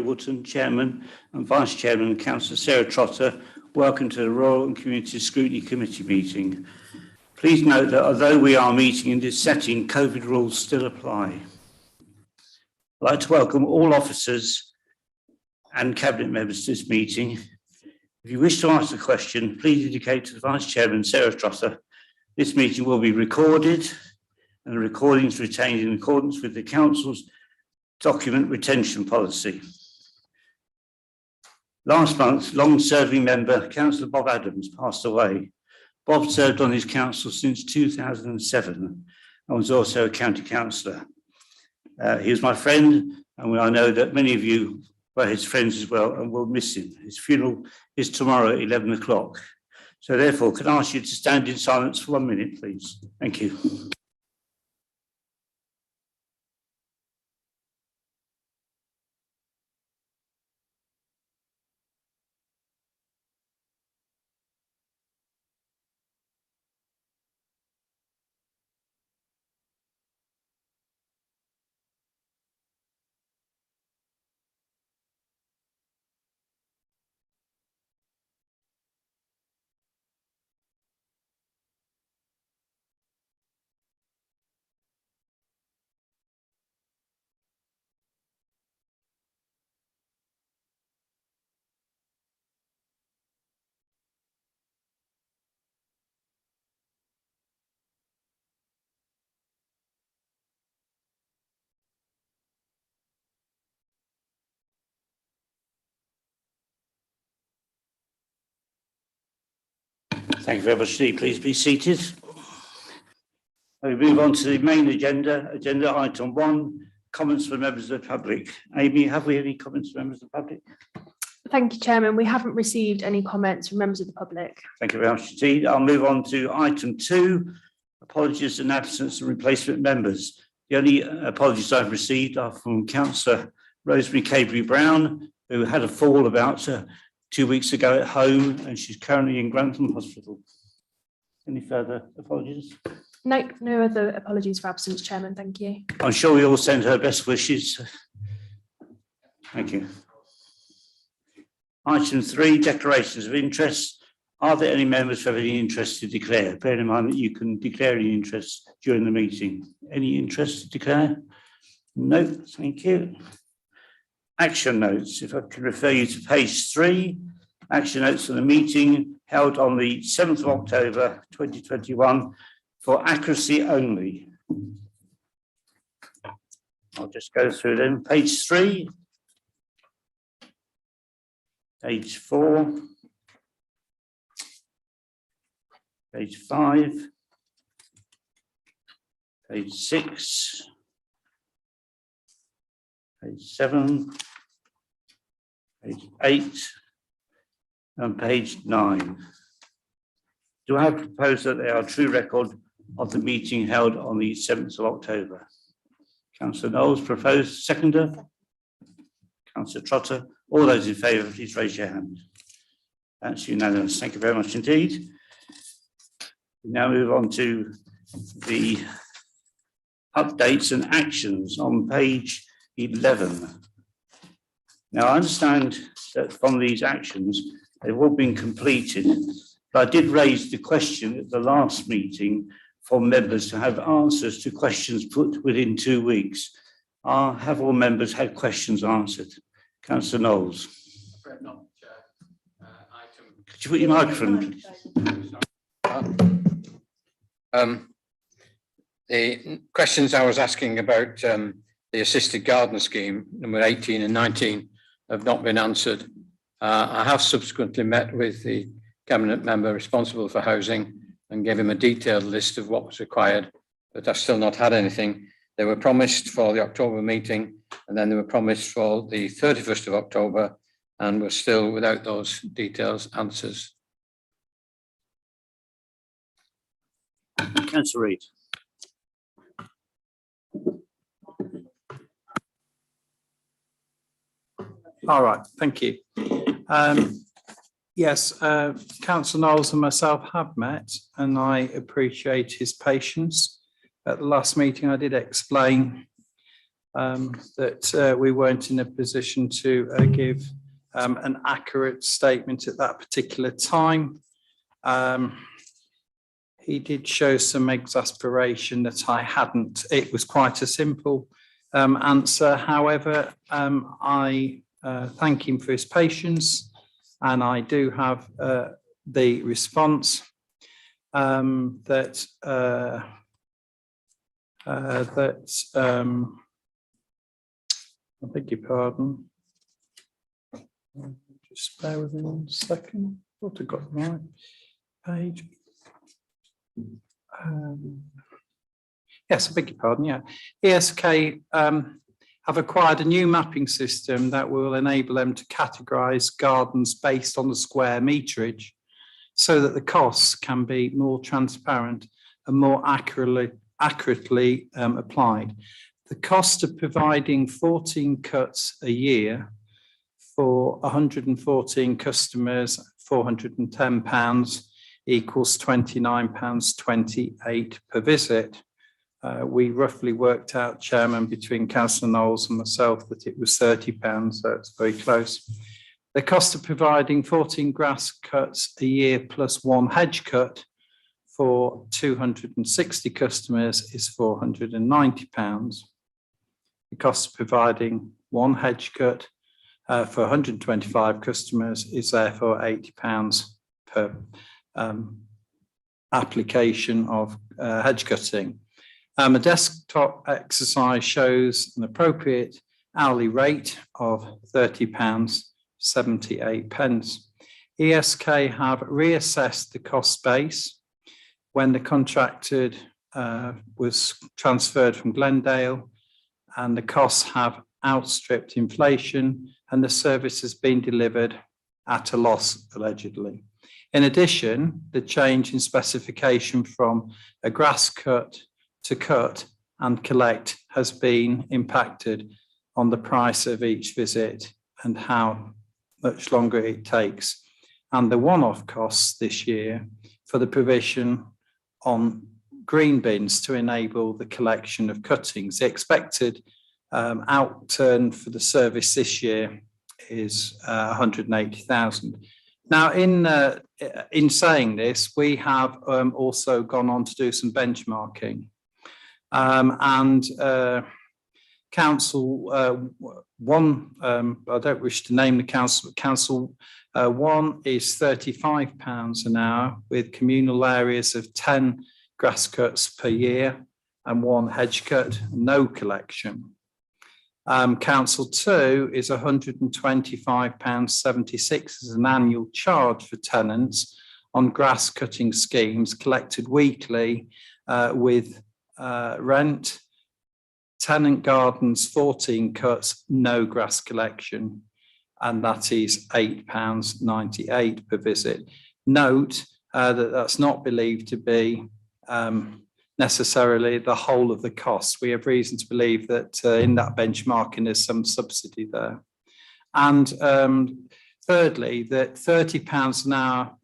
Wilton, Chairman and Vice Chairman, and Councillor Sarah Trotter. Welcome to the Royal and Community Scrutiny Committee meeting. Please note that although we are meeting in this setting, COVID rules still apply. I'd like to welcome all officers and Cabinet members to this meeting. If you wish to ask a question, please indicate to the Vice Chairman, Sarah Trotter. This meeting will be recorded and the recording is retained in accordance with the Council's document retention policy. Last month, long-serving member, Councillor Bob Adams, passed away. Bob served on his council since 2007 and was also a county councillor. He was my friend, and I know that many of you were his friends as well and will miss him. His funeral is tomorrow at 11 o'clock. So therefore, can I ask you to stand in silence for 1 minute, please? Thank you. Thank you very much, Steve. Please be seated. We move on to the main agenda. Agenda item 1, comments from members of the public. Amy, have we any comments from members of the public? Thank you, Chairman. We haven't received any comments from members of the public. Thank you very much indeed. I'll move on to item 2, apologies and absence and replacement members. The only apologies I've received are from Councillor Rosemary Cabery-Brown, who had a fall about 2 weeks ago at home, and she's currently in Grantham Hospital. Any further apologies? No, no other apologies for absence, Chairman. Thank you. I'm sure we all send her best wishes. Thank you. Item 3, declarations of interest. Are there any members who have any interest to declare? Bear in mind that you can declare any interest during the meeting. Any interest to declare? No, thank you. Action notes, if I can refer you to page 3, action notes for the meeting held on the 7th of October 2021 for accuracy only. I'll just go through them. Page 3, page 4, page 5, page 6, page 7, page 8, and page 9. Do I propose that they are a true record of the meeting held on the 7th of October? Councillor Knowles proposed, seconder. Councillor Trotter. All those in favour, please raise your hand. That's unanimous. Thank you very much indeed. We now move on to the updates and actions on page 11. Now, I understand that from these actions, they've all been completed, but I did raise the question at the last meeting for members to have answers to questions put within 2 weeks. Have all members had questions answered? Councillor Knowles. Not, Chair. Could you put your microphone? The questions I was asking about the assisted garden scheme, number 18 and 19, have not been answered. I have subsequently met with the Cabinet member responsible for housing and gave him a detailed list of what was required, but I've still not had anything. They were promised for the October meeting, and then they were promised for the 31st of October, and we're still without those details answers. Councillor Reid. All right, thank you. Yes, Councillor Knowles and myself have met, and I appreciate his patience. At the last meeting, I did explain that we weren't in a position to give an accurate statement at that particular time. He did show some exasperation that I hadn't. It was quite a simple answer. However, I thank him for his patience, and I do have the response that I beg your pardon. Just bear with me 1 second. What have I got the right page? Yes, I beg your pardon. Yeah, ESK have acquired a new mapping system that will enable them to categorise gardens based on the square meterage, so that the costs can be more transparent and more accurately applied. The cost of providing 14 cuts a year for 114 customers, £410 equals £29.28 per visit. We roughly worked out, Chairman, between Councillor Knowles and myself that it was £30, so it's very close. The cost of providing 14 grass cuts a year plus 1 hedge cut for 260 customers is £490. The cost of providing 1 hedge cut for 125 customers is therefore £80 per application of hedge cutting. A desktop exercise shows an appropriate hourly rate of £30.78. ESK have reassessed the cost base when the contracted was transferred from Glendale, and the costs have outstripped inflation, and the service has been delivered at a loss, allegedly. In addition, the change in specification from a grass cut to cut and collect has been impacted on the price of each visit and how much longer it takes, and the one-off costs this year for the provision on green bins to enable the collection of cuttings. The expected outturn for the service this year is 180,000. Now, in saying this, we have also gone on to do some benchmarking, and Council One, I don't wish to name the council, but Council One is £35 an hour with communal areas of 10 grass cuts per year and 1 hedge cut, no collection. Council 2 is £125.76 as an annual charge for tenants on grass cutting schemes collected weekly with rent. Tenant gardens, 14 cuts, no grass collection, and that is £8.98 per visit. Note that that's not believed to be necessarily the whole of the cost. We have reason to believe that in that benchmarking there's some subsidy there. And thirdly, that £30 an hour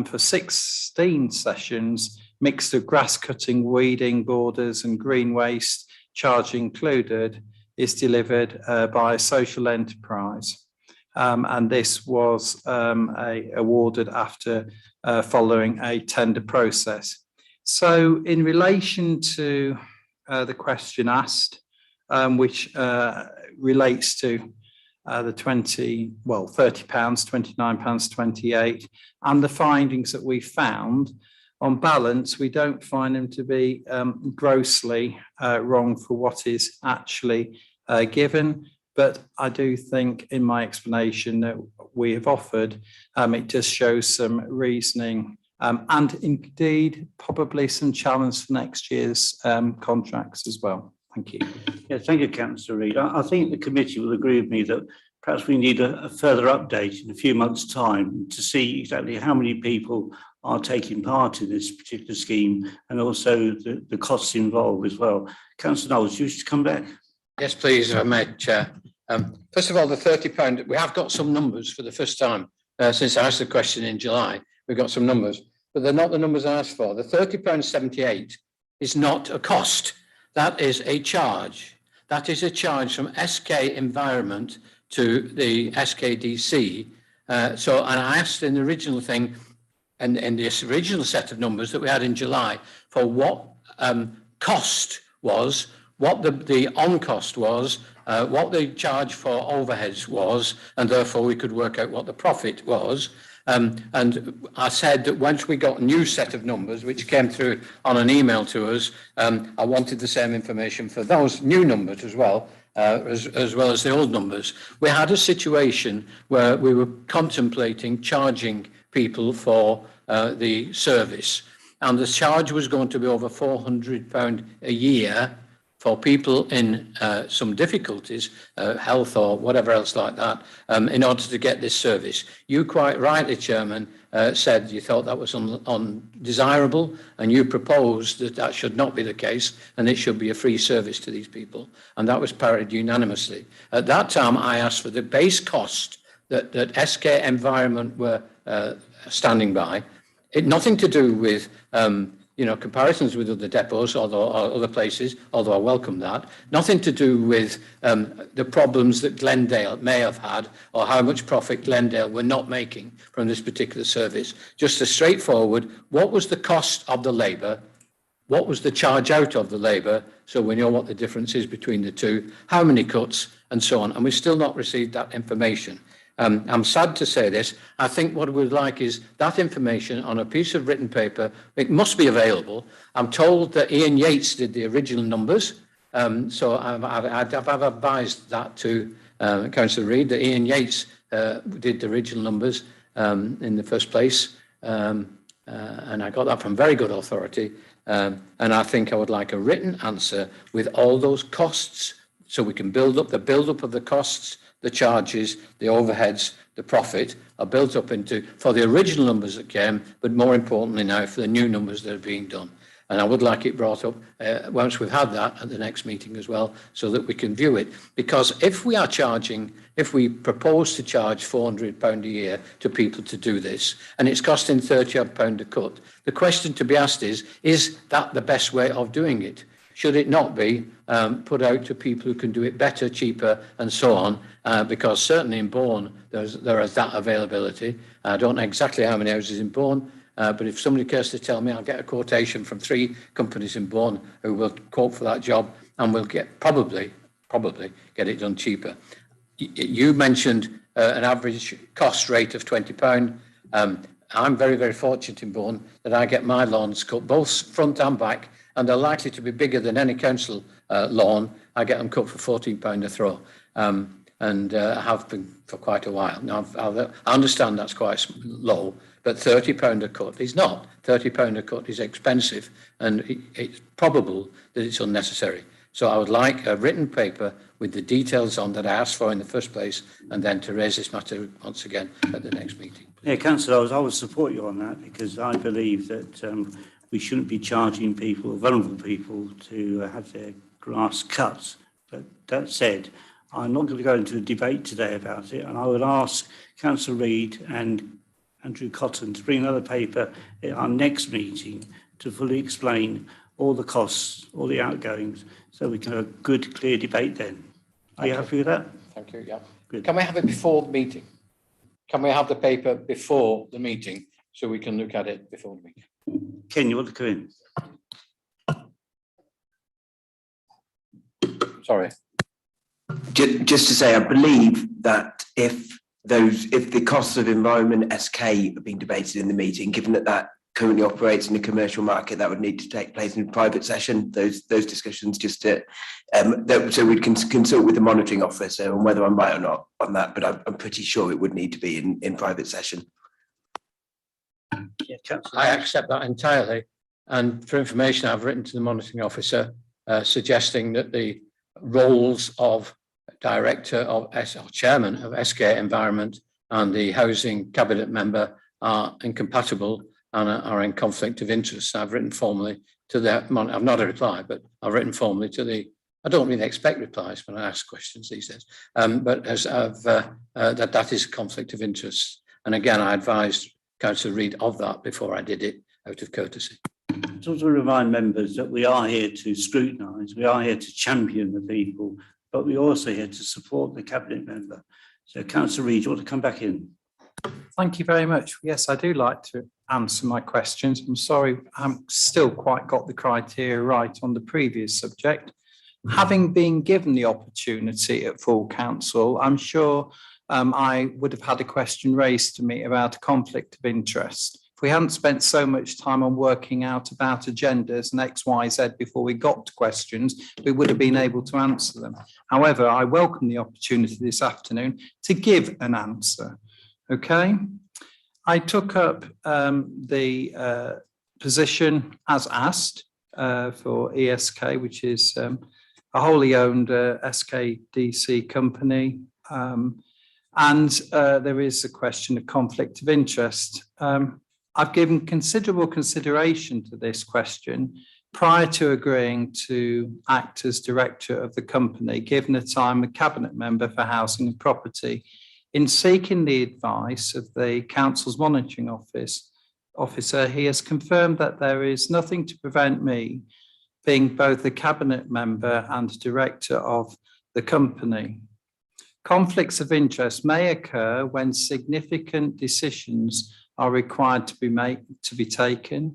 for 16 sessions, mixed of grass cutting, weeding, borders and green waste, charge included, is delivered by a social enterprise. And this was awarded after following a tender process. So in relation to the question asked, which relates to the £30, £29.28, and the findings that we found, on balance, we don't find them to be grossly wrong for what is actually given. But I do think in my explanation that we have offered, it just shows some reasoning and indeed probably some challenge for next year's contracts as well. Thank you. Yeah, thank you, Councillor Reid. I think the committee will agree with me that perhaps we need a further update in a few months' time to see exactly how many people are taking part in this particular scheme and also the costs involved as well. Councillor Knowles, do you wish to come back? Yes, please, if I may, Chair. First of all, the £30, we have got some numbers for the first time since I asked the question in July. We've got some numbers, but they're not the numbers I asked for. The £30.78 is not a cost. That is a charge. that is a charge from SK Environment to the SKDC. And I asked in the original thing, and in this original set of numbers that we had in July, for what cost was, what the on cost was, what the charge for overheads was, and therefore we could work out what the profit was. And I said that once we got a new set of numbers, which came through on an email to us, I wanted the same information for those new numbers as well, as well as the old numbers. We had a situation where we were contemplating charging people for the service, and the charge was going to be over £400 a year for people in some difficulties, health or whatever else like that, in order to get this service. You quite rightly, Chairman, said you thought that was undesirable, and you proposed that that should not be the case, and it should be a free service to these people. And that was parried unanimously. At that time, I asked for the base cost that SK Environment were standing by. It nothing to do with comparisons with other depots or other places, although I welcome that. Nothing to do with the problems that Glendale may have had or how much profit Glendale were not making from this particular service. Just a straightforward, what was the cost of the labour? What was the charge out of the labour? So we know what the difference is between the two, how many cuts and so on. And we've still not received that information. I'm sad to say this. I think what we'd like is that information on a piece of written paper. It must be available. I'm told that Ian Yates did the original numbers. So I've advised that to Councillor Reid, that Ian Yates did the original numbers in the first place. And I got that from very good authority. And I think I would like a written answer with all those costs, so we can build up of the costs, the charges, the overheads, the profit are built up into, for the original numbers that came, but more importantly now for the new numbers that are being done. And I would like it brought up once we've had that at the next meeting as well, so that we can view it. Because if we propose to charge £400 a year to people to do this, and it's costing £30 a cut, the question to be asked is that the best way of doing it? Should it not be put out to people who can do it better, cheaper, and so on? Because certainly in Bourne, there is that availability. I don't know exactly how many houses in Bourne, but if somebody cares to tell me, I'll get a quotation from 3 companies in Bourne who will quote for that job, and we'll get probably get it done cheaper. You mentioned an average cost rate of £20. I'm very, very fortunate in Bourne that I get my lawns cut both front and back, and they're likely to be bigger than any council lawn. I get them cut for £14 a throw, and have been for quite a while. Now, I understand that's quite low, but £30 a cut is not. £30 a cut is expensive, and it's probable that it's unnecessary. So I would like a written paper with the details on that I asked for in the first place, and then to raise this matter once again at the next meeting. Yeah, Councillor, I would support you on that, because I believe that we shouldn't be charging people, vulnerable people, to have their grass cut. But that said, I'm not going to go into a debate today about it, and I would ask Councillor Reid and Andrew Cotton to bring another paper at our next meeting to fully explain all the costs, all the outgoings, so we can have a good, clear debate then. Are you happy with that? Thank you, yeah. Good. Can we have it before the meeting? Can we have the paper before the meeting so we can look at it before the meeting? Ken, you want to come in? Sorry. Just to say, I believe that if the costs of environment SK are being debated in the meeting, given that currently operates in the commercial market, that would need to take place in a private session. Those discussions just to so we'd consult with the monitoring officer on whether I'm right or not on that. But I'm pretty sure it would need to be in private session. Yeah, Councillor. I accept that entirely. And for information, I've written to the monitoring officer suggesting that the roles of director of or chairman of SK Environment and the housing cabinet member are incompatible and are in conflict of interest. I've written formally to the, I've not a reply, but I've written formally to the, I don't really expect replies when I ask questions these days, but as that is a conflict of interest. And again, I advised Councillor Reid of that before I did it out of courtesy. to also remind members that we are here to scrutinise, we are here to champion the people, but we're also here to support the cabinet member. So Councillor Reid, you want to come back in? Thank you very much. Yes, I do like to answer my questions. I'm sorry, I haven't still quite got the criteria right on the previous subject. Having been given the opportunity at full council, I'm sure I would have had a question raised to me about a conflict of interest. If we hadn't spent so much time on working out about agendas and X, Y, Z before we got to questions, we would have been able to answer them. However, I welcome the opportunity this afternoon to give an answer. Okay, I took up the position as asked for ESK, which is a wholly owned SKDC company. And there is a question of conflict of interest. I've given considerable consideration to this question prior to agreeing to act as director of the company, given that I'm a cabinet member for housing and property. In seeking the advice of the council's monitoring officer, he has confirmed that there is nothing to prevent me being both a cabinet member and director of the company. Conflicts of interest may occur when significant decisions are required to be taken,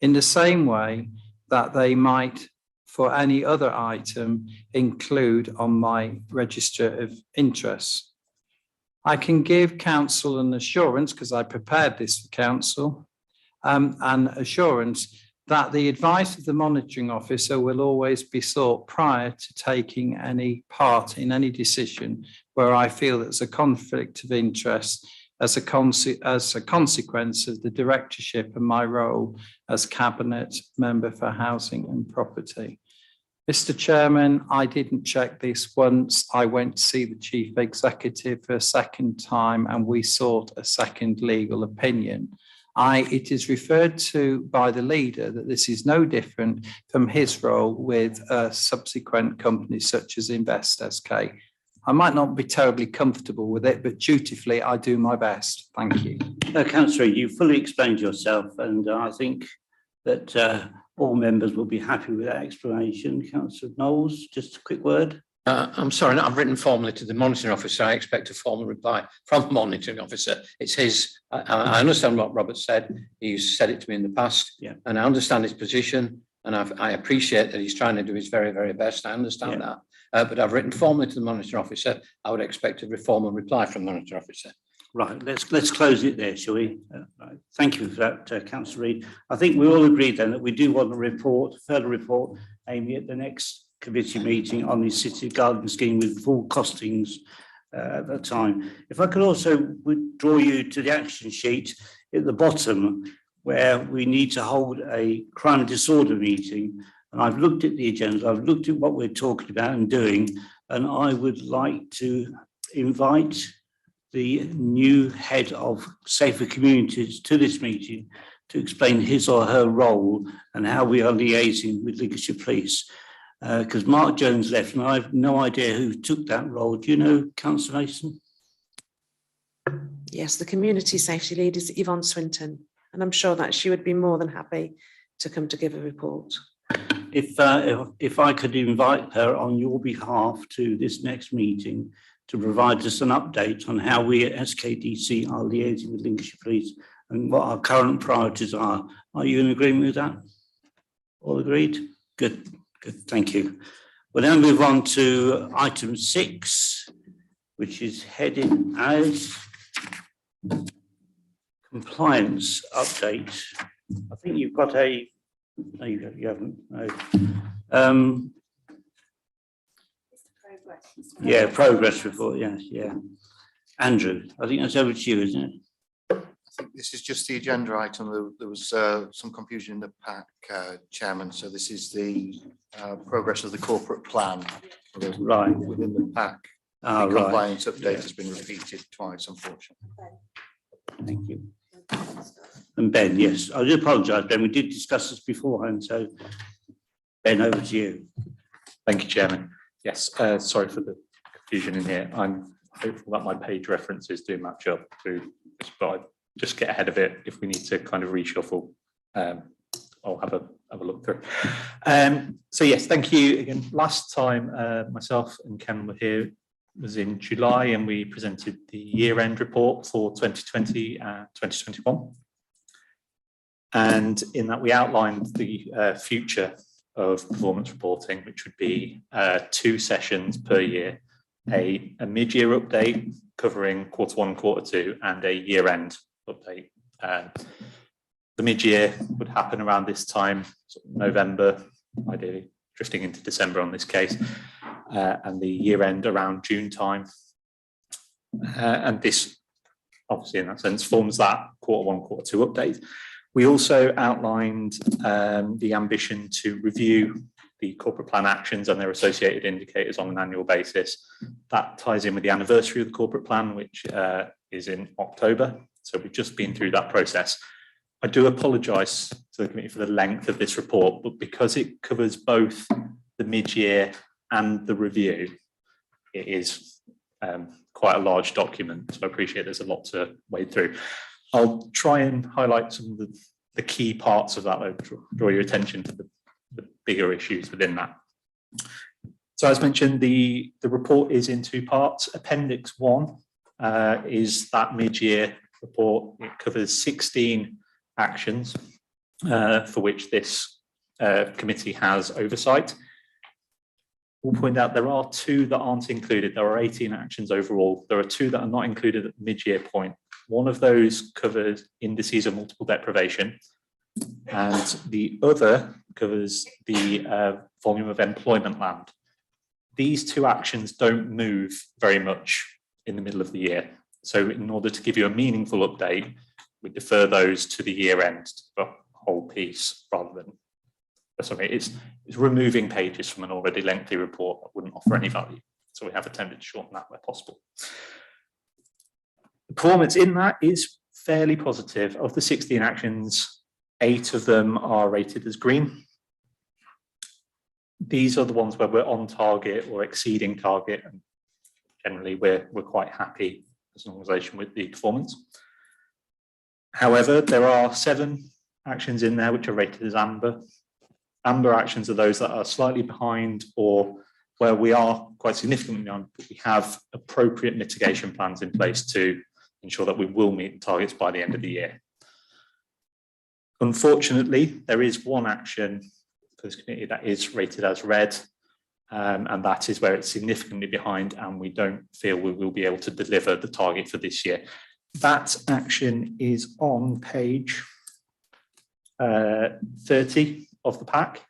in the same way that they might, for any other item, include on my register of interests. I can give council an assurance, because I prepared this for council, an assurance that the advice of the monitoring officer will always be sought prior to taking any part in any decision where I feel there's a conflict of interest as a consequence of the directorship and my role as cabinet member for housing and property. Mr. Chairman, I didn't check this once. I went to see the chief executive for a second time and we sought a second legal opinion. It is referred to by the leader that this is no different from his role with subsequent companies such as Invest SK. I might not be terribly comfortable with it, but dutifully I do my best. Thank you. Councillor, you fully explained yourself, and I think that all members will be happy with that explanation. Councillor Knowles, just a quick word. I'm sorry, I've written formally to the monitoring officer. I expect a formal reply from the monitoring officer. It's his, I understand what Robert said. He's said it to me in the past, yeah, and I understand his position, and I appreciate that he's trying to do his very, very best. I understand that. But I've written formally to the monitoring officer. I would expect a formal reply from the monitoring officer. Right, let's close it there, shall we? Right. Thank you for that, Councillor Reid. I think we all agree then that we do want a further report, Amy, at the next committee meeting on the City Garden Scheme with full costings at that time. If I could also draw you to the action sheet at the bottom, where we need to hold a crime and disorder meeting. And I've looked at the agenda, I've looked at what we're talking about and doing, and I would like to invite the new head of Safer Communities to this meeting to explain his or her role and how we are liaising with Lincolnshire Police. Because Mark Jones left and I have no idea who took that role. Do you know, Councillor Mason? Yes, the community safety lead is Yvonne Swinton, and I'm sure that she would be more than happy to come to give a report. If I could invite her on your behalf to this next meeting to provide us an update on how we at SKDC are liaising with Lincolnshire Police and what our current priorities are. Are you in agreement with that? All agreed? Good, thank you. We'll now move on to item 6, which is headed as compliance update. I think you've got a, no, you haven't, no. Yeah, progress report, yes, yeah. Andrew, I think that's over to you, isn't it? I think this is just the agenda item. There was some confusion in the pack, Chairman. So this is the progress of the corporate plan. Right. Within the pack, the compliance update has been repeated twice, unfortunately. Thank you. And Ben, yes, I do apologise, Ben. We did discuss this beforehand, so Ben, over to you. Thank you, Chairman. Yes, sorry for the confusion in here. I'm hopeful that my page references do match up to this, but I just get ahead of it if we need to kind of reshuffle I'll have a look through. So yes, thank you again. Last time myself and Ken were here was in July, and we presented the year-end report for 2020 and 2021. And in that we outlined the future of performance reporting, which would be 2 sessions per year, a mid-year update covering Q1, Q2, and a year-end update. The mid-year would happen around this time, sort of November, ideally drifting into December on this case, and the year-end around June time. And this, obviously, in that sense, forms that Q1, Q2 update. We also outlined the ambition to review the corporate plan actions and their associated indicators on an annual basis. That ties in with the anniversary of the corporate plan, which is in October. So we've just been through that process. I do apologise to the committee for the length of this report, but because it covers both the mid-year and the review, it is quite a large document. So I appreciate there's a lot to wade through. I'll try and highlight some of the key parts of that, though, draw your attention to the bigger issues within that. So as mentioned, the report is in 2 parts. Appendix 1 is that mid-year report. It covers 16 actions for which this committee has oversight. We'll point out there are 2 that aren't included. There are 18 actions overall. There are 2 that are not included at the mid-year point. One of those covers indices of multiple deprivation, and the other covers the volume of employment land. These 2 actions don't move very much in the middle of the year. So in order to give you a meaningful update, we defer those to the year end, to the whole piece, rather than, sorry, it's removing pages from an already lengthy report that wouldn't offer any value. So we have attempted to shorten that where possible. The performance in that is fairly positive. Of the 16 actions, 8 of them are rated as green. These are the ones where we're on target or exceeding target, and generally we're quite happy as an organisation with the performance. However, there are 7 actions in there which are rated as amber. Amber actions are those that are slightly behind, or where we are quite significantly behind, but we have appropriate mitigation plans in place to ensure that we will meet the targets by the end of the year. Unfortunately, there is one action for this committee that is rated as red, and that is where it's significantly behind, and we don't feel we will be able to deliver the target for this year. That action is on page 30 of the pack,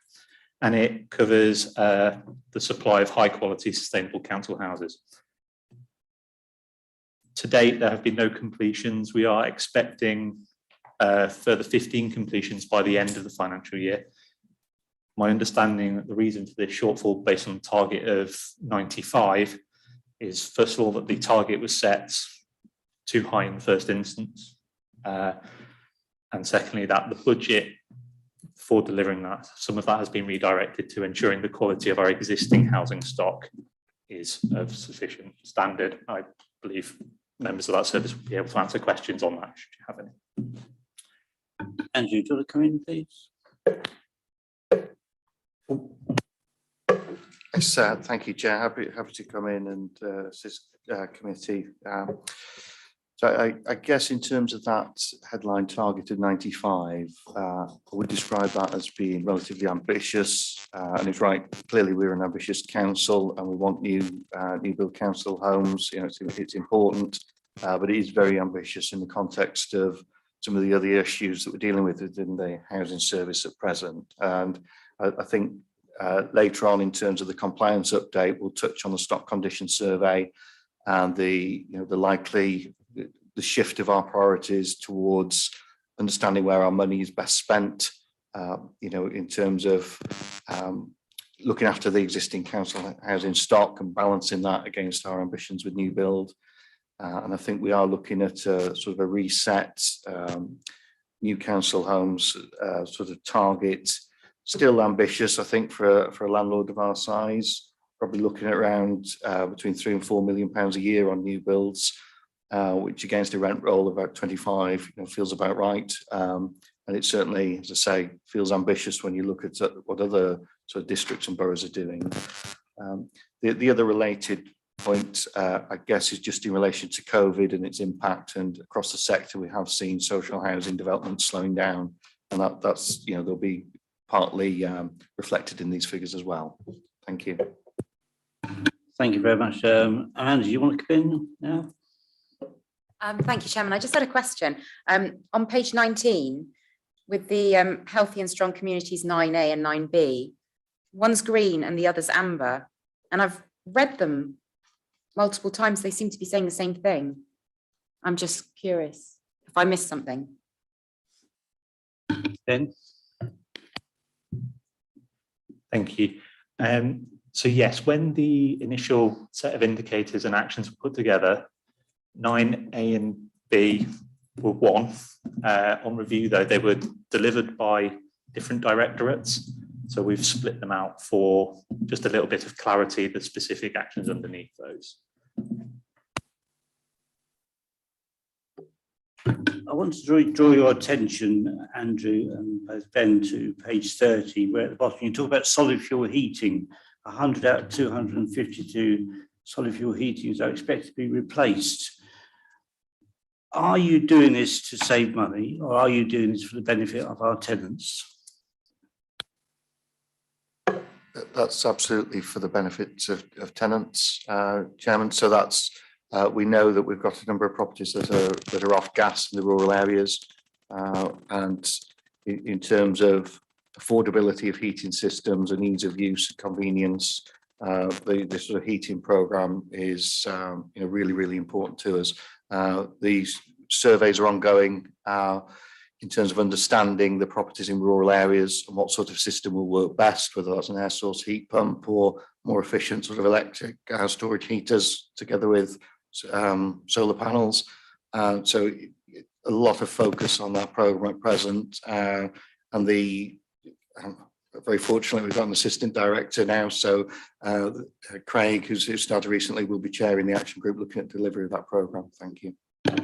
and it covers the supply of high quality sustainable council houses. To date, there have been no completions. We are expecting further 15 completions by the end of the financial year. My understanding that the reason for this shortfall based on a target of 95 is, first of all, that the target was set too high in the first instance. And secondly, that the budget for delivering that, some of that has been redirected to ensuring the quality of our existing housing stock is of sufficient standard. I believe members of that service will be able to answer questions on that, should you have any. Andrew, do you want to come in, please? Yes, thank you, Chair. Happy to come in and assist committee. So I guess in terms of that headline target of 95, I would describe that as being relatively ambitious, and it's right. Clearly, we're an ambitious council, and we want new build council homes. You know, it's important, but it is very ambitious in the context of some of the other issues that we're dealing with within the housing service at present. And I think later on, in terms of the compliance update, we'll touch on the stock condition survey and the likely shift of our priorities towards understanding where our money is best spent, in terms of looking after the existing council housing stock and balancing that against our ambitions with new build. And I think we are looking at sort of a reset new council homes sort of target. Still ambitious, I think, for a landlord of our size, probably looking at around between £3 and £4 million a year on new builds, which against a rent roll of about 25 feels about right. And it certainly, as I say, feels ambitious when you look at what other sort of districts and boroughs are doing. The other related point, I guess, is just in relation to COVID and its impact. And across the sector, we have seen social housing development slowing down, and that's they'll be partly reflected in these figures as well. Thank you. Thank you very much. Amanda, do you want to come in now? Thank you, Chairman. I just had a question. On page 19, with the Healthy and Strong Communities 9A and 9B, one's green and the other's amber. And I've read them multiple times. They seem to be saying the same thing. I'm just curious if I missed something. Ben? Thank you. So yes, when the initial set of indicators and actions were put together, 9A and B were one. On review, though, they were delivered by different directorates. So we've split them out for just a little bit of clarity, the specific actions underneath those. I want to draw your attention, Andrew, and both Ben, to page 30, where at the bottom you talk about solid fuel heating. 100 out of 252 solid fuel heatings are expected to be replaced. Are you doing this to save money, or are you doing this for the benefit of our tenants? That's absolutely for the benefit of tenants, Chairman. So that's we know that we've got a number of properties that are off gas in the rural areas, and in terms of affordability of heating systems and ease of use and convenience, the sort of heating programme is really important to us. These surveys are ongoing in terms of understanding the properties in rural areas and what sort of system will work best, whether that's an air source heat pump or more efficient sort of electric storage heaters together with solar panels. So a lot of focus on that programme at present, and very fortunately we've got an assistant director now, so Craig, who's started recently, will be chairing the action group looking at delivery of that programme. Thank you.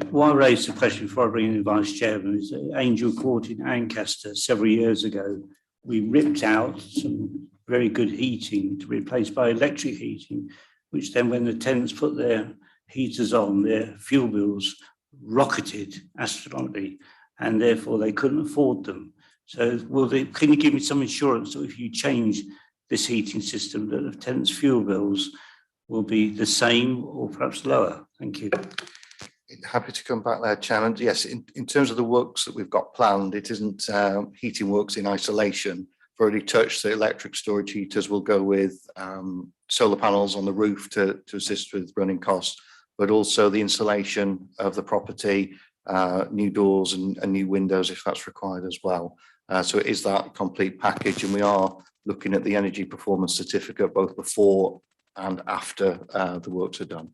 Well, I raised a question before I bring in the Vice Chairman. Is Angel Court in Ancaster several years ago, we ripped out some very good heating to be replaced by electric heating, which then when the tenants put their heaters on, their fuel bills rocketed astronomically, and therefore they couldn't afford them. So can you give me some assurance that if you change this heating system, that the tenants' fuel bills will be the same or perhaps lower? Thank you. Happy to come back there, Chairman. Yes, in terms of the works that we've got planned, it isn't heating works in isolation. I've already touched the electric storage heaters will go with solar panels on the roof to assist with running costs, but also the insulation of the property, new doors and new windows if that's required as well. So it is that complete package, and we are looking at the energy performance certificate both before and after the works are done.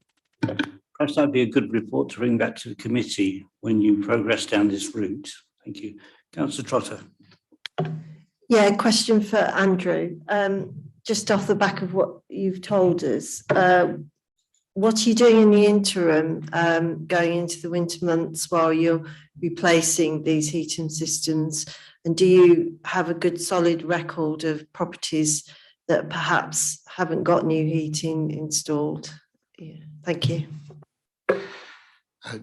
Perhaps that'd be a good report to bring back to the committee when you progress down this route. Thank you. Councillor Trotter. Yeah, a question for Andrew. Just off the back of what you've told us, what are you doing in the interim going into the winter months while you're replacing these heating systems? And do you have a good solid record of properties that perhaps haven't got new heating installed? Yeah, thank you.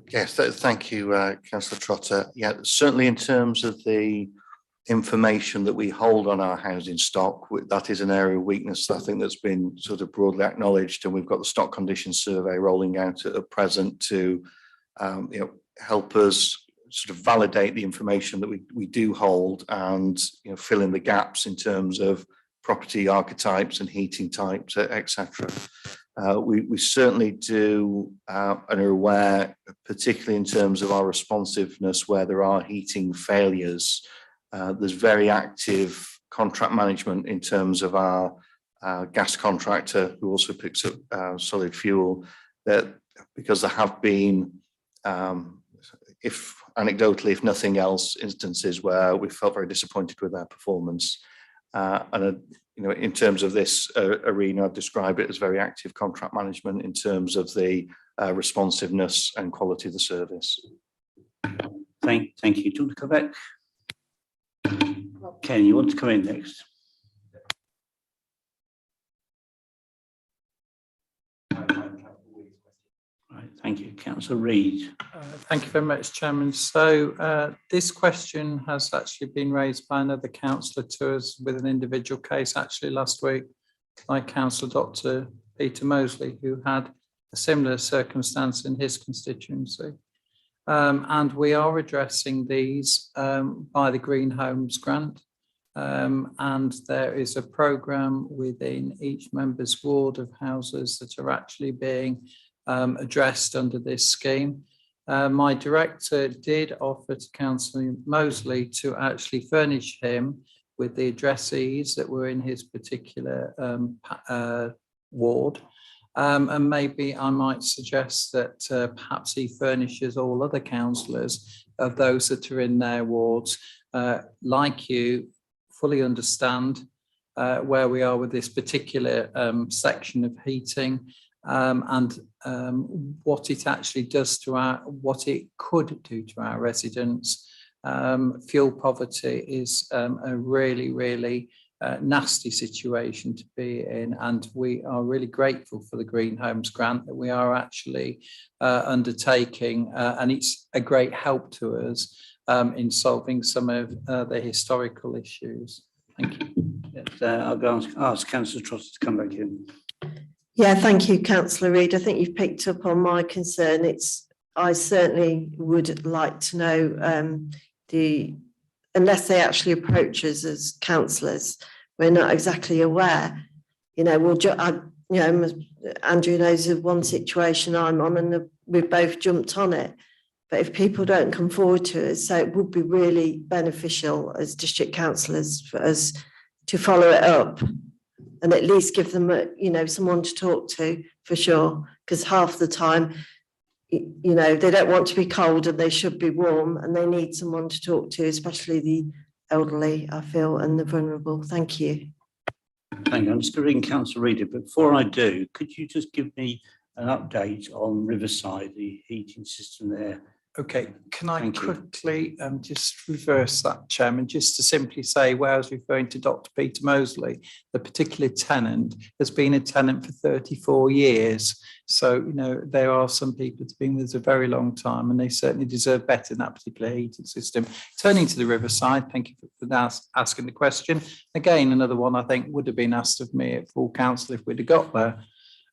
Yes, thank you, Councillor Trotter. Yeah, certainly in terms of the information that we hold on our housing stock, that is an area of weakness I think that's been sort of broadly acknowledged, and we've got the stock condition survey rolling out at present to help us sort of validate the information that we do hold and fill in the gaps in terms of property archetypes and heating types, etc. We certainly do and are aware, particularly in terms of our responsiveness where there are heating failures. There's very active contract management in terms of our gas contractor, who also picks up solid fuel, that because there have been, if anecdotally, if nothing else, instances where we felt very disappointed with their performance. And in terms of this arena, I'd describe it as very active contract management in terms of the responsiveness and quality of the service. Thank you. Do you want to come back? Ken, you want to come in next? Right, thank you. Councillor Reid. Thank you very much, Chairman. So this question has actually been raised by another councillor to us with an individual case actually last week by Councillor Dr. Peter Mosley, who had a similar circumstance in his constituency. And we are addressing these by the Green Homes Grant. And there is a programme within each member's ward of houses that are actually being addressed under this scheme. My director did offer to Councillor Mosley to actually furnish him with the addressees that were in his particular ward. And maybe I might suggest that perhaps he furnishes all other councillors of those that are in their wards, like you, fully understand where we are with this particular section of heating and what it actually does to what it could do to our residents. Fuel poverty is a really, really nasty situation to be in, and we are really grateful for the Green Homes Grant that we are actually undertaking, and it's a great help to us in solving some of the historical issues. Thank you. Yes, I'll go and ask Councillor Trotter to come back in. Yeah, thank you, Councillor Reid. I think you've picked up on my concern. I certainly would like to know unless they actually approach us as councillors, we're not exactly aware. Andrew knows of one situation I'm on, and we've both jumped on it. But if people don't come forward to us, so it would be really beneficial as district councillors for us to follow it up and at least give them someone to talk to, for sure, because half the time they don't want to be cold and they should be warm, and they need someone to talk to, especially the elderly, I feel, and the vulnerable. Thank you. Thank you. I'm just going to ring Councillor Reid, but before I do, could you just give me an update on Riverside, the heating system there? Okay, can I Thank you. quickly just reverse that, Chairman, just to simply say where I was referring to Dr. Peter Mosley, the particular tenant has been a tenant for 34 years. So, there are some people who've been with us a very long time, and they certainly deserve better than that particular heating system. Turning to the Riverside, thank you for asking the question. Again, another one I think would have been asked of me at full council if we'd have got there.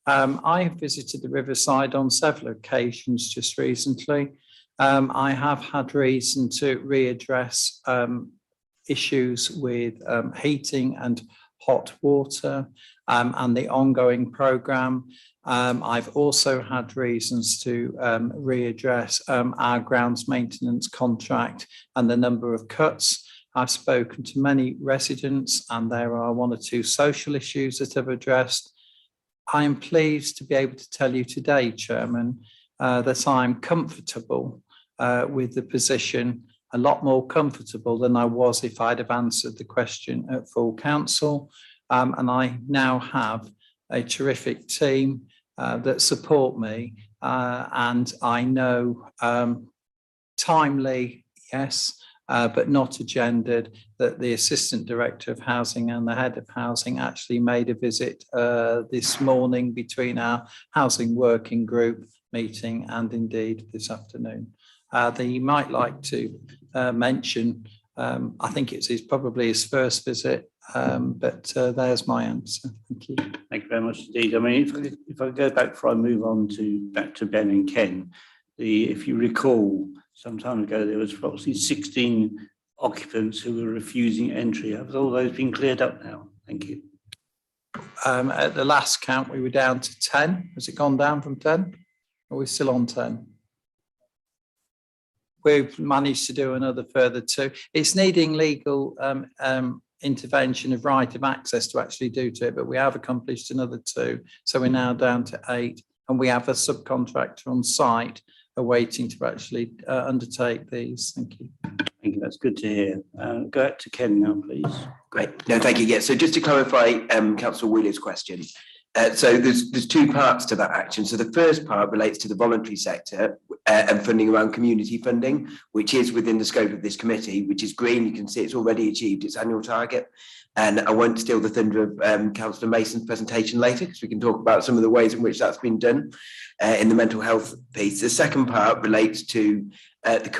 I have visited the Riverside on several occasions just recently. I have had reason to readdress issues with heating and hot water and the ongoing programme. I've also had reasons to readdress our grounds maintenance contract and the number of cuts. I've spoken to many residents, and there are one or two social issues that I've addressed. I am pleased to be able to tell you today, Chairman, that I'm comfortable with the position, a lot more comfortable than I was if I'd have answered the question at full council. And I now have a terrific team that support me, and I know timely, yes, but not agendered, that the Assistant Director of Housing and the Head of Housing actually made a visit this morning between our Housing Working Group meeting and indeed this afternoon. They might like to mention, I think it's probably his first visit, but there's my answer. Thank you. Thank you very much indeed. I mean, if I go back before I move on back to Ben and Ken, if you recall, some time ago there was approximately 16 occupants who were refusing entry. Have all those been cleared up now? Thank you. At the last count, we were down to 10. Has it gone down from 10? Or are we still on 10? We've managed to do another further 2. It's needing legal intervention of right of access to actually do to it, but we have accomplished another 2. So we're now down to 8, and we have a subcontractor on site awaiting to actually undertake these. Thank you. Thank you. That's good to hear. Go back to Ken now, please. Great. No, thank you. Yeah. So just to clarify, Councillor Wheeler's question, So there's two parts to that action. So the first part relates to the voluntary sector and funding around community funding, which is within the scope of this committee, which is green. You can see it's already achieved its annual target. And I won't steal the thunder of Councillor Mason's presentation later, because we can talk about some of the ways in which that's been done in the mental health piece. The second part relates to the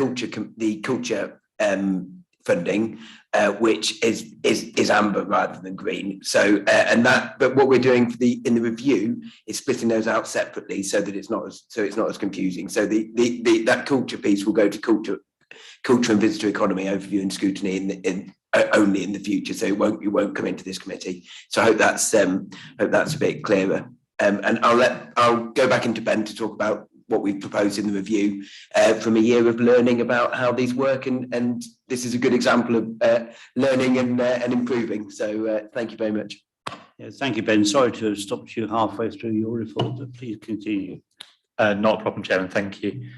culture funding, which is amber rather than green. So but what we're doing in the review is splitting those out separately so that it's not as confusing. So that culture piece will go to culture and visitor economy overview and scrutiny only in the future. So it won't come into this committee. So I hope that's a bit clearer. And I'll go back into Ben to talk about what we've proposed in the review from a year of learning about how these work, and this is a good example of learning and improving. So thank you very much. Yeah, thank you, Ben. Sorry to have stopped you halfway through your report, but please continue. Not a problem, Chairman. Thank you.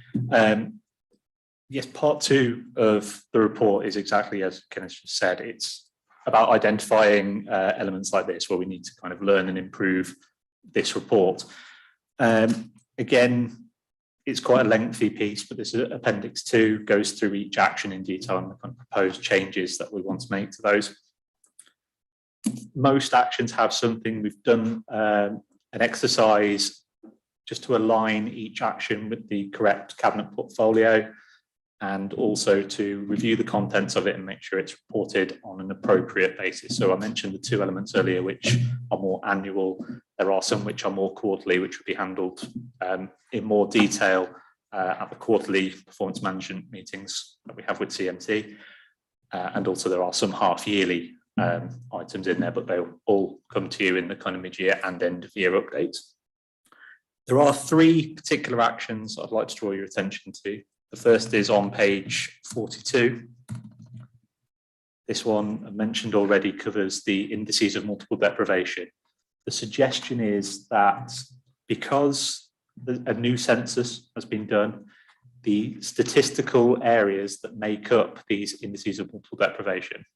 Yes, part two of the report is exactly as Kenneth just said. It's about identifying elements like this where we need to kind of learn and improve this report. Again, it's quite a lengthy piece, but this Appendix 2 goes through each action in detail and the kind of proposed changes that we want to make to those. Most actions have something. We've done an exercise just to align each action with the correct cabinet portfolio, and also to review the contents of it and make sure it's reported on an appropriate basis. So I mentioned the two elements earlier, which are more annual. There are some which are more quarterly, which will be handled in more detail at the quarterly performance management meetings that we have with CMT. And also there are some half-yearly items in there, but they'll all come to you in the kind of mid-year and end-of-year updates. There are three particular actions I'd like to draw your attention to. The first is on page 42. This one I mentioned already covers the indices of multiple deprivation. The suggestion is that because a new census has been done, the statistical areas that make up these indices of multiple deprivation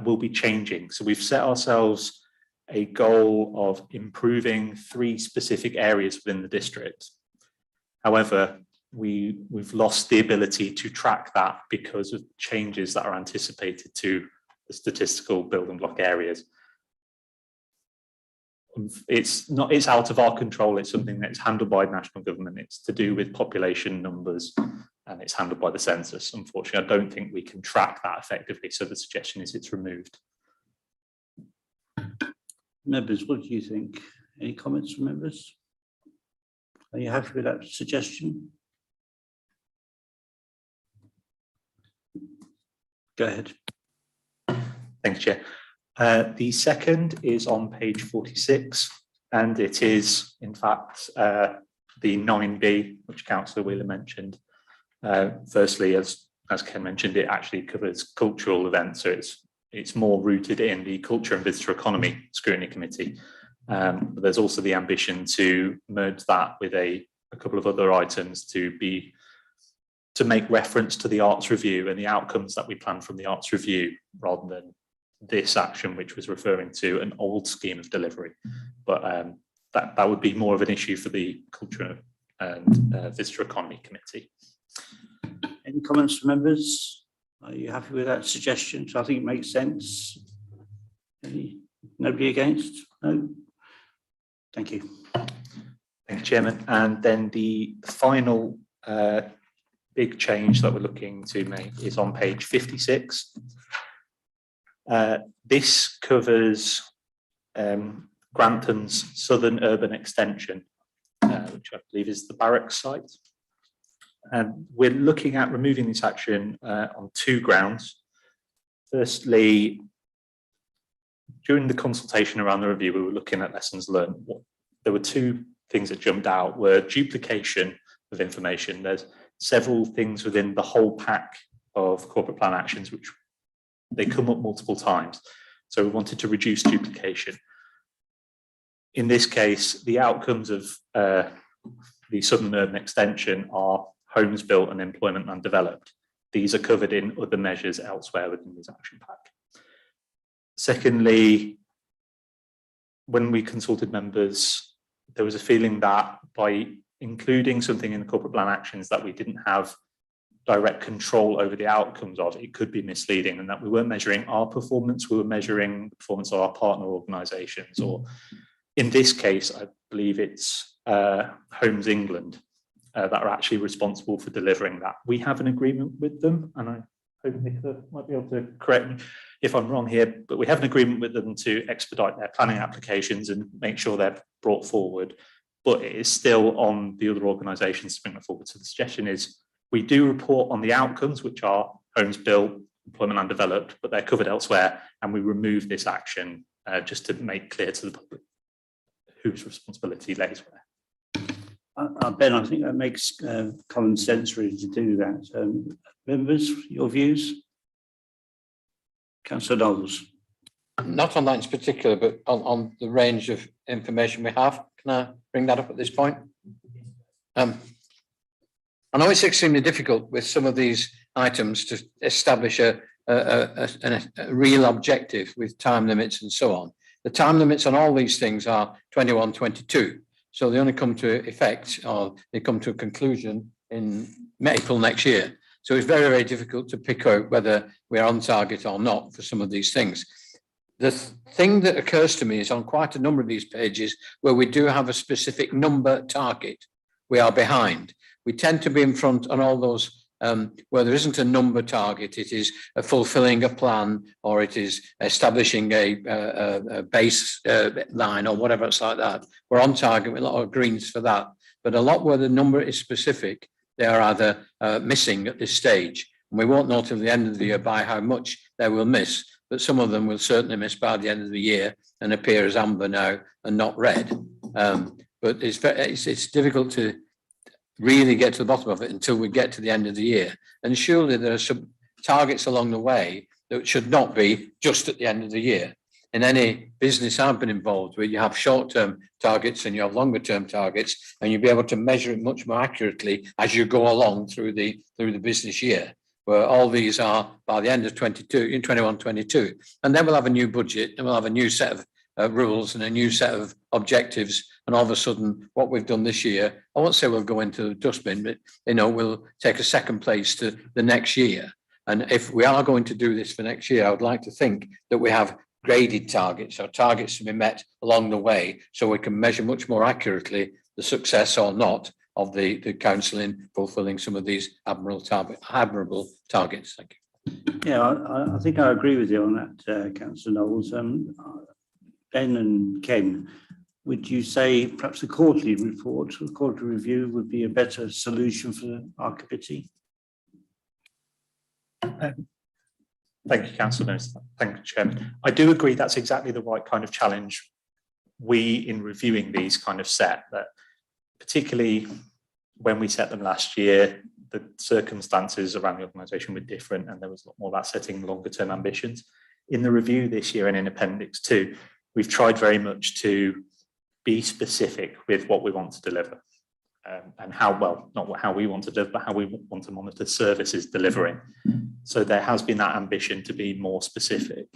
will be changing. So we've set ourselves a goal of improving 3 specific areas within the district. However, we've lost the ability to track that because of changes that are anticipated to the statistical building block areas. It's out of our control. It's something that's handled by national government. It's to do with population numbers and it's handled by the census. Unfortunately, I don't think we can track that effectively. So the suggestion is it's removed. Members, what do you think? Any comments from members? Are you happy with that suggestion? Go ahead. Thanks, Chair. The second is on page 46, and it is, in fact, the 9B, which Councillor Wheeler mentioned. Firstly, as Ken mentioned, it actually covers cultural events, so it's more rooted in the Culture and Visitor Economy Scrutiny Committee. But there's also the ambition to merge that with a couple of other items to make reference to the arts review and the outcomes that we plan from the arts review, rather than this action, which was referring to an old scheme of delivery. But that would be more of an issue for the Culture and Visitor Economy Committee. Any comments from members? Are you happy with that suggestion? So I think it makes sense. Nobody against? No? Thank you. Thank you, Chairman. And then the final big change that we're looking to make is on page 56. This covers Grantham's Southern Urban Extension, which I believe is the barracks site. And we're looking at removing this action on 2 grounds. Firstly, during the consultation around the review, we were looking at lessons learned. There were 2 things that jumped out, were duplication of information. There's several things within the whole pack of corporate plan actions which they come up multiple times. So we wanted to reduce duplication. In this case, the outcomes of the Southern Urban Extension are homes built and employment land developed. These are covered in other measures elsewhere within this action pack. Secondly, when we consulted members, there was a feeling that by including something in the corporate plan actions that we didn't have direct control over the outcomes of, it could be misleading, and that we weren't measuring our performance, we were measuring the performance of our partner organisations, or in this case, I believe it's Homes England that are actually responsible for delivering that. We have an agreement with them, and I hope Nicola might be able to correct me if I'm wrong here, but we have an agreement with them to expedite their planning applications and make sure they're brought forward, but it is still on the other organisations to bring that forward. So the suggestion is we do report on the outcomes, which are homes built, employment and developed, but they're covered elsewhere, and we remove this action just to make clear to the public whose responsibility lays where. Ben, I think that makes common sense really to do that. Members, your views? Councillor Knowles. Not on that in particular, but on the range of information we have. Can I bring that up at this point? I know it's extremely difficult with some of these items to establish a real objective with time limits and so on. The time limits on all these things are 21, 22. So they only come to effect, or they come to a conclusion in April next year. So it's very, very difficult to pick out whether we're on target or not for some of these things. The thing that occurs to me is on quite a number of these pages where we do have a specific number target, we are behind. We tend to be in front on all those where there isn't a number target, it is fulfilling a plan, or it is establishing a base line or whatever it's like that. We're on target with a lot of greens for that, but a lot where the number is specific, they are either missing at this stage. And we won't know till the end of the year by how much they will miss, but some of them will certainly miss by the end of the year and appear as amber now and not red. But it's difficult to really get to the bottom of it until we get to the end of the year. And surely there are some targets along the way that should not be just at the end of the year. In any business I've been involved with, you have short-term targets and you have longer-term targets, and you'll be able to measure it much more accurately as you go along through the business year, where all these are by the end of 22, in 21, 22. And then we'll have a new budget, and we'll have a new set of rules and a new set of objectives, and all of a sudden what we've done this year, I won't say we'll go into the dustbin, but we'll take a second place to the next year. And if we are going to do this for next year, I would like to think that we have graded targets, or targets to be met along the way, so we can measure much more accurately the success or not of the council in fulfilling some of these admirable targets. Thank you. Yeah, I think I agree with you on that, Councillor Knowles. Ben and Ken, would you say perhaps a quarterly report, a quarterly review would be a better solution for our committee? Thank you, Councillor Minister. Thank you, Chairman. I do agree that's exactly the right kind of challenge we, in reviewing these, kind of set, that particularly when we set them last year, the circumstances around the organisation were different, and there was a lot more about setting longer term ambitions. In the review this year and in Appendix 2, we've tried very much to be specific with what we want to deliver, and how, well, not how we want to deliver, but how we want to monitor services delivering. So there has been that ambition to be more specific.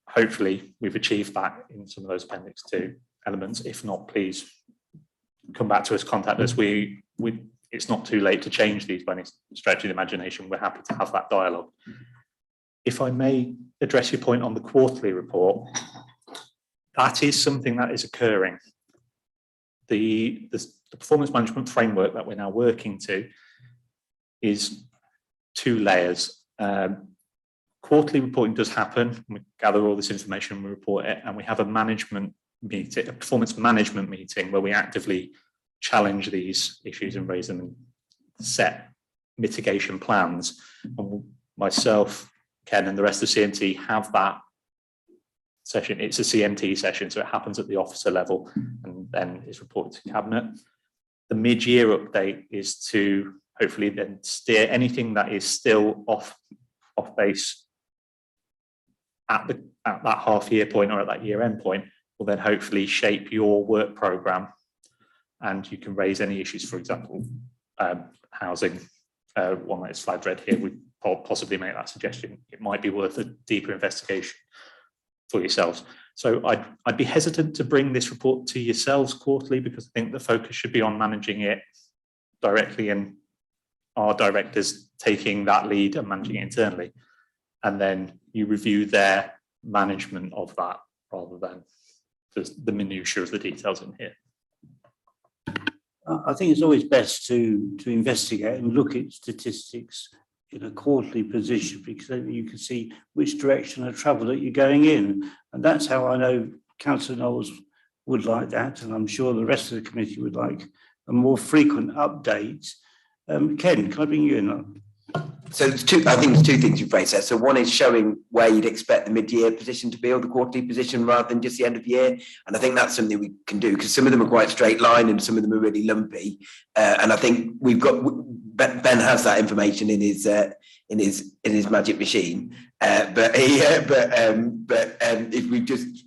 Hopefully we've achieved that in some of those Appendix 2 elements. If not, please come back to us, contact us. It's not too late to change these by any stretch of the imagination. We're happy to have that dialogue. If I may address your point on the quarterly report, that is something that is occurring. The performance management framework that we're now working to is 2 layers. Quarterly reporting does happen. We gather all this information, we report it, and we have a management meeting, a performance management meeting, where we actively challenge these issues and raise them and set mitigation plans. And myself, Ken, and the rest of CMT have that session. It's a CMT session, so it happens at the officer level and then is reported to Cabinet. The mid-year update is to hopefully then steer anything that is still off base at that half-year point or at that year-end point, will then hopefully shape your work programme, and you can raise any issues. For example, housing, one that is flagged red here, we possibly make that suggestion. It might be worth a deeper investigation for yourselves. So I'd be hesitant to bring this report to yourselves quarterly, because I think the focus should be on managing it directly and our directors taking that lead and managing it internally. And then you review their management of that rather than the minutiae of the details in here. I think it's always best to investigate and look at statistics in a quarterly position, because then you can see which direction of travel that you're going in. And that's how I know Councillor Knowles would like that, and I'm sure the rest of the committee would like a more frequent update. Ken, can I bring you in? So I think there's two things you've raised there. So one is showing where you'd expect the mid-year position to be, or the quarterly position, rather than just the end of year. And I think that's something we can do, because some of them are quite straight line and some of them are really lumpy. And I think Ben has that information in his magic machine. But if we just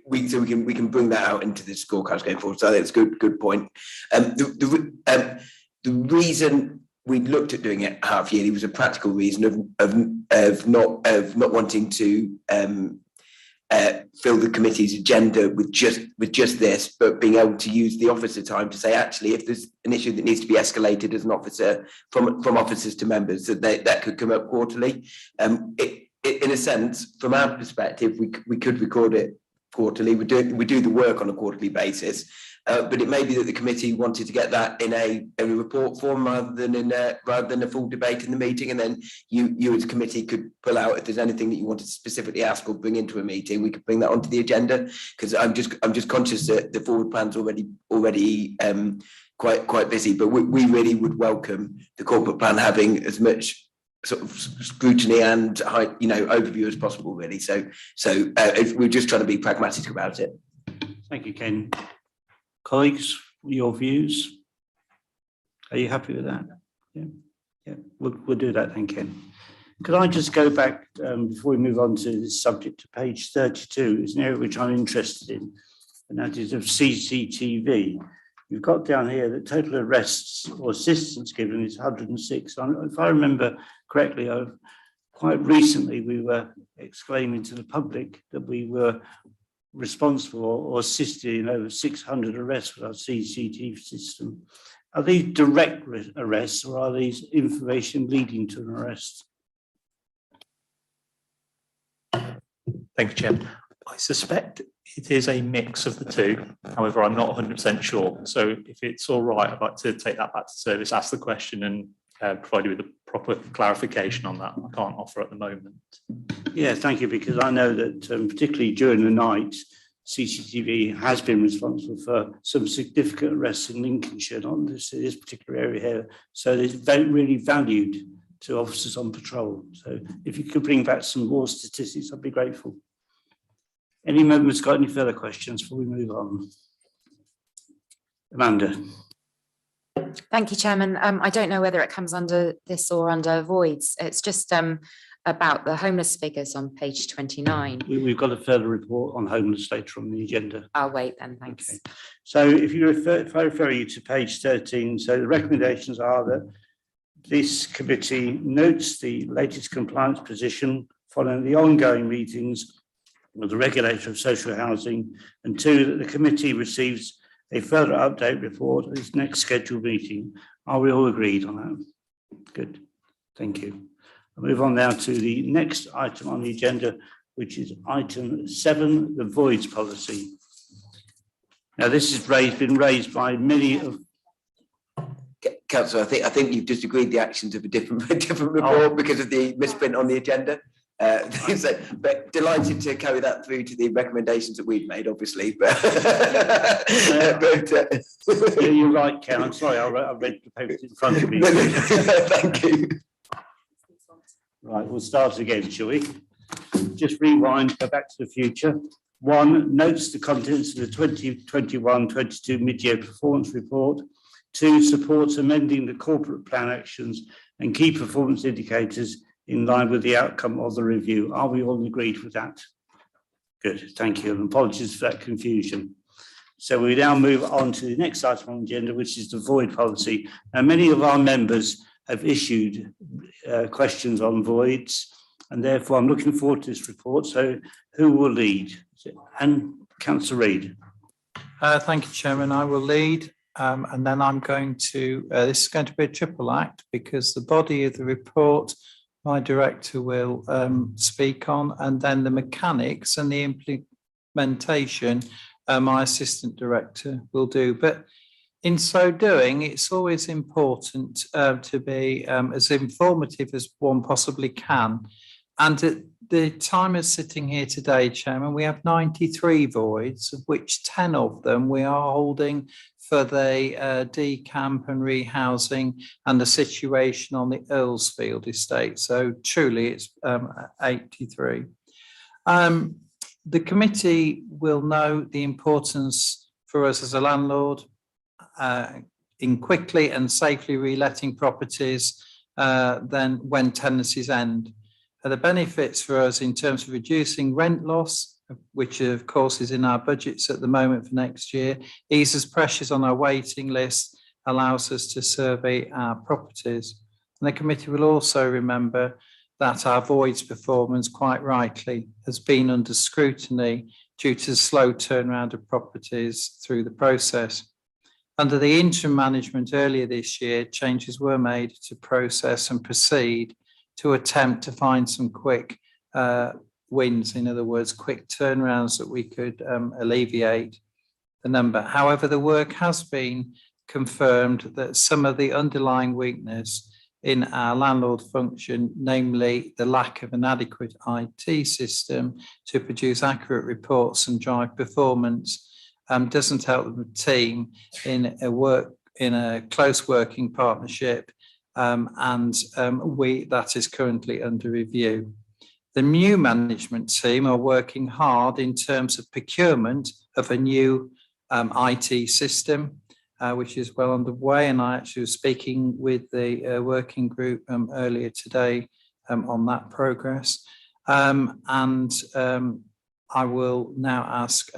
we can bring that out into the scorecards going forward. So I think it's a good point. The reason we looked at doing it half yearly was a practical reason of not wanting to fill the committee's agenda with just this, but being able to use the officer time to say, actually, if there's an issue that needs to be escalated as an officer from officers to members, that could come up quarterly. In a sense, from our perspective, we could record it quarterly. We do the work on a quarterly basis. But it may be that the committee wanted to get that in a report form rather than a full debate in the meeting, and then you as a committee could pull out if there's anything that you wanted to specifically ask or bring into a meeting. We could bring that onto the agenda, because I'm just conscious that the forward plan's already quite busy. But we really would welcome the corporate plan having as much sort of scrutiny and overview as possible, really. So we're just trying to be pragmatic about it. Thank you, Ken. Colleagues, your views? Are you happy with that? Yeah. We'll do that then, Ken. Could I just go back before we move on to this subject to page 32? It's an area which I'm interested in, and that is of CCTV. You've got down here that total arrests or assistance given is 106. If I remember correctly, quite recently we were exclaiming to the public that we were responsible or assisted in over 600 arrests with our CCTV system. Are these direct arrests, or are these information leading to an arrest? Thank you, Chair. I suspect it is a mix of the two. However, I'm not 100% sure. So if it's all right, I'd like to take that back to service, ask the question, and provide you with a proper clarification on that. I can't offer at the moment. Yeah, thank you, because I know that particularly during the night, CCTV has been responsible for some significant arrests in Lincolnshire, not this particular area here. So it's really valued to officers on patrol. So if you could bring back some more statistics, I'd be grateful. Any members got any further questions before we move on? Amanda. Thank you, Chairman. I don't know whether it comes under this or under voids. It's just about the homeless figures on page 29. We've got a further report on homeless later on the agenda. I'll wait then, thanks. Okay. So if I refer you to page 13, so the recommendations are that this committee notes the latest compliance position following the ongoing meetings with the regulator of social housing, and 2, that the committee receives a further update report at its next scheduled meeting. Are we all agreed on that? Good, thank you. I'll move on now to the next item on the agenda, which is item 7, the voids policy. Now, this has been raised by many of. Councillor, I think you've just agreed the actions of a different report because of the misprint on the agenda. But delighted to carry that through to the recommendations that we've made, obviously. But, yeah, you're right, Ken. I'm sorry, I read the papers in front of me. Thank you. Right, we'll start again, shall we? Just rewind, go back to the future. 1, notes the contents of the 2021-22 mid-year performance report. 2, supports amending the corporate plan actions and key performance indicators in line with the outcome of the review. Are we all agreed with that? Good, thank you, and apologies for that confusion. So we now move on to the next item on the agenda, which is the void policy. Now, many of our members have issued questions on voids, And therefore, I'm looking forward to this report. So who will lead? And Councillor Reid. Thank you, Chairman. I will lead. And then I'm going to, this is going to be a triple act because the body of the report, my director will speak on, and then the mechanics and the implementation, my assistant director will do. But in so doing, it's always important to be as informative as one possibly can. And at the time of sitting here today, Chairman, we have 93 voids, of which 10 of them we are holding for the decamp and rehousing and the situation on the Earlsfield estate. So truly it's 83. The committee will know the importance for us as a landlord in quickly and safely reletting properties then when tenancies end. The benefits for us in terms of reducing rent loss, which of course is in our budgets at the moment for next year, eases pressures on our waiting list, allows us to survey our properties. And the committee will also remember that our voids performance, quite rightly, has been under scrutiny due to the slow turnaround of properties through the process. Under the interim management earlier this year, changes were made to process and proceed to attempt to find some quick wins, in other words, quick turnarounds that we could alleviate the number. However, the work has been confirmed that some of the underlying weakness in our landlord function, namely the lack of an adequate IT system to produce accurate reports and drive performance, doesn't help the team in a close working partnership. That is currently under review. The new management team are working hard in terms of procurement of a new IT system, which is well underway. And I actually was speaking with the working group earlier today on that progress. I will now ask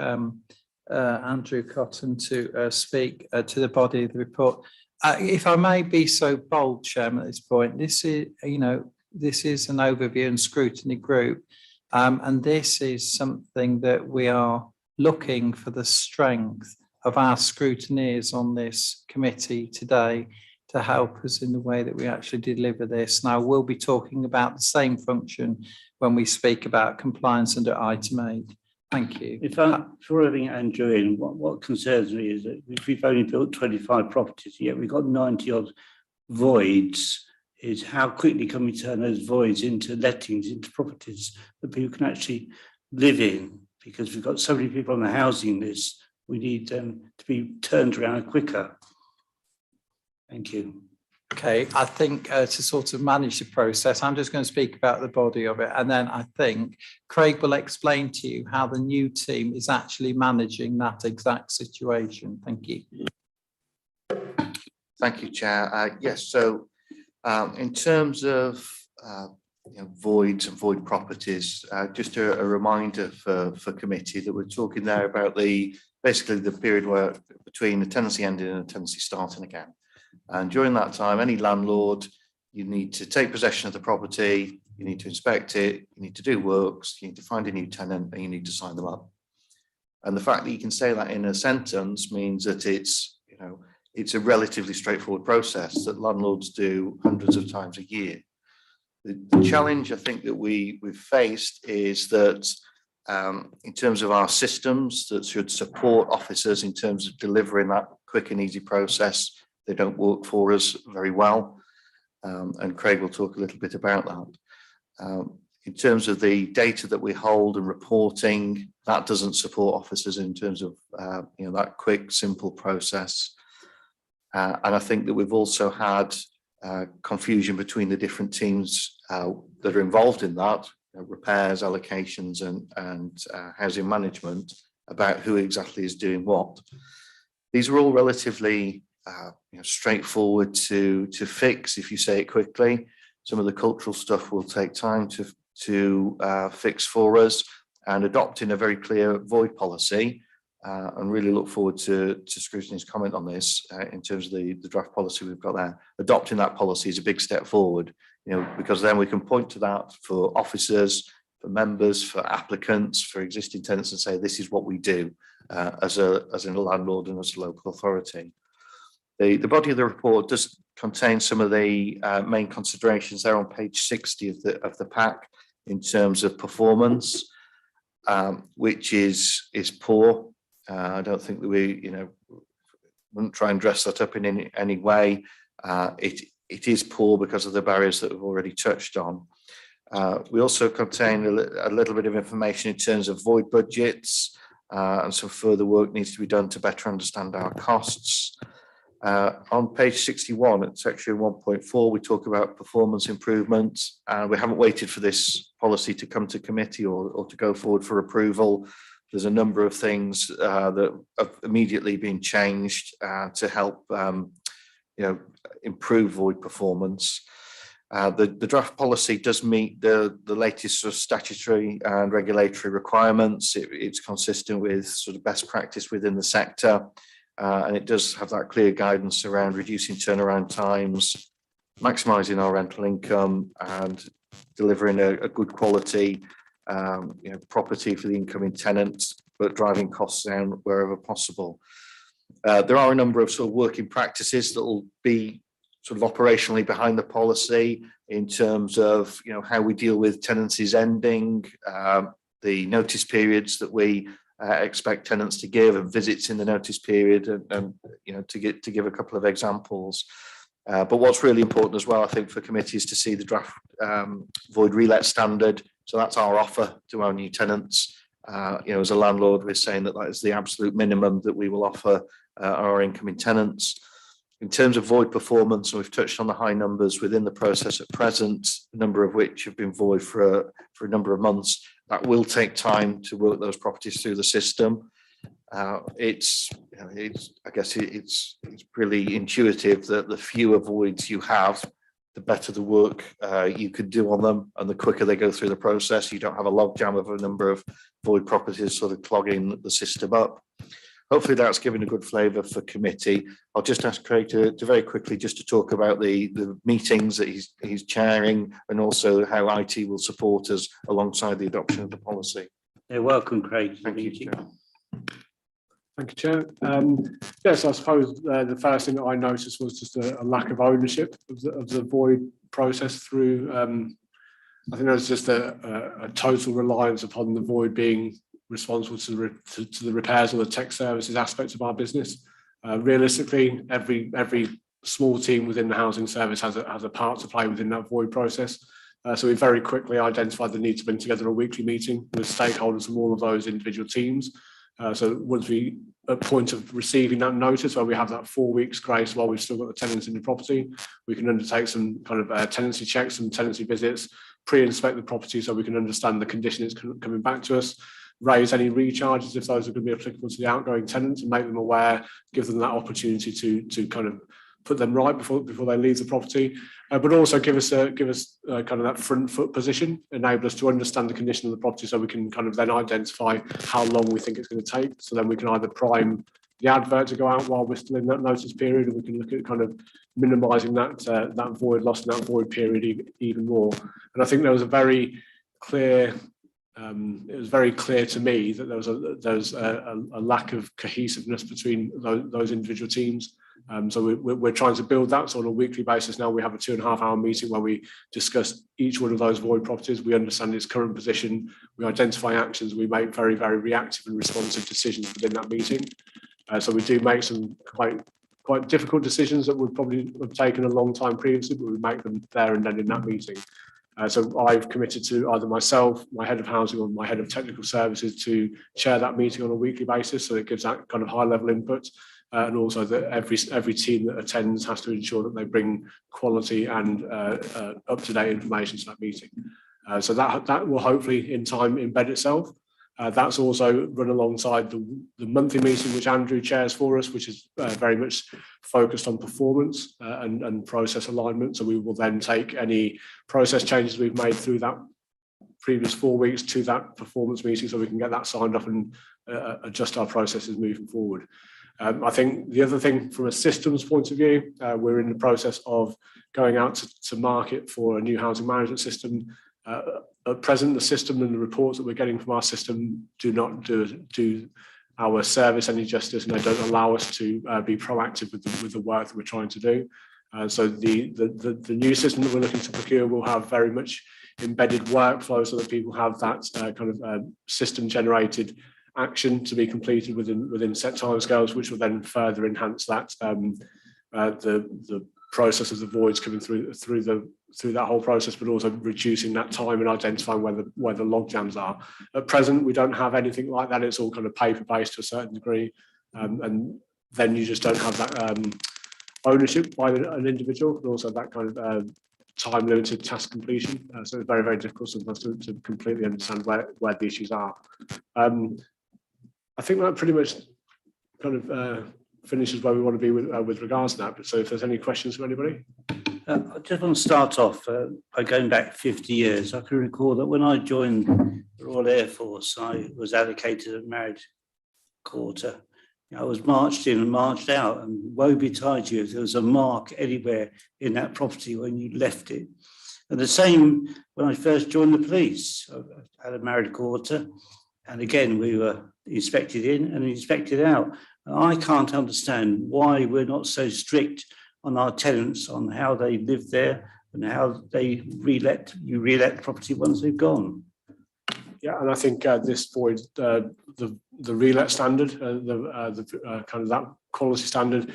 Andrew Cotton to speak to the body of the report. If I may be so bold, Chairman, at this point, this is an overview and scrutiny group, and this is something that we are looking for the strength of our scrutineers on this committee today to help us in the way that we actually deliver this. Now, we'll be talking about the same function when we speak about compliance under item 8. Thank you. For having Andrew in, what concerns me is that if we've only built 25 properties, yet we've got 90 odd voids, is how quickly can we turn those voids into lettings, into properties that people can actually live in? Because we've got so many people on the housing list, we need them to be turned around quicker. Thank you. Okay, I think to sort of manage the process, I'm just going to speak about the body of it. And then I think Craig will explain to you how the new team is actually managing that exact situation. Thank you. Thank you, Chair. Yes, so in terms of voids and void properties, just a reminder for committee that we're talking there about basically the period where between the tenancy ending and the tenancy starting again. And during that time, any landlord, you need to take possession of the property, you need to inspect it, you need to do works, you need to find a new tenant, and you need to sign them up. And the fact that you can say that in a sentence means that it's a relatively straightforward process that landlords do hundreds of times a year. The challenge I think that we've faced is that in terms of our systems that should support officers in terms of delivering that quick and easy process, they don't work for us very well. And Craig will talk a little bit about that. In terms of the data that we hold and reporting, that doesn't support officers in terms of that quick, simple process. And I think that we've also had confusion between the different teams that are involved in that, repairs, allocations and housing management, about who exactly is doing what. These are all relatively straightforward to fix if you say it quickly. Some of the cultural stuff will take time to fix for us, and adopting a very clear void policy, and really look forward to Scrutiny's comment on this in terms of the draft policy we've got there. Adopting that policy is a big step forward because then we can point to that for officers, for members, for applicants, for existing tenants, and say this is what we do as a landlord and as a local authority. The body of the report does contain some of the main considerations there on page 60 of the pack in terms of performance, which is poor. I don't think that we wouldn't try and dress that up in any way. It is poor because of the barriers that we've already touched on. We also contain a little bit of information in terms of void budgets, and some further work needs to be done to better understand our costs. On page 61 at section 1.4, we talk about performance improvements, and we haven't waited for this policy to come to committee or to go forward for approval. There's a number of things that have immediately been changed to help improve void performance. The draft policy does meet the latest sort of statutory and regulatory requirements. It's consistent with sort of best practice within the sector. And it does have that clear guidance around reducing turnaround times, maximising our rental income, and delivering a good quality property for the incoming tenants, but driving costs down wherever possible. There are a number of sort of working practices that will be sort of operationally behind the policy in terms of how we deal with tenancies ending, the notice periods that we expect tenants to give, and visits in the notice period, and to give a couple of examples. But what's really important as well, I think, for committees to see the draft void relet standard. So that's our offer to our new tenants. As a landlord, we're saying that is the absolute minimum that we will offer our incoming tenants. In terms of void performance, we've touched on the high numbers within the process at present, a number of which have been void for a number of months. That will take time to work those properties through the system. I guess it's pretty intuitive that the fewer voids you have, the better the work you could do on them, and the quicker they go through the process. You don't have a logjam of a number of void properties sort of clogging the system up. Hopefully that's given a good flavour for committee. I'll just ask Craig to very quickly just to talk about the meetings that he's chairing, and also how IT will support us alongside the adoption of the policy. You're welcome, Craig. Thank you, Chair. Thank you, Chair. Yes, I suppose the first thing that I noticed was just a lack of ownership of the void process through. I think there's just a total reliance upon the void being responsible to the repairs or the tech services aspects of our business. Realistically, every small team within the housing service has a part to play within that void process. So we very quickly identified the need to bring together a weekly meeting with stakeholders from all of those individual teams. So once we, at point of receiving that notice, where we have that 4 weeks grace while we've still got the tenants in the property, we can undertake some kind of tenancy checks, some tenancy visits, pre-inspect the property so we can understand the condition it's coming back to us, raise any recharges if those are going to be applicable to the outgoing tenants, and make them aware, give them that opportunity to kind of put them right before they leave the property, but also give us kind of that front foot position, enable us to understand the condition of the property so we can kind of then identify how long we think it's going to take. So then we can either prime the advert to go out while we're still in that notice period, and we can look at kind of minimising that void loss and that void period even more. And I think there was a very clear it was very clear to me that there was a lack of cohesiveness between those individual teams. So we're trying to build that. So on a weekly basis now, we have a 2.5-hour meeting where we discuss each one of those void properties. We understand its current position. We identify actions. We make very, very reactive and responsive decisions within that meeting. So we do make some quite difficult decisions that would probably have taken a long time previously, but we make them there and then in that meeting. So I've committed to either myself, my head of housing, or my head of technical services to chair that meeting on a weekly basis. So it gives that kind of high level input. And also that every team that attends has to ensure that they bring quality and up-to-date information to that meeting. So that will hopefully in time embed itself. That's also run alongside the monthly meeting which Andrew chairs for us, which is very much focused on performance and process alignment. So we will then take any process changes we've made through that previous 4 weeks to that performance meeting so we can get that signed off and adjust our processes moving forward. I think the other thing from a systems point of view, we're in the process of going out to market for a new housing management system. At present, the system and the reports that we're getting from our system do not do our service any justice, and they don't allow us to be proactive with the work that we're trying to do. So the new system that we're looking to procure will have very much embedded workflow so that people have that kind of system generated action to be completed within set timescales, which will then further enhance that the process of the voids coming through that whole process, but also reducing that time and identifying where the log jams are. At present, we don't have anything like that. It's all kind of paper based to a certain degree, and then you just don't have that ownership by an individual, but also that kind of time limited task completion. So it's very, very difficult sometimes to completely understand where the issues are. I think that pretty much kind of finishes where we want to be with regards to that. But so if there's any questions from anybody. I just want to start off by going back 50 years. I can recall that when I joined the Royal Air Force, I was allocated a married quarter. I was marched in and marched out, and woe betide you if there was a mark anywhere in that property when you left it. And the same when I first joined the police. I had a married quarter, and again we were inspected in and inspected out. And I can't understand why we're not so strict on our tenants on how they live there and how they relet property once they've gone. Yeah, and I think this void, the relet standard, the kind of that quality standard,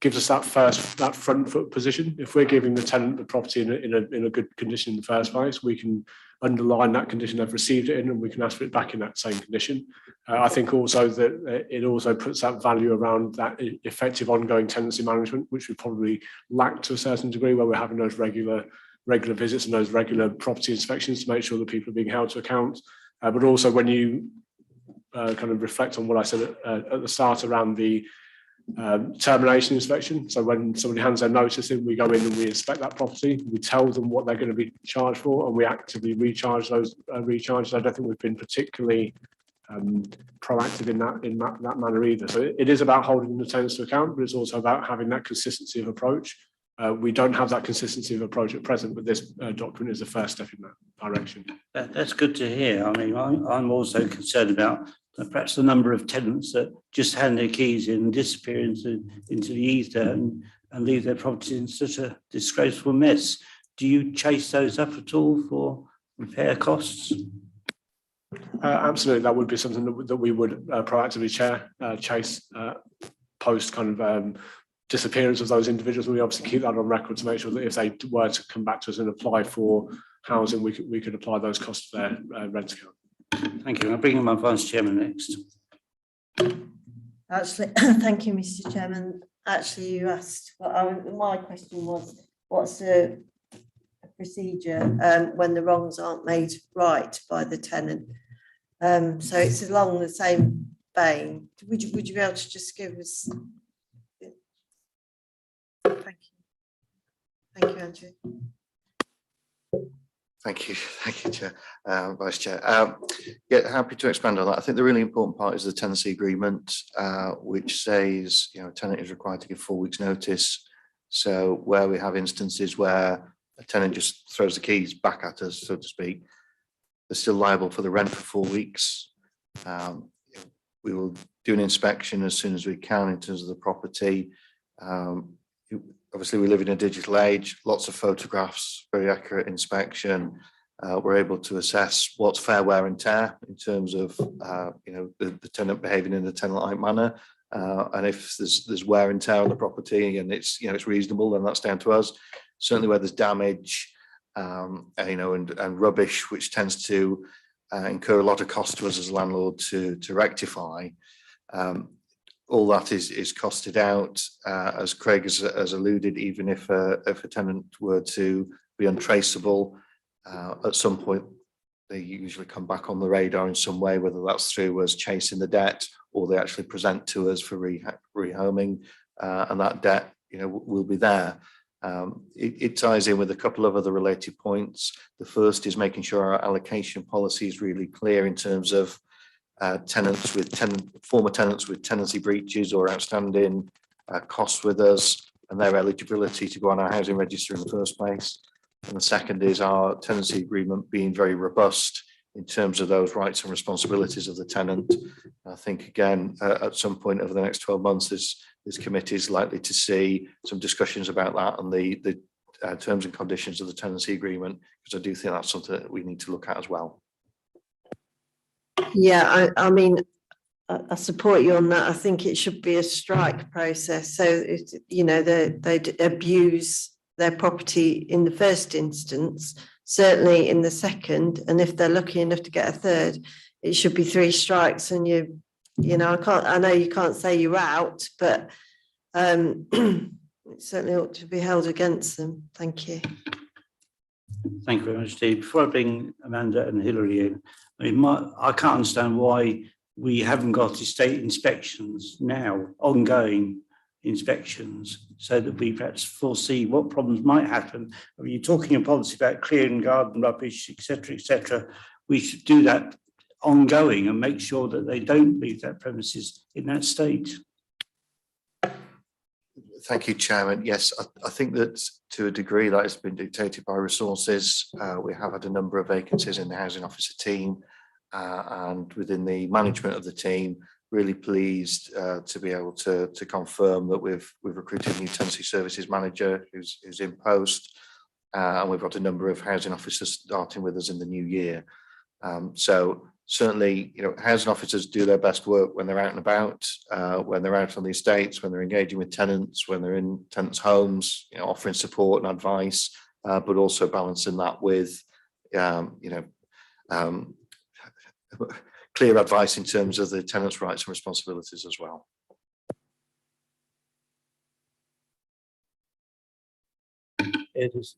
gives us that front foot position. If we're giving the tenant the property in a good condition in the first place, we can underline that condition they've received it in, and we can ask for it back in that same condition. I think also that it also puts that value around that effective ongoing tenancy management, which we probably lack to a certain degree, where we're having those regular visits and those regular property inspections to make sure that people are being held to account. But also when you kind of reflect on what I said at the start around the termination inspection. So when somebody hands their notice in, we go in and we inspect that property. We tell them what they're going to be charged for, and we actively recharge those recharges. I don't think we've been particularly proactive in that manner either. So it is about holding the tenants to account, but it's also about having that consistency of approach. We don't have that consistency of approach at present, but this document is the first step in that direction. That's good to hear. I mean, I'm also concerned about perhaps the number of tenants that just hand their keys in and disappear into the ether and leave their property in such a disgraceful mess. Do you chase those up at all for repair costs? Absolutely, that would be something that we would proactively chase post kind of disappearance of those individuals. We obviously keep that on record to make sure that if they were to come back to us and apply for housing, we could apply those costs to their rent account. Thank you. I'll bring in my Vice Chairman next. Actually, thank you, Mr. Chairman. Actually, you asked, my question was, what's the procedure when the wrongs aren't made right by the tenant? So it's along the same vein. Would you be able to just give us? Thank you. Thank you, Andrew. Thank you, Chair, Vice Chair. Yeah, happy to expand on that. I think the really important part is the tenancy agreement, which says, a tenant is required to give 4 weeks' notice. So where we have instances where a tenant just throws the keys back at us, so to speak, they're still liable for the rent for 4 weeks. We will do an inspection as soon as we can in terms of the property. Obviously, we live in a digital age, lots of photographs, very accurate inspection. We're able to assess what's fair wear and tear in terms of, the tenant behaving in a tenant-like manner. And if there's wear and tear on the property and it's reasonable, then that's down to us. Certainly where there's damage, and rubbish, which tends to incur a lot of cost to us as a landlord to rectify. All that is costed out, as Craig has alluded. Even if a tenant were to be untraceable, at some point they usually come back on the radar in some way, whether that's through us chasing the debt or they actually present to us for rehoming, and that debt will be there. It ties in with a couple of other related points. The first is making sure our allocation policy is really clear in terms of former tenants with tenancy breaches or outstanding costs with us, and their eligibility to go on our housing register in the first place. And the second is our tenancy agreement being very robust in terms of those rights and responsibilities of the tenant. I think again, at some point over the next 12 months, this committee is likely to see some discussions about that and the terms and conditions of the tenancy agreement, because I do think that's something that we need to look at as well. Yeah, I mean, I support you on that. I think it should be a strike process. So, they'd abuse their property in the first instance, certainly in the second, and if they're lucky enough to get a third, it should be 3 strikes. And I know you can't say you're out, but it certainly ought to be held against them. Thank you. Thank you very much, Steve. Before I bring Amanda and Hilary in, I can't understand why we haven't got estate inspections now, ongoing inspections, so that we perhaps foresee what problems might happen. I mean, you're talking a policy about clearing garden rubbish, etc. We should do that ongoing and make sure that they don't leave that premises in that state. Thank you, Chairman. Yes, I think that to a degree that has been dictated by resources. We have had a number of vacancies in the housing officer team and within the management of the team. Really pleased to be able to confirm that we've recruited a new tenancy services manager who's in post, and we've got a number of housing officers starting with us in the new year. So certainly, housing officers do their best work when they're out and about, when they're out on the estates, when they're engaging with tenants, when they're in tenants' homes, offering support and advice, but also balancing that with, clear advice in terms of the tenants' rights and responsibilities as well.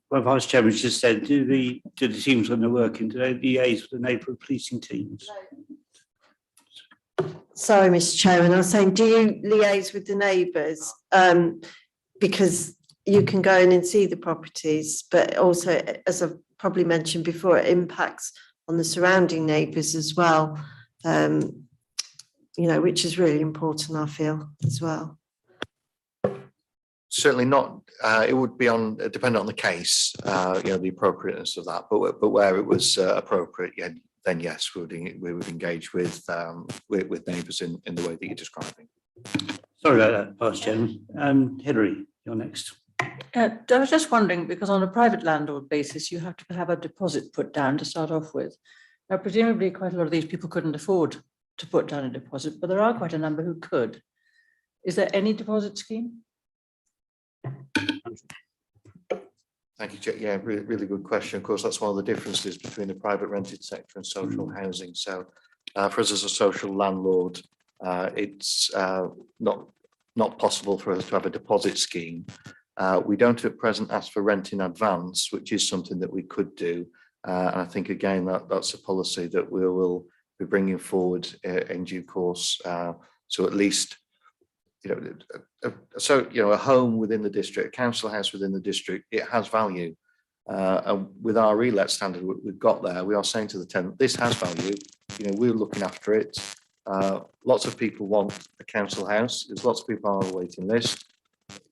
Well, Vice Chairman just said, do the teams when they're working, do they liaise with the neighbourhood policing teams? Sorry, Mr. Chairman, I was saying, do you liaise with the neighbours? Because you can go in and see the properties, but also, as I've probably mentioned before, it impacts on the surrounding neighbours as well, which is really important, I feel, as well. Certainly not. It would be dependent on the case, the appropriateness of that. But where it was appropriate, then yes, we would engage with neighbours in the way that you're describing. Sorry about that, Vice Chairman. Hilary, you're next. I was just wondering, because on a private landlord basis, you have to have a deposit put down to start off with. Now, presumably, quite a lot of these people couldn't afford to put down a deposit, but there are quite a number who could. Is there any deposit scheme? Thank you, Chair. Yeah, really good question. Of course, that's one of the differences between the private rented sector and social housing. So for us as a social landlord, it's not possible for us to have a deposit scheme. We don't at present ask for rent in advance, which is something that we could do. And I think, again, that's a policy that we will be bringing forward in due course. So at least, a home within the district, a council house within the district, it has value. And with our relet standard we've got there, we are saying to the tenant, this has value. We're looking after it. Lots of people want a council house. There's lots of people on the waiting list.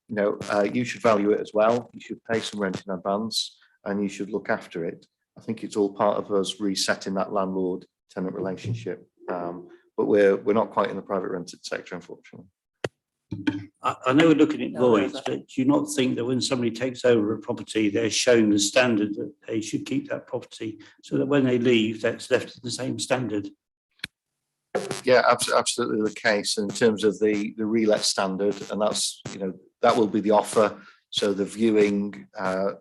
You should value it as well. You should pay some rent in advance, and you should look after it. I think it's all part of us resetting that landlord-tenant relationship. But we're not quite in the private rented sector, unfortunately. I know we're looking at voids, but do you not think that when somebody takes over a property, they're shown the standard that they should keep that property, so that when they leave, that's left at the same standard? Yeah, absolutely the case. In terms of the relet standard, and that's that will be the offer. So the viewing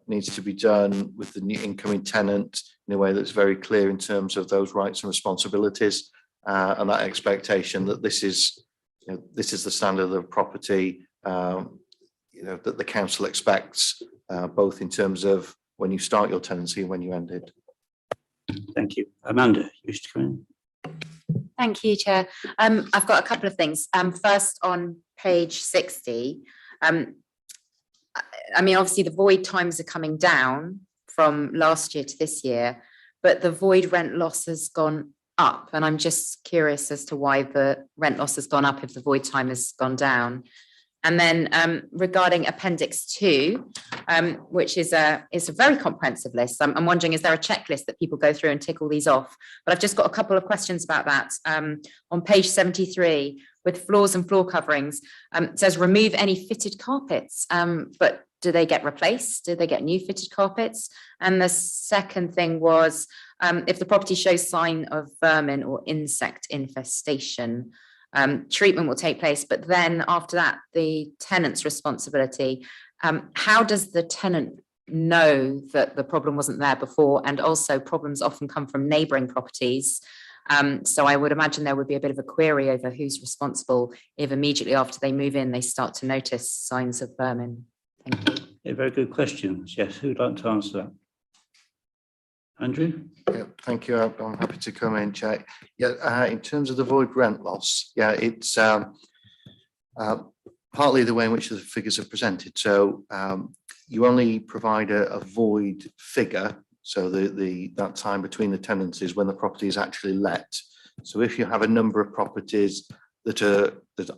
needs to be done with the new incoming tenant in a way that's very clear in terms of those rights and responsibilities, and that expectation that this is the standard of the property, that the council expects, both in terms of when you start your tenancy and when you end it. Thank you. Amanda, you wish to come in? Thank you, Chair. I've got a couple of things. First, on page 60, obviously the void times are coming down from last year to this year, but the void rent loss has gone up, and I'm just curious as to why the rent loss has gone up if the void time has gone down. And then regarding Appendix 2, which is a very comprehensive list, I'm wondering, is there a checklist that people go through and tick all these off? But I've just got a couple of questions about that. On page 73, with floors and floor coverings, it says remove any fitted carpets, but do they get replaced? Do they get new fitted carpets? And the second thing was, if the property shows sign of vermin or insect infestation, treatment will take place, but then after that, the tenant's responsibility. How does the tenant know that the problem wasn't there before? And also, problems often come from neighbouring properties. So I would imagine there would be a bit of a query over who's responsible if immediately after they move in, they start to notice signs of vermin. Thank you. Yeah, very good questions. Yes, who'd like to answer that? Andrew? Yeah, thank you. I'm happy to come in, Chair. Yeah, in terms of the void rent loss, yeah, it's partly the way in which the figures are presented. So you only provide a void figure, so that time between the tenancies when the property is actually let. So if you have a number of properties that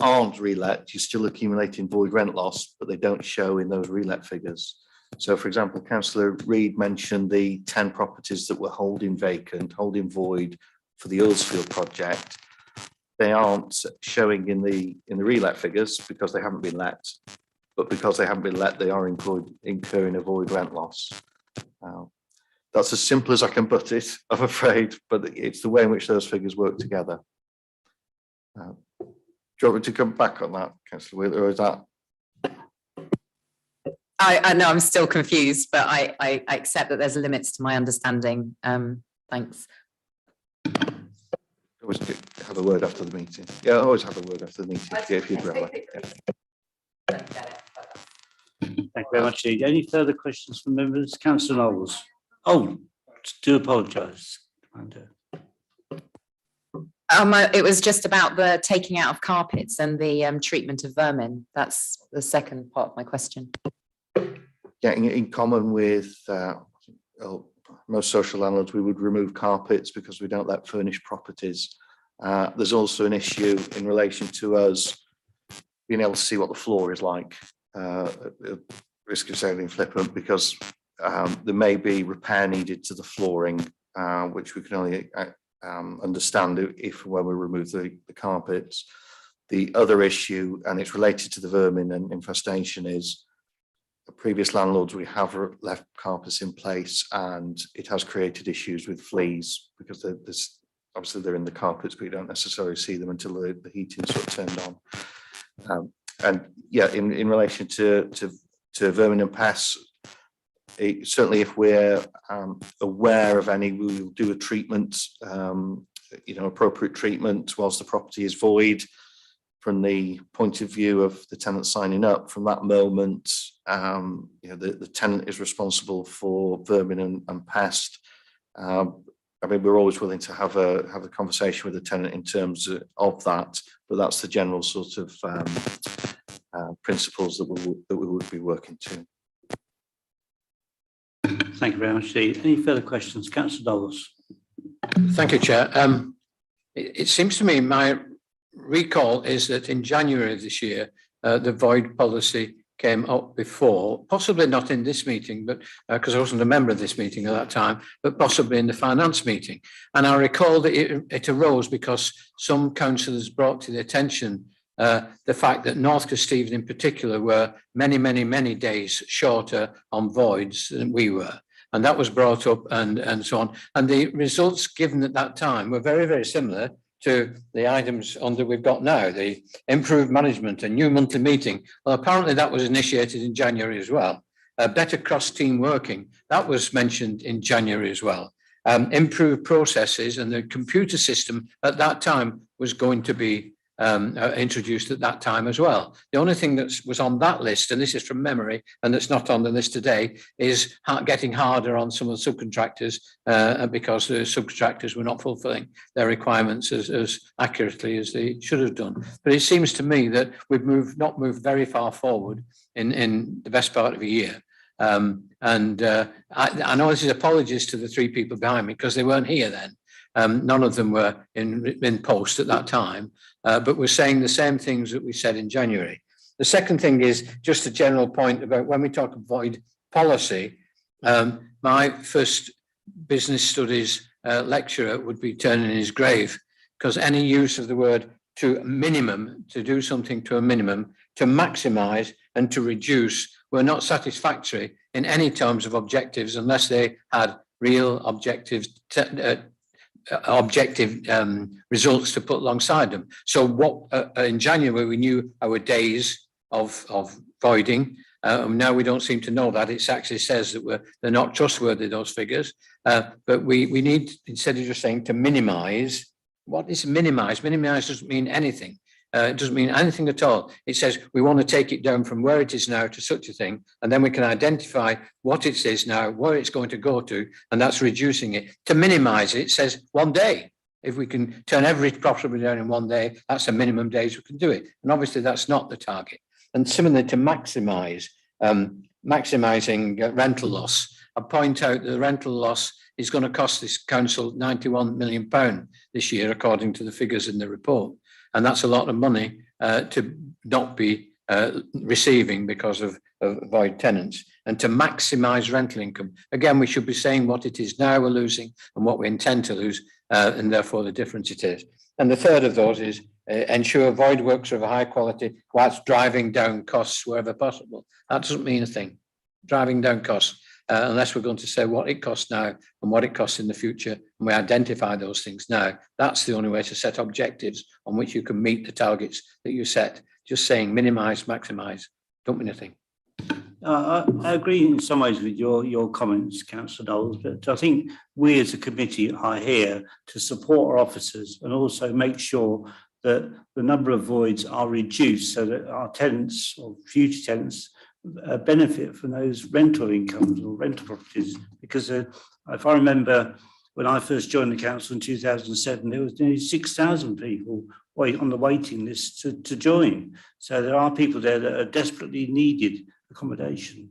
aren't relet, you're still accumulating void rent loss, but they don't show in those relet figures. So, for example, Councillor Reid mentioned the 10 properties that were holding vacant, holding void for the Earlsfield project. They aren't showing in the relet figures because they haven't been let, but because they haven't been let, they are incurring a void rent loss. That's as simple as I can put it, I'm afraid, but it's the way in which those figures work together. Do you want me to come back on that, Councillor Wheeler, or is that? I know I'm still confused, but I accept that there's limits to my understanding. Thanks. Always have a word after the meeting. Yeah, always have a word after the meeting. Yeah, if you'd rather. Yeah. Thank you very much. Any further questions from members? Councillor Knowles. Oh, do apologise, Amanda. It was just about the taking out of carpets and the treatment of vermin. That's the second part of my question. Yeah, in common with most social landlords, we would remove carpets because we don't let furnished properties. There's also an issue in relation to us being able to see what the floor is like. Risk of sounding flippant, because there may be repair needed to the flooring, which we can only understand if when we remove the carpets. The other issue, and it's related to the vermin and infestation, is the previous landlords, we have left carpets in place and it has created issues with fleas because there's obviously they're in the carpets, but you don't necessarily see them until the heating sort of turned on. And yeah, in relation to vermin and pests, certainly if we're aware of any, we will do a treatment, appropriate treatment whilst the property is void. From the point of view of the tenant signing up, from that moment, the tenant is responsible for vermin and pest. I mean, we're always willing to have a conversation with the tenant in terms of that, but that's the general sort of principles that we would be working to. Thank you very much. Any further questions? Councillor Knowles. Thank you, Chair. It seems to me my recall is that in January of this year, the void policy came up before, possibly not in this meeting, but because I wasn't a member of this meeting at that time, but possibly in the finance meeting. And I recall that it arose because some councillors brought to the attention the fact that Northcote Stephen in particular were many, many, many days shorter on voids than we were. And that was brought up and so on. And the results given at that time were very, very similar to the items under we've got now, the improved management, a new monthly meeting. Well, apparently that was initiated in January as well. Better cross-team working, that was mentioned in January as well. Improved processes, and the computer system at that time was going to be introduced at that time as well. The only thing that was on that list, and this is from memory, and that's not on the list today, is getting harder on some of the subcontractors because the subcontractors were not fulfilling their requirements as accurately as they should have done. But it seems to me that we've not moved very far forward in the best part of a year. I know this is apologies to the three people behind me because they weren't here then. None of them were in post at that time, but we're saying the same things that we said in January. The second thing is just a general point about when we talk of void policy. My first business studies lecturer would be turning in his grave, because any use of the word to a minimum, to do something to a minimum, to maximise and to reduce were not satisfactory in any terms of objectives unless they had real objectives, results to put alongside them. So what in January we knew our days of voiding. Now we don't seem to know that. It actually says that they're not trustworthy, those figures. But we need, instead of just saying to minimise, what is minimise? Minimise doesn't mean anything. It doesn't mean anything at all. It says we want to take it down from where it is now to such a thing, and then we can identify what it is now, where it's going to go to, and that's reducing it. To minimise it says 1 day. If we can turn every property down in 1 day, that's the minimum days we can do it. And obviously that's not the target. And similarly to maximise, maximising rental loss. I point out that the rental loss is going to cost this council £91 million this year, according to the figures in the report. And that's a lot of money to not be receiving because of void tenants. And to maximise rental income, again, we should be saying what it is now we're losing and what we intend to lose, and therefore the difference it is. And the third of those is ensure void works are of a high quality whilst driving down costs wherever possible. That doesn't mean a thing, driving down costs, unless we're going to say what it costs now and what it costs in the future, and we identify those things now. That's the only way to set objectives on which you can meet the targets that you set. Just saying minimise, maximise, don't mean a thing. I agree in some ways with your comments, Councillor Knowles, but I think we as a committee are here to support our officers and also make sure that the number of voids are reduced so that our tenants or future tenants benefit from those rental incomes or rental properties. Because if I remember when I first joined the council in 2007, there was nearly 6,000 people on the waiting list to join. So there are people there that are desperately needed accommodation.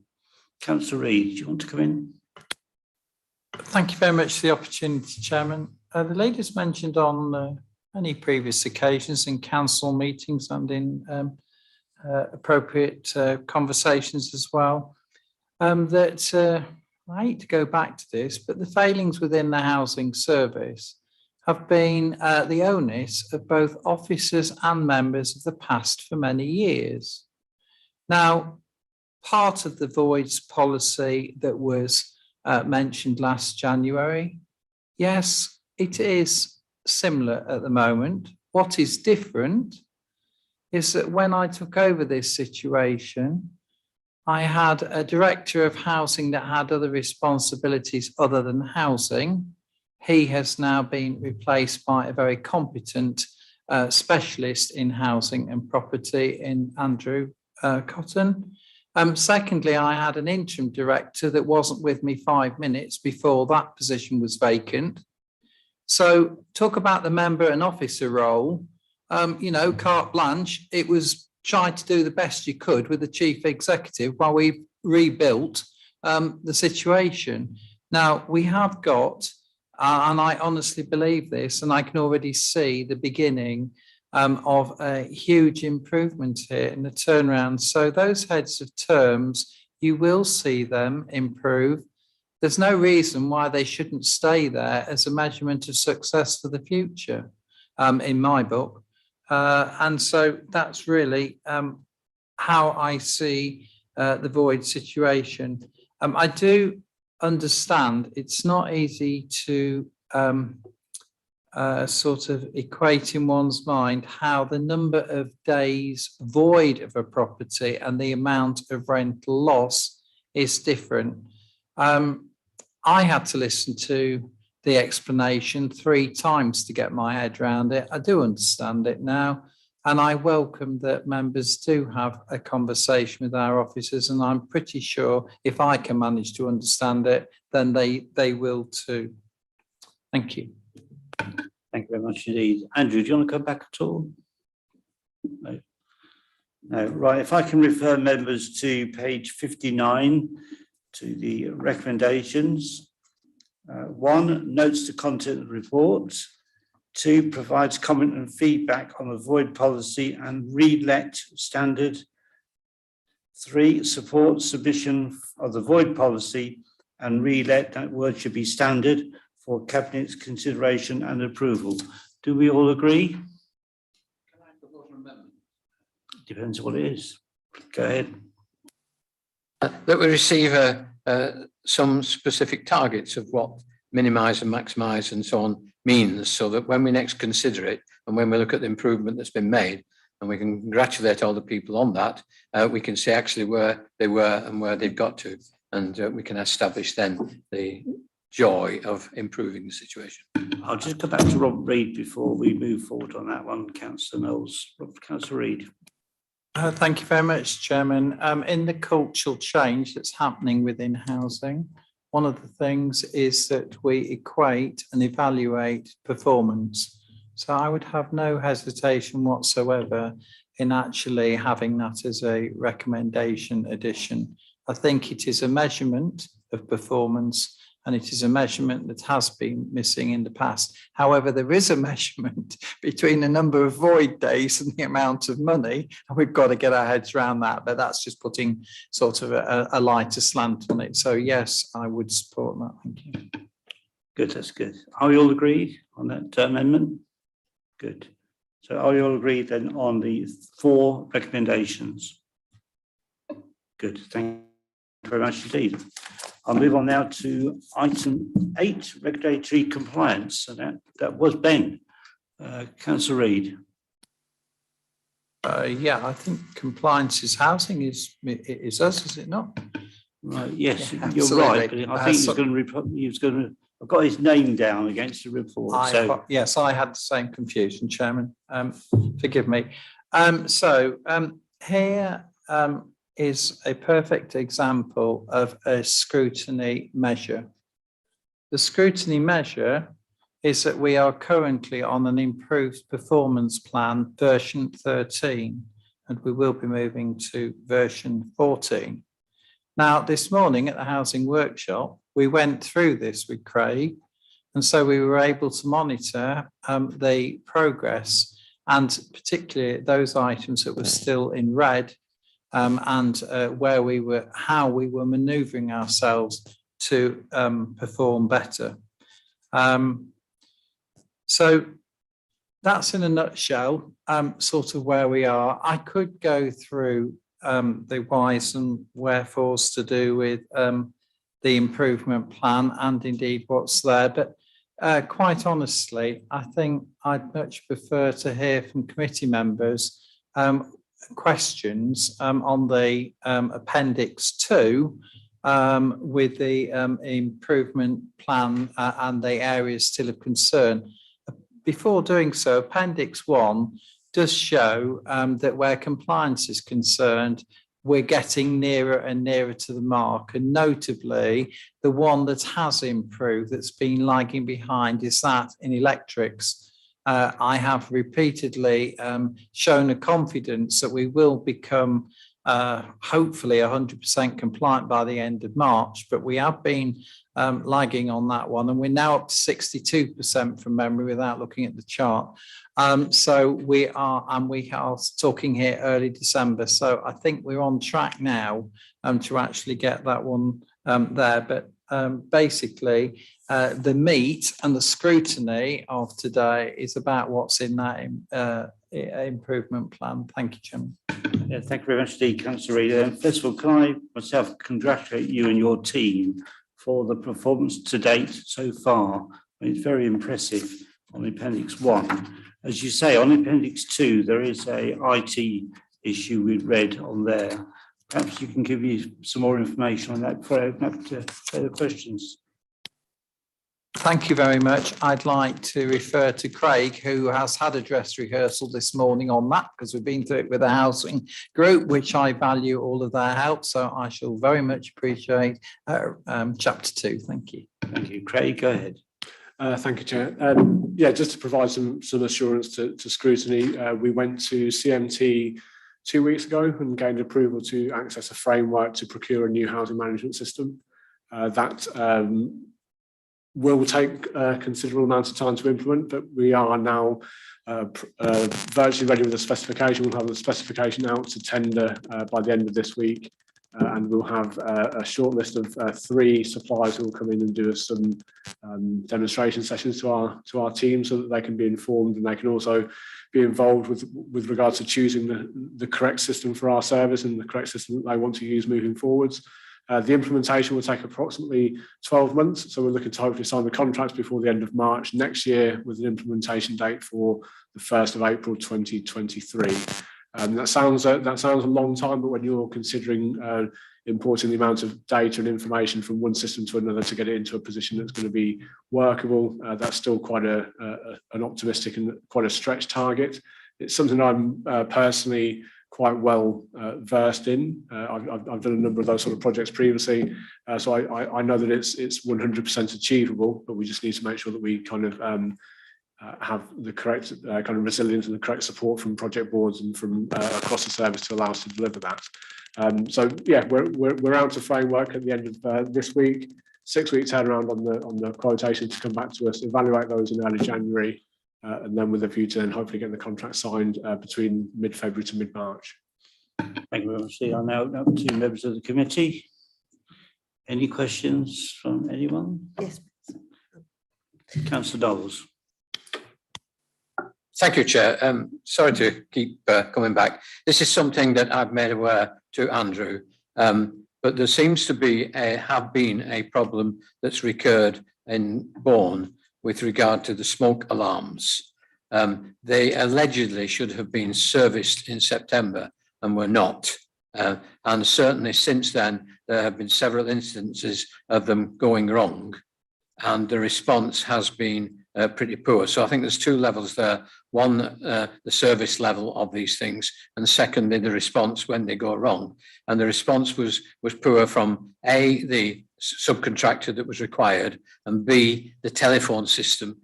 Councillor Reid, do you want to come in? Thank you very much for the opportunity, Chairman. The leaders mentioned on many previous occasions in council meetings and in appropriate conversations as well, that I hate to go back to this, but the failings within the housing service have been the onus of both officers and members of the past for many years. Now, part of the voids policy that was mentioned last January, yes, it is similar at the moment. What is different is that when I took over this situation, I had a director of housing that had other responsibilities other than housing. He has now been replaced by a very competent specialist in housing and property in Andrew Cotton. Secondly, I had an interim director that wasn't with me 5 minutes before that position was vacant. So talk about the member and officer role, carte blanche. It was try to do the best you could with the chief executive while we rebuilt the situation. Now we have got, and I honestly believe this, and I can already see the beginning of a huge improvement here in the turnaround. So those heads of terms, you will see them improve. There's no reason why they shouldn't stay there as a measurement of success for the future, in my book. And so that's really how I see the void situation. I do understand it's not easy to sort of equate in one's mind how the number of days void of a property and the amount of rental loss is different. I had to listen to the explanation 3 times to get my head around it. I do understand it now, and I welcome that members do have a conversation with our officers, and I'm pretty sure if I can manage to understand it, then they will too. Thank you. Thank you very much indeed. Andrew, do you want to come back at all? No. No. Right, if I can refer members to page 59 to the recommendations. 1, notes the content of the report. 2, provides comment and feedback on the void policy and relet standard. 3, supports submission of the void policy and relet, that word should be standard, for Cabinet's consideration and approval. Do we all agree? Depends what it is. Go ahead. That we receive some specific targets of what minimise and maximise and so on means, so that when we next consider it and when we look at the improvement that's been made, and we can congratulate all the people on that, we can see actually where they were and where they've got to, and we can establish then the joy of improving the situation. I'll just go back to Rob Reid before we move forward on that one, Councillor Knowles. Councillor Reid. Thank you very much, Chairman. In the cultural change that's happening within housing, one of the things is that we equate and evaluate performance. So I would have no hesitation whatsoever in actually having that as a recommendation addition. I think it is a measurement of performance, and it is a measurement that has been missing in the past. However, there is a measurement between the number of void days and the amount of money, and we've got to get our heads around that, but that's just putting sort of a lighter slant on it. So yes, I would support that. Thank you. Good, that's good. Are we all agreed on that amendment? Good. So are you all agreed then on the 4 recommendations? Good, thank you very much indeed. I'll move on now to item 8, regulatory compliance. So that was Ben. Councillor Reid. Yeah, I think compliance is housing is us, is it not? Right, yes, Yeah, you're right. But I think he was going to, I've got his name down against the report. Yes, I had the same confusion, Chairman. Forgive me. Here is a perfect example of a scrutiny measure. The scrutiny measure is that we are currently on an improved performance plan version 13, and we will be moving to version 14. Now, this morning at the housing workshop, we went through this with Craig, and so we were able to monitor the progress, and particularly those items that were still in red, and how we were manoeuvring ourselves to perform better. So that's in a nutshell, sort of where we are. I could go through the whys and wherefores to do with the improvement plan and indeed what's there, but quite honestly, I think I'd much prefer to hear from committee members questions on the Appendix 2 with the improvement plan and the areas still of concern. Before doing so, Appendix 1 does show that where compliance is concerned, we're getting nearer and nearer to the mark. And notably, the one that has improved, that's been lagging behind, is that in electrics. I have repeatedly shown a confidence that we will become hopefully 100% compliant by the end of March, but we have been lagging on that one, and we're now up to 62% from memory without looking at the chart. So we are talking here early December. So I think we're on track now to actually get that one there. But basically, the meat and the scrutiny of today is about what's in that improvement plan. Thank you, Chairman. Yeah, thank you very much indeed, Councillor Reid. First of all, can I myself congratulate you and your team for the performance to date so far? It's very impressive on Appendix 1. As you say, on Appendix 2, there is a IT issue we've read on there. Perhaps you can give you some more information on that before I open up to further questions. Thank you very much. I'd like to refer to Craig, who has had a dress rehearsal this morning on that, because we've been through it with the housing group, which I value all of their help. So I shall very much appreciate chapter 2. Thank you. Thank you. Craig, go ahead. Thank you, Chair. Yeah, just to provide some assurance to scrutiny, we went to CMT 2 weeks ago and gained approval to access a framework to procure a new housing management system. That will take a considerable amount of time to implement, but we are now virtually ready with the specification. We'll have the specification out to tender by the end of this week, and we'll have a short list of 3 suppliers who will come in and do us some demonstration sessions to our team, so that they can be informed and they can also be involved with regards to choosing the correct system for our service and the correct system that they want to use moving forwards. The implementation will take approximately 12 months, so we're looking to hopefully sign the contracts before the end of March next year, with an implementation date for the 1st of April 2023. That sounds a long time, but when you're considering importing the amount of data and information from one system to another to get it into a position that's going to be workable, that's still quite an optimistic and quite a stretch target. It's something I'm personally quite well versed in. I've done a number of those sort of projects previously, so I know that it's 100% achievable, but we just need to make sure that we kind of have the correct kind of resilience and the correct support from project boards and from across the service to allow us to deliver that. So yeah, we're out of framework at the end of this week. 6-week turnaround on the quotation to come back to us, evaluate those in early January. And then with a view to then hopefully getting the contract signed between mid-February to mid-March. Thank you very much. I now open up to members of the committee. Any questions from anyone? Yes. Councillor Knowles. Thank you, Chair. Sorry to keep coming back. This is something that I've made aware to Andrew, but there seems to have been a problem that's recurred in Bourne with regard to the smoke alarms. They allegedly should have been serviced in September and were not. And certainly since then, there have been several instances of them going wrong, and the response has been pretty poor. So I think there's 2 levels there. One, the service level of these things, and secondly, the response when they go wrong. And the response was poor from A, the subcontractor that was required, and B, the telephone system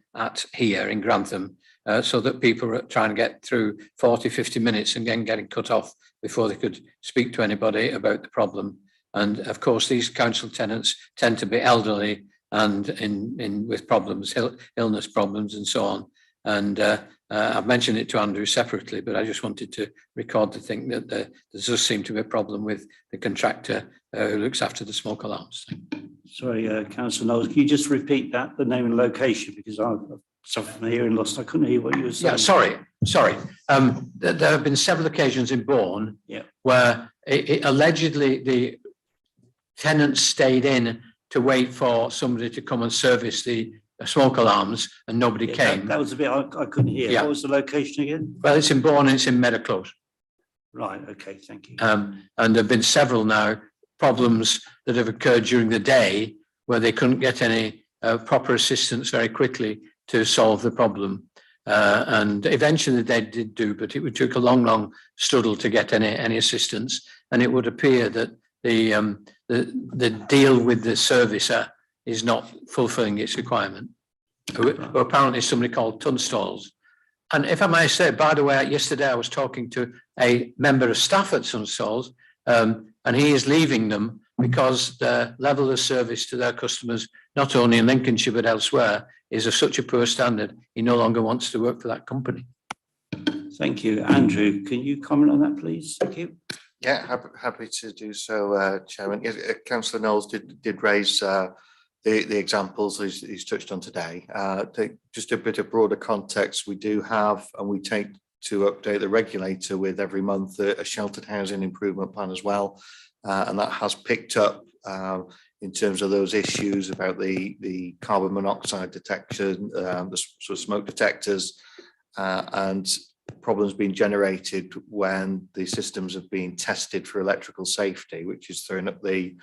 here in Grantham, so that people were trying to get through 40, 50 minutes and then getting cut off before they could speak to anybody about the problem. And of course, these council tenants tend to be elderly and with problems, illness problems and so on. And I've mentioned it to Andrew separately, but I just wanted to record the thing that there does seem to be a problem with the contractor who looks after the smoke alarms. Sorry, Councillor Knowles, can you just repeat that, the name and location, because I've suffered from hearing loss. I couldn't hear what you were saying. Yeah, sorry. There have been several occasions in Bourne where allegedly the tenants stayed in to wait for somebody to come and service the smoke alarms, and nobody came. That was a bit I couldn't hear. Yeah. What was the location again? Well, it's in Bourne and it's in Meadow Close. Right, okay, thank you. And there have been several now problems that have occurred during the day where they couldn't get any proper assistance very quickly to solve the problem. And eventually they did do, but it took a long struggle to get any assistance. And it would appear that the deal with the servicer is not fulfilling its requirement. Who apparently somebody called Tunstall's. And if I may say, by the way, yesterday I was talking to a member of staff at Tunstall's, and he is leaving them because the level of service to their customers, not only in Lincolnshire but elsewhere, is of such a poor standard, he no longer wants to work for that company. Thank you. Andrew, can you comment on that, please? Thank you. Yeah, happy to do so, Chairman. Councillor Knowles did raise the examples he's touched on today. Just a bit of broader context, we do have, and we take to update the regulator with every month a sheltered housing improvement plan as well. And that has picked up in terms of those issues about the carbon monoxide detection, the sort of smoke detectors, and problems being generated when the systems have been tested for electrical safety, which is throwing up the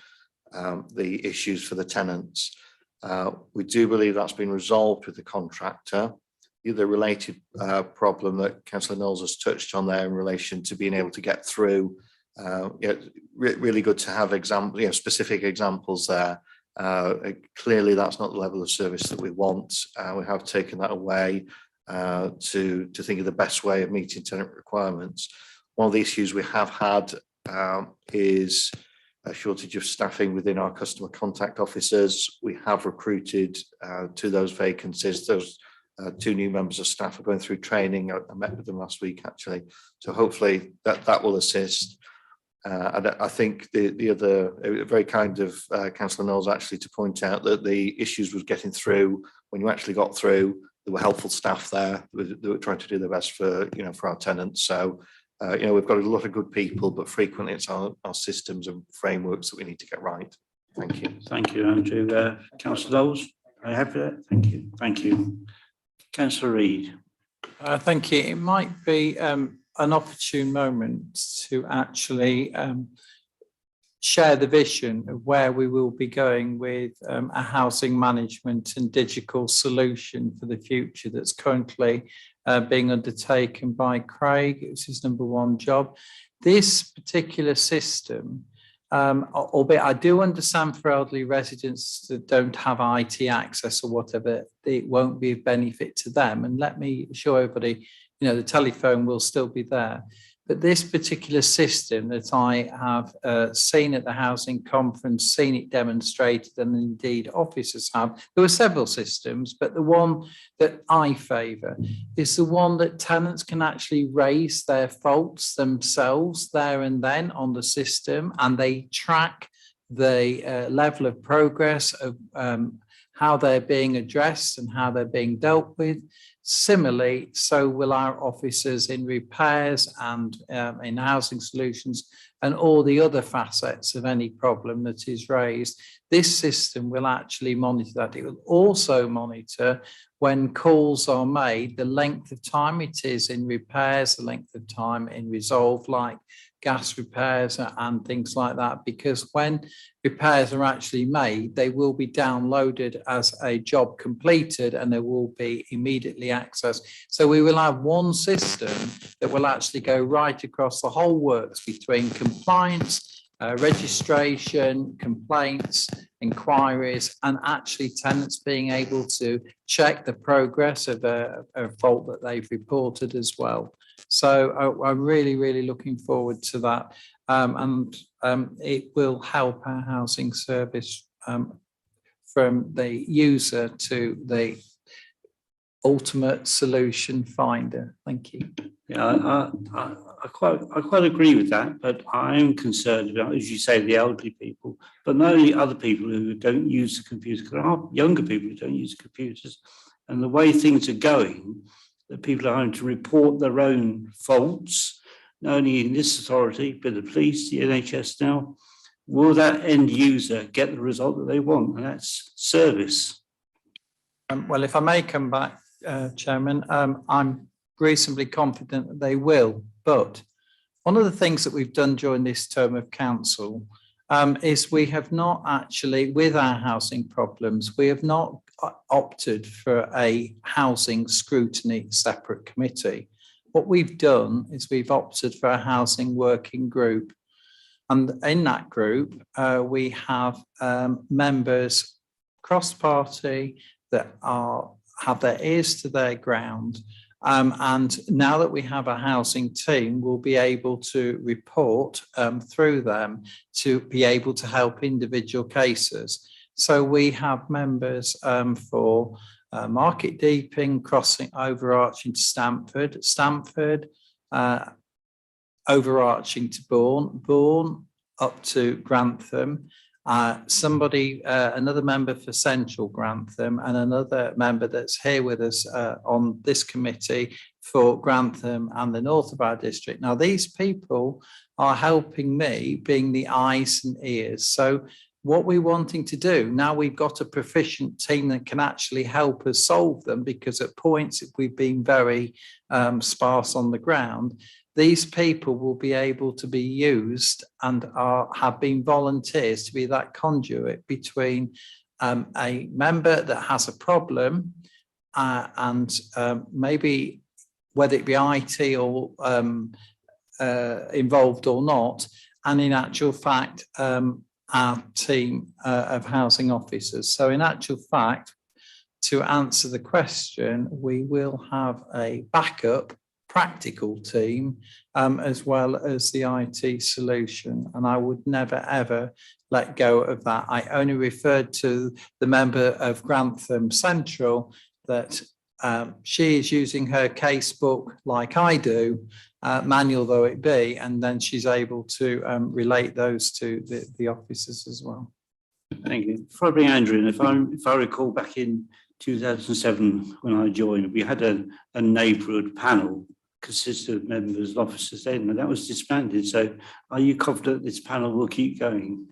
issues for the tenants. We do believe that's been resolved with the contractor. The related problem that Councillor Knowles has touched on there in relation to being able to get through, really good to have specific examples there. Clearly, that's not the level of service that we want. We have taken that away to think of the best way of meeting tenant requirements. One of the issues we have had is a shortage of staffing within our customer contact officers. We have recruited to those vacancies. Those 2 new members of staff are going through training. I met with them last week, actually. So hopefully that will assist. And I think the other, very kind of Councillor Knowles actually to point out that the issues was getting through. When you actually got through, there were helpful staff there that were trying to do their best for, for our tenants. So, we've got a lot of good people, but frequently it's our systems and frameworks that we need to get right. Thank you. Thank you, Andrew. Councillor Knowles, are you happy with that? Thank you. Thank you. Councillor Reid. Thank you. It might be an opportune moment to actually share the vision of where we will be going with a housing management and digital solution for the future that's currently being undertaken by Craig. It's his #1 job. This particular system, albeit I do understand for elderly residents that don't have IT access or whatever, it won't be of benefit to them. And let me assure everybody, the telephone will still be there. But this particular system that I have seen at the housing conference, seen it demonstrated, and indeed officers have, there were several systems, but the one that I favour is the one that tenants can actually raise their faults themselves there and then on the system, and they track the level of progress of how they're being addressed and how they're being dealt with. Similarly, so will our officers in repairs and in housing solutions and all the other facets of any problem that is raised. This system will actually monitor that. It will also monitor when calls are made, the length of time it is in repairs, the length of time in resolve, like gas repairs and things like that, because when repairs are actually made, they will be downloaded as a job completed and they will be immediately accessed. So we will have one system that will actually go right across the whole works between compliance, registration, complaints, inquiries, and actually tenants being able to check the progress of a fault that they've reported as well. So I'm really, really looking forward to that. And it will help our housing service from the user to the ultimate solution finder. Thank you. Yeah, I quite agree with that, but I'm concerned about, as you say, the elderly people, but not only other people who don't use the computers, there are younger people who don't use computers, and the way things are going, that people are having to report their own faults, not only in this authority, but the police, the NHS now. Will that end user get the result that they want? And that's service. Well, if I may come back, Chairman, I'm reasonably confident that they will. But one of the things that we've done during this term of council is we have not actually, with our housing problems, we have not opted for a housing scrutiny separate committee. What we've done is we've opted for a housing working group. And in that group, we have members cross-party that have their ears to their ground. And now that we have a housing team, we'll be able to report through them to be able to help individual cases. So we have members for Market Deeping, crossing overarching to Stamford, overarching to Bourne, up to Grantham. Another member for Central Grantham, and another member that's here with us on this committee for Grantham and the north of our district. Now, these people are helping me, being the eyes and ears. So what we're wanting to do, now we've got a proficient team that can actually help us solve them, because at points we've been very sparse on the ground. These people will be able to be used and have been volunteers to be that conduit between a member that has a problem and maybe whether it be IT or involved or not, and in actual fact, our team of housing officers. So in actual fact, to answer the question, we will have a backup practical team, as well as the IT solution. And I would never, ever let go of that. I only referred to the member of Grantham Central that she is using her casebook like I do, manual though it be, and then she's able to relate those to the officers as well. Thank you. Before I bring Andrew in, if I recall back in 2007 when I joined, we had a neighbourhood panel consisting of members and officers then, and that was disbanded. So are you confident this panel will keep going?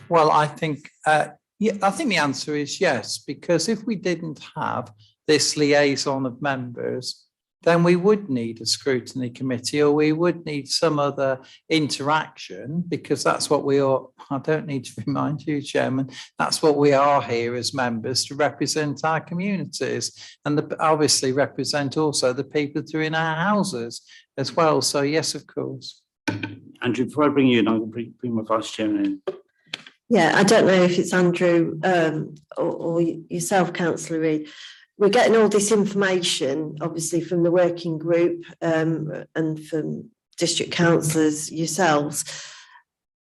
Well, I think the answer is yes, because if we didn't have this liaison of members, then we would need a scrutiny committee, or we would need some other interaction, because that's what we are. I don't need to remind you, Chairman, that's what we are here as members, to represent our communities, and obviously represent also the people that are in our houses as well. So yes, of course. Andrew, before I bring you in, I'll bring my Vice Chairman in. Yeah, I don't know if it's Andrew or yourself, Councillor Reid. We're getting all this information, obviously, from the working group and from district councillors yourselves.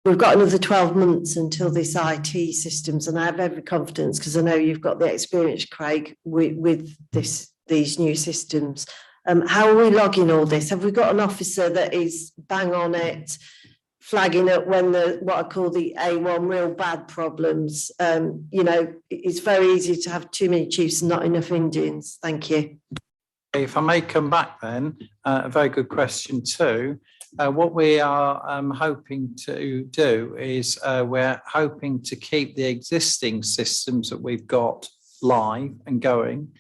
We've got another 12 months until this IT systems, and I have every confidence, because I know you've got the experience, Craig, with these new systems. How are we logging all this? Have we got an officer that is bang on it, flagging up when what I call the A1 real bad problems? You know, it's very easy to have too many chiefs and not enough Indians. Thank you. If I may come back then, a very good question too. What we are hoping to do is we're hoping to keep the existing systems that we've got live and going.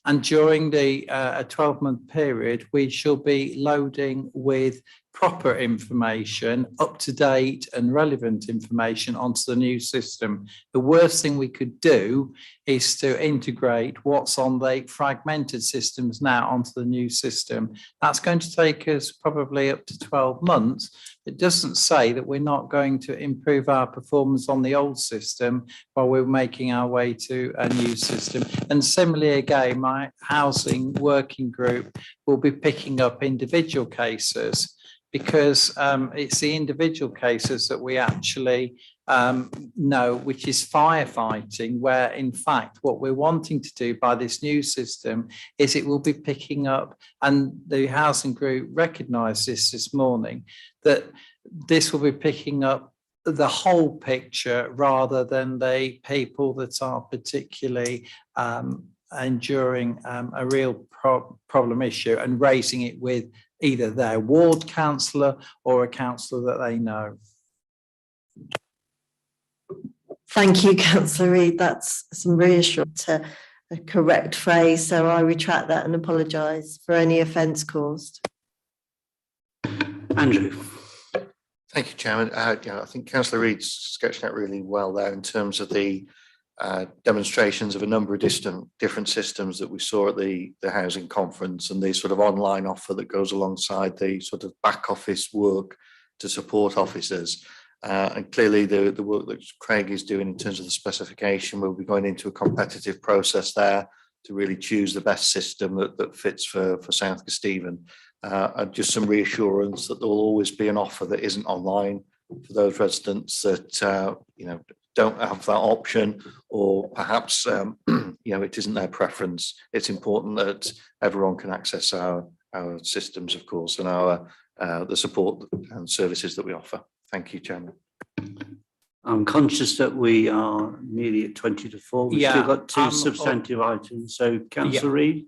And during the 12-month period, we shall be loading with proper information, up-to-date and relevant information onto the new system. The worst thing we could do is to integrate what's on the fragmented systems now onto the new system. That's going to take us probably up to 12 months. It doesn't say that we're not going to improve our performance on the old system while we're making our way to a new system. And similarly, again, my housing working group will be picking up individual cases, because it's the individual cases that we actually know, which is firefighting, where in fact what we're wanting to do by this new system is it will be picking up, and the housing group recognised this morning, that this will be picking up the whole picture rather than the people that are particularly enduring a real problem issue and raising it with either their ward councillor or a councillor that they know. Thank you, Councillor Reid. That's some reassurance, a correct phrase. So I retract that and apologise for any offence caused. Andrew. Thank you, Chairman. I think Councillor Reid's sketched that really well there in terms of the demonstrations of a number of different systems that we saw at the housing conference, and the sort of online offer that goes alongside the sort of back office work to support officers. And clearly the work that Craig is doing in terms of the specification, we'll be going into a competitive process there to really choose the best system that fits for South Kesteven. And just some reassurance that there will always be an offer that isn't online for those residents that don't have that option, or perhaps it isn't their preference. It's important that everyone can access our systems, of course, and our the support and services that we offer. Thank you, Chairman. I'm conscious that we are nearly at 20 to 4. We've still got two substantive items. So, Councillor Reid?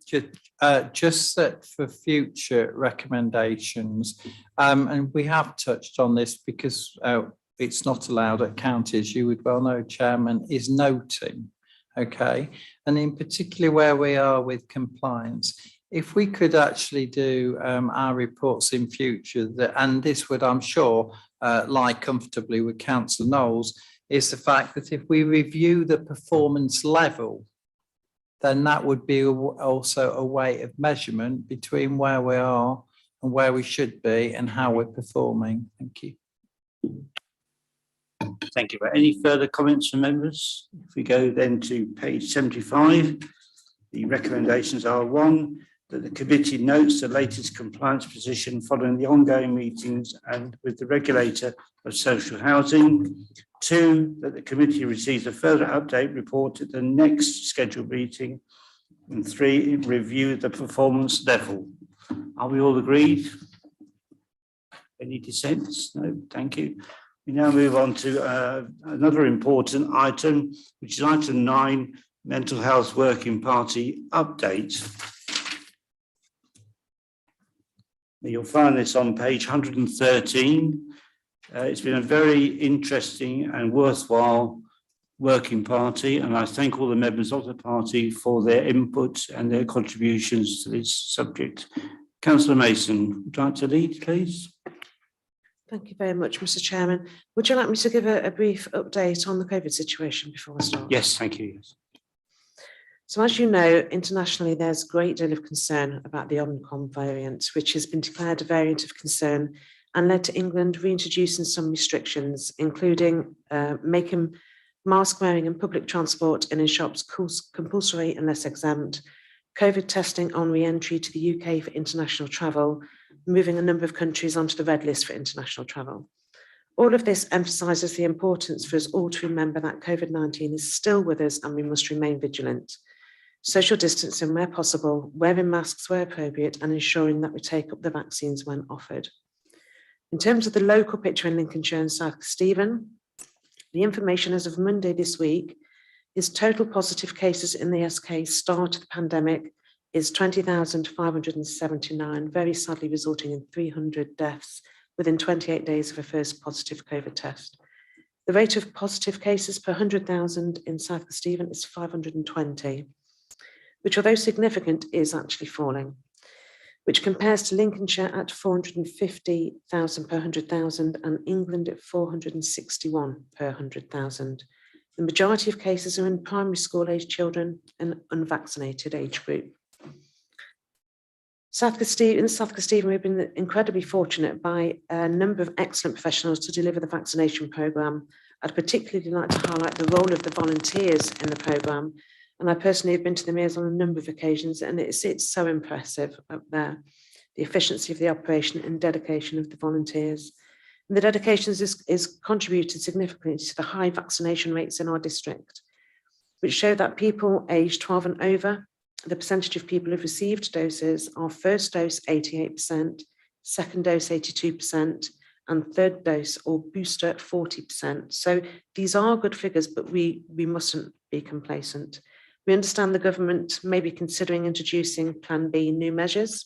Just that for future recommendations, and we have touched on this because it's not allowed at counties, you would well know, Chairman, is noting, okay? And in particular where we are with compliance, if we could actually do our reports in future, and this would, I'm sure, lie comfortably with Councillor Knowles, is the fact that if we review the performance level, then that would be also a way of measurement between where we are and where we should be and how we're performing. Thank you. Thank you. Any further comments from members? If we go then to page 75, the recommendations are: 1, that the committee notes the latest compliance position following the ongoing meetings and with the regulator of social housing. 2, that the committee receives a further update report at the next scheduled meeting. And 3, review the performance level. Are we all agreed? Any dissents? No, thank you. We now move on to another important item, which is item 9, Mental Health Working Party update. You'll find this on page 113. It's been a very interesting and worthwhile working party, and I thank all the members of the party for their input and their contributions to this subject. Councillor Mason, would you like to lead, please? Thank you very much, Mr. Chairman. Would you like me to give a brief update on the COVID situation before I start? Yes, thank you. Yes. So as you know, internationally, there's a great deal of concern about the Omicron variant, which has been declared a variant of concern and led to England reintroducing some restrictions, including making mask wearing in public transport and in shops compulsory unless exempt, COVID testing on re-entry to the UK for international travel, moving a number of countries onto the red list for international travel. All of this emphasises the importance for us all to remember that COVID-19 is still with us and we must remain vigilant. Social distancing where possible, wearing masks where appropriate, and ensuring that we take up the vaccines when offered. In terms of the local picture in Lincolnshire and South Stephen, the information as of Monday this week is total positive cases in the SK start of the pandemic is 20,579, very sadly resulting in 300 deaths within 28 days of a first positive COVID test. The rate of positive cases per 100,000 in South Stephen is 520, which although significant is actually falling, which compares to Lincolnshire at 450,000 per 100,000 and England at 461 per 100,000. The majority of cases are in primary school age children and unvaccinated age group. In South Stephen, we've been incredibly fortunate by a number of excellent professionals to deliver the vaccination programme. I'd particularly like to highlight the role of the volunteers in the programme. And I personally have been to the meals on a number of occasions, and it's so impressive up there, the efficiency of the operation and dedication of the volunteers. And the dedication is contributed significantly to the high vaccination rates in our district, which show that people aged 12 and over, the percentage of people who've received doses are first dose 88%, second dose 82%, and third dose or booster 40%. So these are good figures, but we mustn't be complacent. We understand the government may be considering introducing Plan B new measures.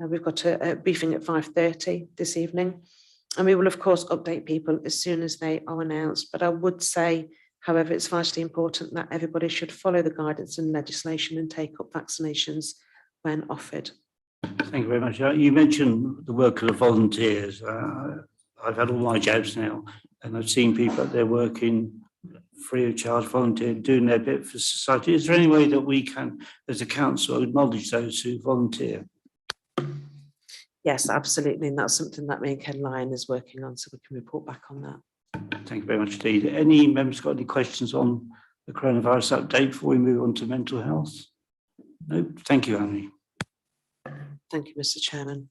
We've got a briefing at 5:30 this evening, and we will of course update people as soon as they are announced. But I would say, however, it's vitally important that everybody should follow the guidance and legislation and take up vaccinations when offered. Thank you very much. You mentioned the work of the volunteers. I've had all my jabs now, and I've seen people out there working free of charge, volunteer, doing their bit for society. Is there any way that we can, as a council, acknowledge those who volunteer? Yes, absolutely. And that's something that me and Ken Lyon is working on, so we can report back on that. Thank you very much indeed. Any members got any questions on the coronavirus update before we move on to mental health? No, thank you, Annie. Thank you, Mr. Chairman.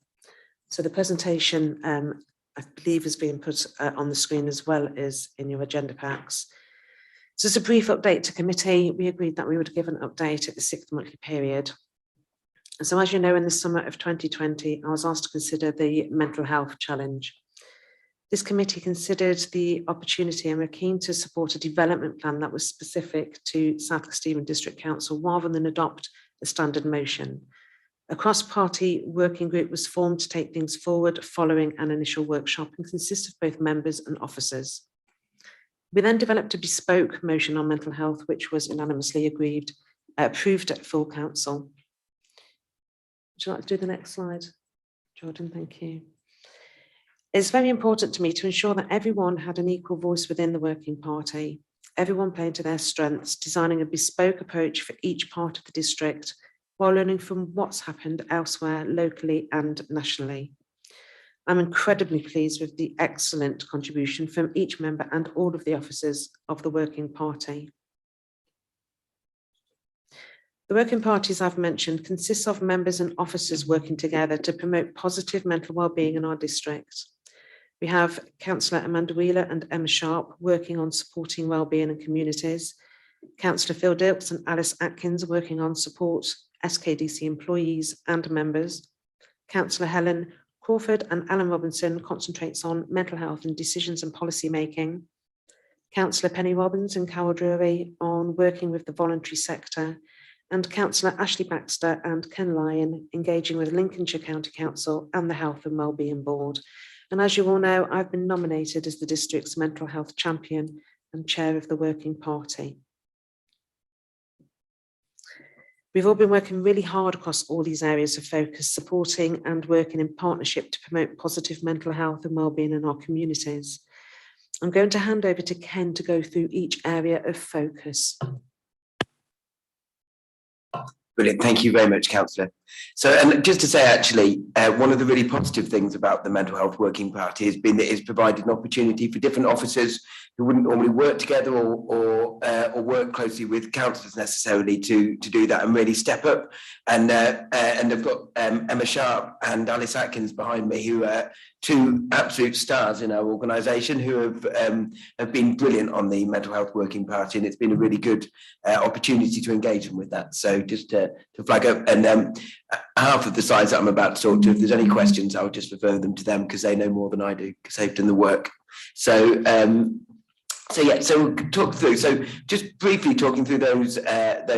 So the presentation, I believe, is being put on the screen as well as in your agenda packs. So as a brief update to committee, we agreed that we would give an update at the 6th monthly period. And so as you know, in the summer of 2020, I was asked to consider the mental health challenge. This committee considered the opportunity and we're keen to support a development plan that was specific to South Stephen District Council rather than adopt a standard motion. A cross-party working group was formed to take things forward following an initial workshop and consists of both members and officers. We then developed a bespoke motion on mental health, which was unanimously approved at full council. Would you like to do the next slide, Jordan? Thank you. It's very important to me to ensure that everyone had an equal voice within the working party, everyone playing to their strengths, designing a bespoke approach for each part of the district while learning from what's happened elsewhere, locally and nationally. I'm incredibly pleased with the excellent contribution from each member and all of the officers of the working party. The working parties I've mentioned consists of members and officers working together to promote positive mental wellbeing in our district. We have Councillor Amanda Wheeler and Emma Sharp working on supporting wellbeing in communities. Councillor Phil Dilks and Alice Atkins working on support SKDC employees and members. Councillor Helen Crawford and Alan Robinson concentrates on mental health and decisions and policy making. Councillor Penny Robbins and Carol Drury on working with the voluntary sector, and Councillor Ashley Baxter and Ken Lyon engaging with Lincolnshire County Council and the Health and Wellbeing Board. And as you all know, I've been nominated as the district's mental health champion and chair of the working party. We've all been working really hard across all these areas of focus, supporting and working in partnership to promote positive mental health and wellbeing in our communities. I'm going to hand over to Ken to go through each area of focus. Brilliant. Thank you very much, Councillor. So, and just to say, actually, one of the really positive things about the Mental Health Working Party has been that it's provided an opportunity for different officers who wouldn't normally work together or work closely with councillors necessarily to do that and really step up. And I've got Emma Sharp and Alice Atkins behind me, who are two absolute stars in our organisation, who have been brilliant on the Mental Health Working Party, and it's been a really good opportunity to engage them with that. So just to flag up, and half of the slides that I'm about to talk to, if there's any questions, I'll just refer them to them because they know more than I do because they've done the work. So so we'll talk through. So just briefly talking through those 5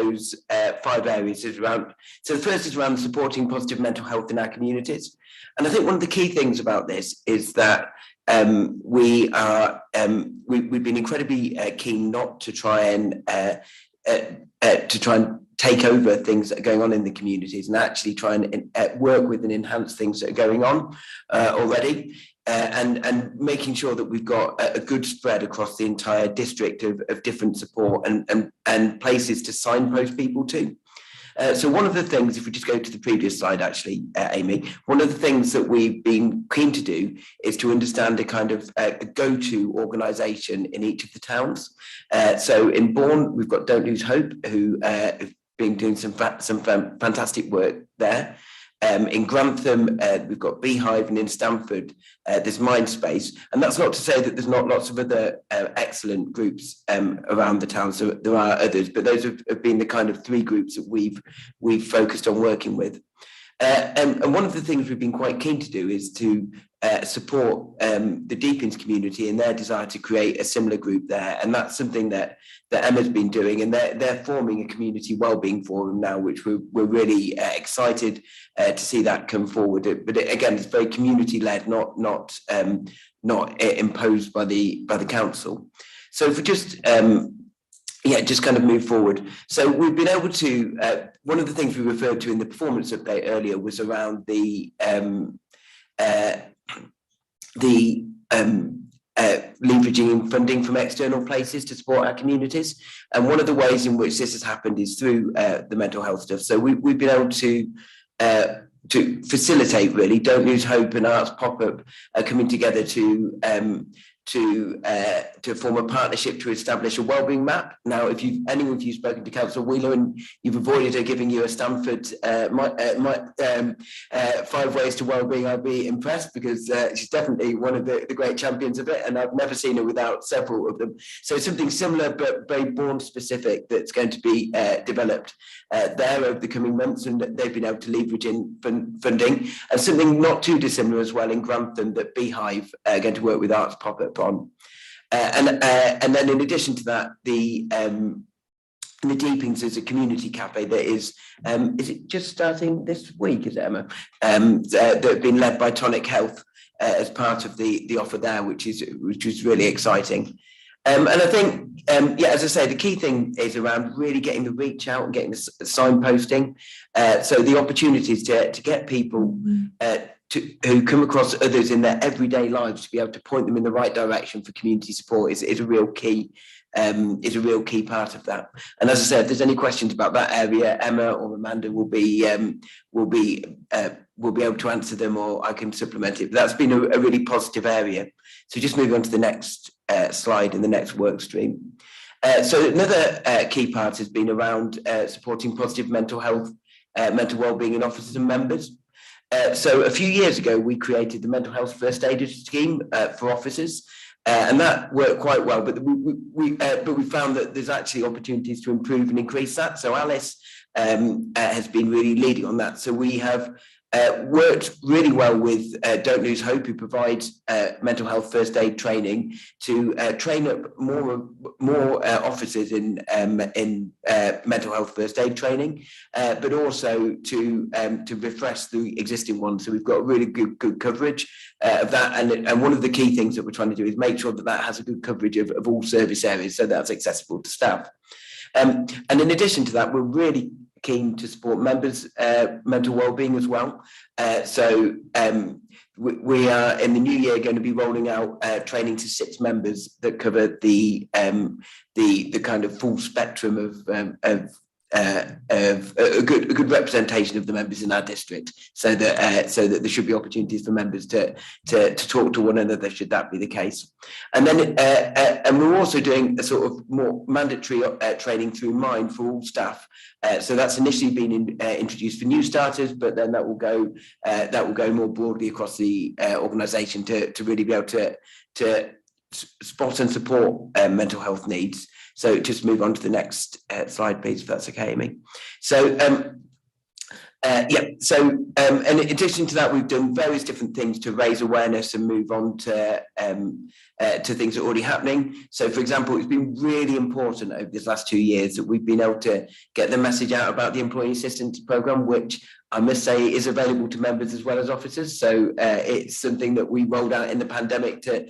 areas is around. So the first is around supporting positive mental health in our communities, and I think one of the key things about this is that we've been incredibly keen not to try and take over things that are going on in the communities and actually try and work with and enhance things that are going on already. And making sure that we've got a good spread across the entire district of different support and places to signpost people to. So one of the things, if we just go to the previous slide, actually, Amy, one of the things that we've been keen to do is to understand a kind of a go-to organisation in each of the towns. So in Bourne, we've got Don't Lose Hope, who have been doing some fantastic work there. In Grantham, we've got Beehive, and in Stamford, there's Mindspace. And that's not to say that there's not lots of other excellent groups around the town. So there are others, but those have been the kind of 3 groups that we've focused on working with. And one of the things we've been quite keen to do is to support the Deepings community in their desire to create a similar group there. And that's something that Emma's been doing, and they're forming a community wellbeing forum now, which we're really excited to see that come forward. But again, it's very community led, not imposed by the council. So if we just just kind of move forward. So we've been able to, one of the things we referred to in the performance update earlier was around the leveraging funding from external places to support our communities. And one of the ways in which this has happened is through the mental health stuff. So we've been able to facilitate, really, Don't Lose Hope and Arts Pop-Up coming together to form a partnership to establish a wellbeing map. Now, if anyone of you spoken to Councillor Wheeler and you've avoided her giving you a Stamford 5 ways to wellbeing, I'd be impressed, because she's definitely one of the great champions of it, and I've never seen her without several of them. So something similar but very Bourne specific that's going to be developed there over the coming months, and they've been able to leverage in funding, and something not too dissimilar as well in Grantham that Beehive are going to work with Arts Pop-Up on. And then in addition to that, the Deepings is a community cafe that is it just starting this week, is it, Emma? That have been led by Tonic Health as part of the offer there, which is really exciting. And I think, as I say, the key thing is around really getting the reach out and getting the signposting. So the opportunities to get people who come across others in their everyday lives to be able to point them in the right direction for community support is a real key part of that. And as I said, if there's any questions about that area, Emma or Amanda will be able to answer them, or I can supplement it. But that's been a really positive area. So just moving on to the next slide in the next work stream. So another key part has been around supporting positive mental health, mental wellbeing in officers and members. So a few years ago, we created the mental health first aid scheme for officers, and that worked quite well. But we found that there's actually opportunities to improve and increase that. So Alice has been really leading on that. So we have worked really well with Don't Lose Hope, who provides mental health first aid training to train up more officers in mental health first aid training, but also to refresh the existing ones. So we've got really good coverage of that, and one of the key things that we're trying to do is make sure that that has a good coverage of all service areas, so that's accessible to staff. And in addition to that, we're really keen to support members' mental wellbeing as well. So we are in the new year going to be rolling out training to 6 members that cover the kind of full spectrum of a good representation of the members in our district, so that there should be opportunities for members to talk to one another should that be the case. And then and we're also doing a sort of more mandatory training through Mind for all staff. So that's initially been introduced for new starters, but then that will go more broadly across the organisation to really be able to spot and support mental health needs. So just move on to the next slide, please, if that's okay, Amy. So in addition to that, we've done various different things to raise awareness and move on to things that are already happening. So, for example, it's been really important over this last 2 years that we've been able to get the message out about the Employee Assistance Programme, which I must say is available to members as well as officers. So it's something that we rolled out in the pandemic to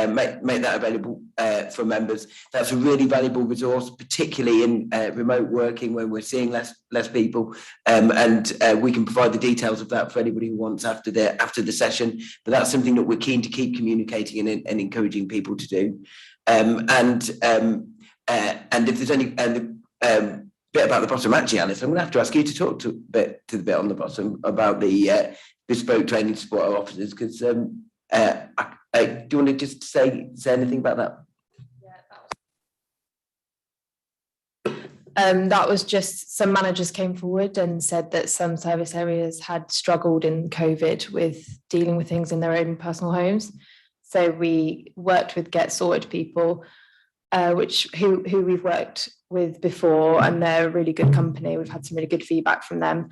make that available for members. That's a really valuable resource, particularly in remote working when we're seeing less people. And we can provide the details of that for anybody who wants after the session. But that's something that we're keen to keep communicating and encouraging people to do. And if there's any bit about the bottom, actually, Alice, I'm going to have to ask you to talk to the bit on the bottom about the bespoke training to support our officers, because do you want to just say anything about that? That was just some managers came forward and said that some service areas had struggled in COVID with dealing with things in their own personal homes. So we worked with Get Sorted people, who we've worked with before, and they're a really good company. We've had some really good feedback from them,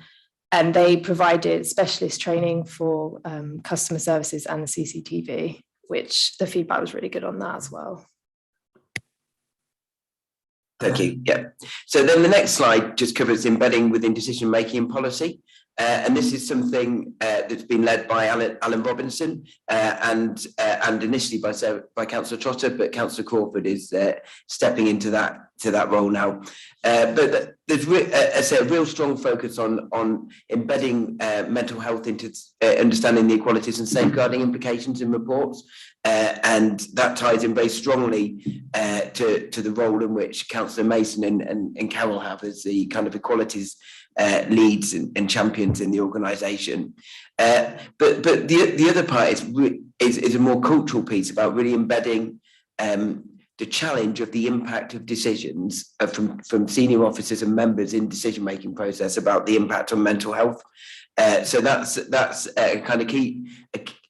and they provided specialist training for customer services and the CCTV, which the feedback was really good on that as well. Thank you. Yeah. So then the next slide just covers embedding within decision-making and policy. And this is something that's been led by Alan Robinson and initially by Councillor Trotter, but Councillor Crawford is stepping into that role now. But there's a real strong focus on embedding mental health into understanding the equalities and safeguarding implications in reports. And that ties in very strongly to the role in which Councillor Mason and Carol have as the kind of equalities leads and champions in the organisation. But the other part is a more cultural piece about really embedding the challenge of the impact of decisions from senior officers and members in decision-making process about the impact on mental health. So that's a kind of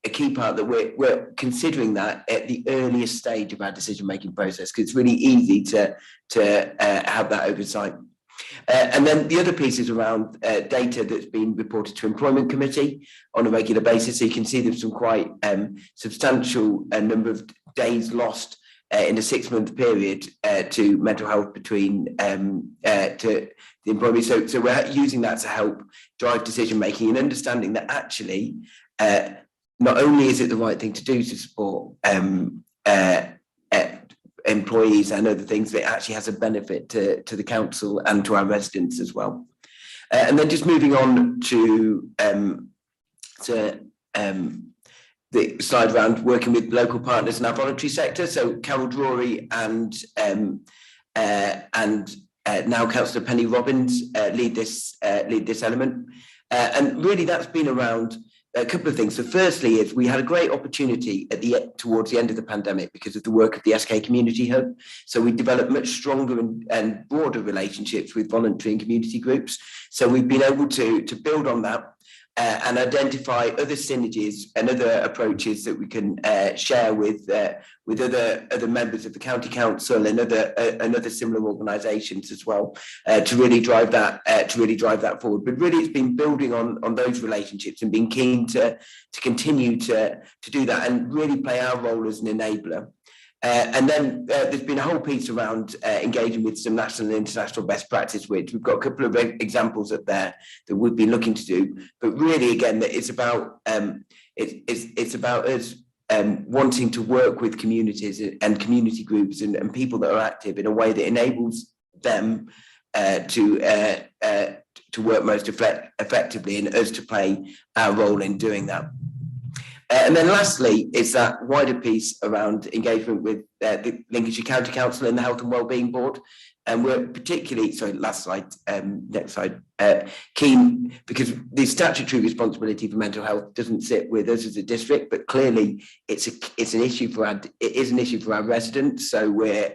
a key part that we're considering that at the earliest stage of our decision-making process, because it's really easy to have that oversight. And then the other piece is around data that's been reported to Employment Committee on a regular basis. So you can see there's some quite substantial number of days lost in a 6-month period to mental health between to the employee. So we're using that to help drive decision making and understanding that actually not only is it the right thing to do to support employees and other things, but it actually has a benefit to the council and to our residents as well. And then just moving on to the slide around working with local partners in our voluntary sector. So Carol Drury and now Councillor Penny Robbins lead this element, and really that's been around a couple of things. So firstly is we had a great opportunity towards the end of the pandemic because of the work of the SK Community Hub. So we developed much stronger and broader relationships with voluntary and community groups. So we've been able to build on that and identify other synergies and other approaches that we can share with other members of the county council and other similar organisations as well to really drive that forward. But really, it's been building on those relationships and being keen to continue to do that and really play our role as an enabler. And then there's been a whole piece around engaging with some national and international best practice, which we've got a couple of examples up there that we've been looking to do. But really, again, it's about it's about us wanting to work with communities and community groups and people that are active in a way that enables them to work most effectively and us to play our role in doing that. And then lastly, is that wider piece around engagement with the Lincolnshire County Council and the Health and Wellbeing Board. And we're particularly, sorry, last slide, next slide, keen because the statutory responsibility for mental health doesn't sit with us as a district, but clearly it is an issue for our residents. So we're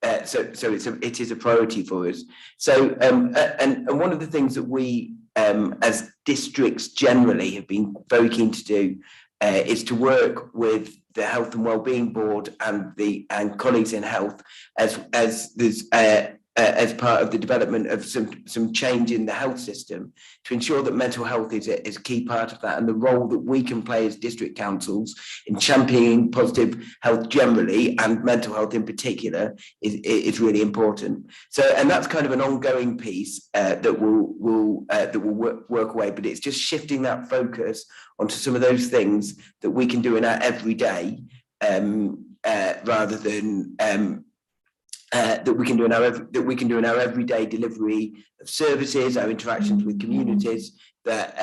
it is a priority for us. So and one of the things that we as districts generally have been very keen to do is to work with the Health and Wellbeing Board and colleagues in health as part of the development of some change in the health system to ensure that mental health is a key part of that, and the role that we can play as district councils in championing positive health generally and mental health in particular is really important. So, and that's kind of an ongoing piece that will work away, but it's just shifting that focus onto some of those things that we can do in our everyday rather than that we can do in our everyday delivery of services, our interactions with communities that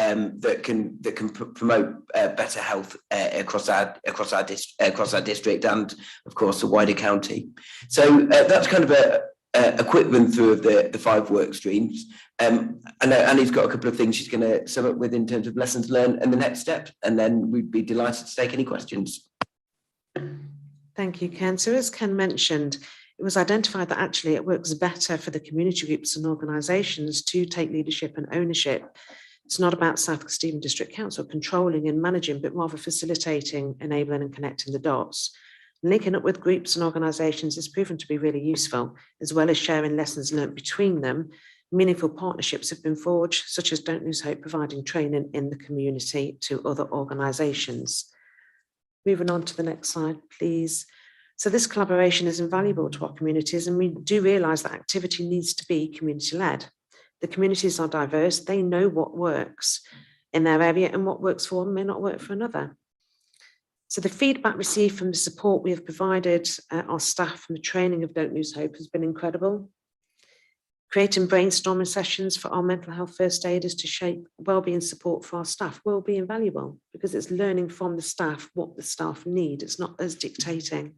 can promote better health across our district and of course the wider county. So that's kind of a quick run through of the 5 work streams. I know Annie's got a couple of things she's going to sum up with in terms of lessons learned and the next step, and then we'd be delighted to take any questions. Thank you, Ken. So as Ken mentioned, it was identified that actually it works better for the community groups and organisations to take leadership and ownership. It's not about South West Stephen District Council controlling and managing, but rather facilitating, enabling and connecting the dots. Linking up with groups and organisations has proven to be really useful, as well as sharing lessons learnt between them. Meaningful partnerships have been forged, such as Don't Lose Hope providing training in the community to other organisations. Moving on to the next slide, please. So this collaboration is invaluable to our communities, and we do realise that activity needs to be community-led. The communities are diverse, they know what works in their area, and what works for one may not work for another. So the feedback received from the support we have provided our staff from the training of Don't Lose Hope has been incredible. Creating brainstorming sessions for our mental health first aiders to shape wellbeing support for our staff will be invaluable because it's learning from the staff what the staff need. It's not us dictating.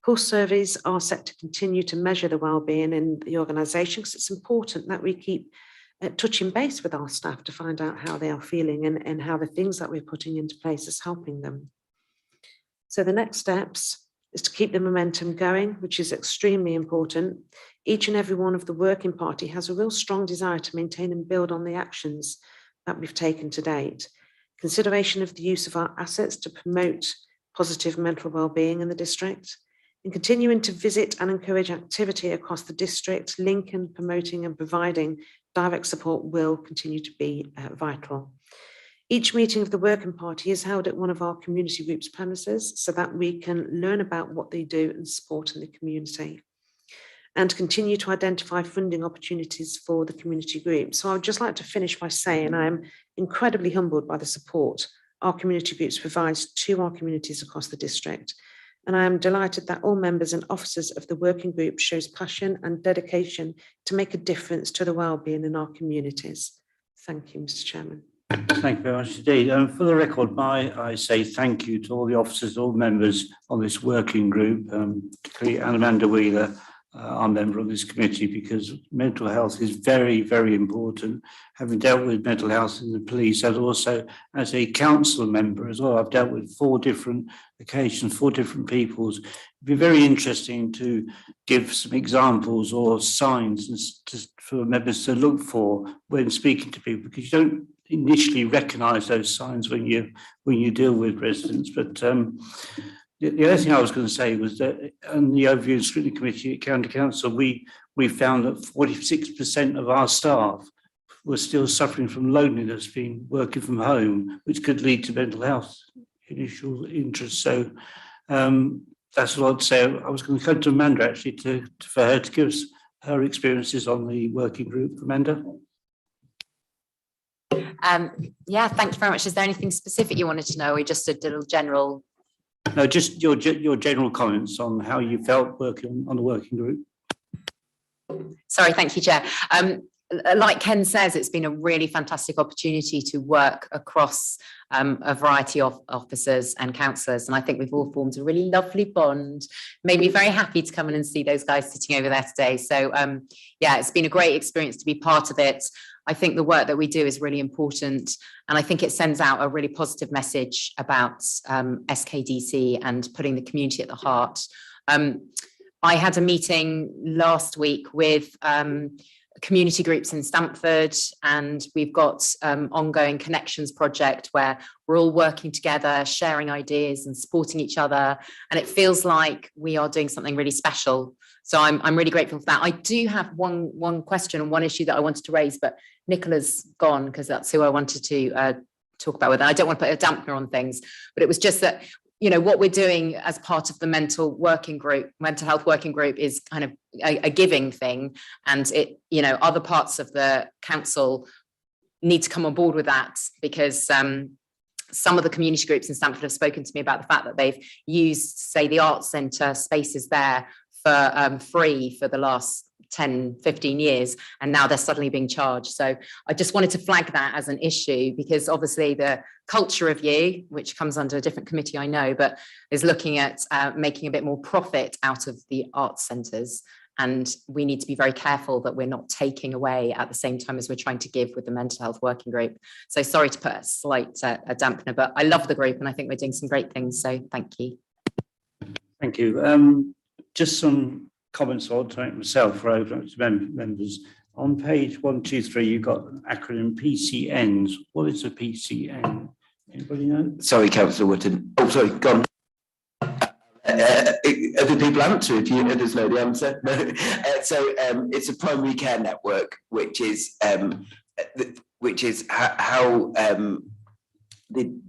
Pulse surveys are set to continue to measure the wellbeing in the organisation because it's important that we keep touching base with our staff to find out how they are feeling and how the things that we're putting into place is helping them. So the next steps is to keep the momentum going, which is extremely important. Each and every one of the working party has a real strong desire to maintain and build on the actions that we've taken to date. Consideration of the use of our assets to promote positive mental wellbeing in the district, and continuing to visit and encourage activity across the district, linking, promoting and providing direct support will continue to be vital. Each meeting of the working party is held at one of our community groups premises so that we can learn about what they do and support in the community, and continue to identify funding opportunities for the community group. So I would just like to finish by saying I am incredibly humbled by the support our community groups provides to our communities across the district. And I am delighted that all members and officers of the working group shows passion and dedication to make a difference to the wellbeing in our communities. Thank you, Mr. Chairman. Thank you very much indeed. And for the record, I say thank you to all the officers, all members on this working group, particularly Amanda Wheeler our member on this committee, because mental health is very, very important. Having dealt with mental health in the police and also as a council member as well, I've dealt with 4 different occasions, 4 different peoples. It'd be very interesting to give some examples or signs for members to look for when speaking to people, because you don't initially recognise those signs when you deal with residents. But the other thing I was going to say was that on the Overview and Scrutiny Committee at County Council, we found that 46% of our staff were still suffering from loneliness, being working from home, which could lead to mental health initial interest. So that's what I'd say. I was going to come to Amanda actually for her to give us her experiences on the working group. Amanda? Yeah, thank you very much. Is there anything specific you wanted to know, or just a little general? No, just your general comments on how you felt working on the working group. Sorry, thank you, Chair. Like Ken says, it's been a really fantastic opportunity to work across a variety of officers and councillors, and I think we've all formed a really lovely bond. Made me very happy to come in and see those guys sitting over there today. So yeah, it's been a great experience to be part of it. I think the work that we do is really important, and I think it sends out a really positive message about SKDC and putting the community at the heart. I had a meeting last week with community groups in Stamford, and we've got ongoing connections project where we're all working together, sharing ideas and supporting each other, and it feels like we are doing something really special. So I'm really grateful for that. I do have one question and one issue that I wanted to raise, but Nicola's gone because that's who I wanted to talk about with her. I don't want to put a dampener on things, but it was just that, you know, what we're doing as part of the mental health working group is kind of a giving thing, and it, you know, other parts of the council need to come on board with that, because some of the community groups in Stamford have spoken to me about the fact that they've used, say, the arts centre spaces there for free for the last 10, 15 years, and now they're suddenly being charged. So I just wanted to flag that as an issue, because obviously the culture review, which comes under a different committee, I know, but is looking at making a bit more profit out of the arts centres, and we need to be very careful that we're not taking away at the same time as we're trying to give with the mental health working group. So sorry to put a slight a dampener, but I love the group and I think we're doing some great things, so thank you. Thank you. Just some comments I'll make myself for over to members. On page 123, you've got an acronym PCNs. What is a PCN? Anybody know? Sorry, Councillor Wootton. Oh, sorry, go on. Other people answer if others know the answer. No. So it's a primary care network, which is how the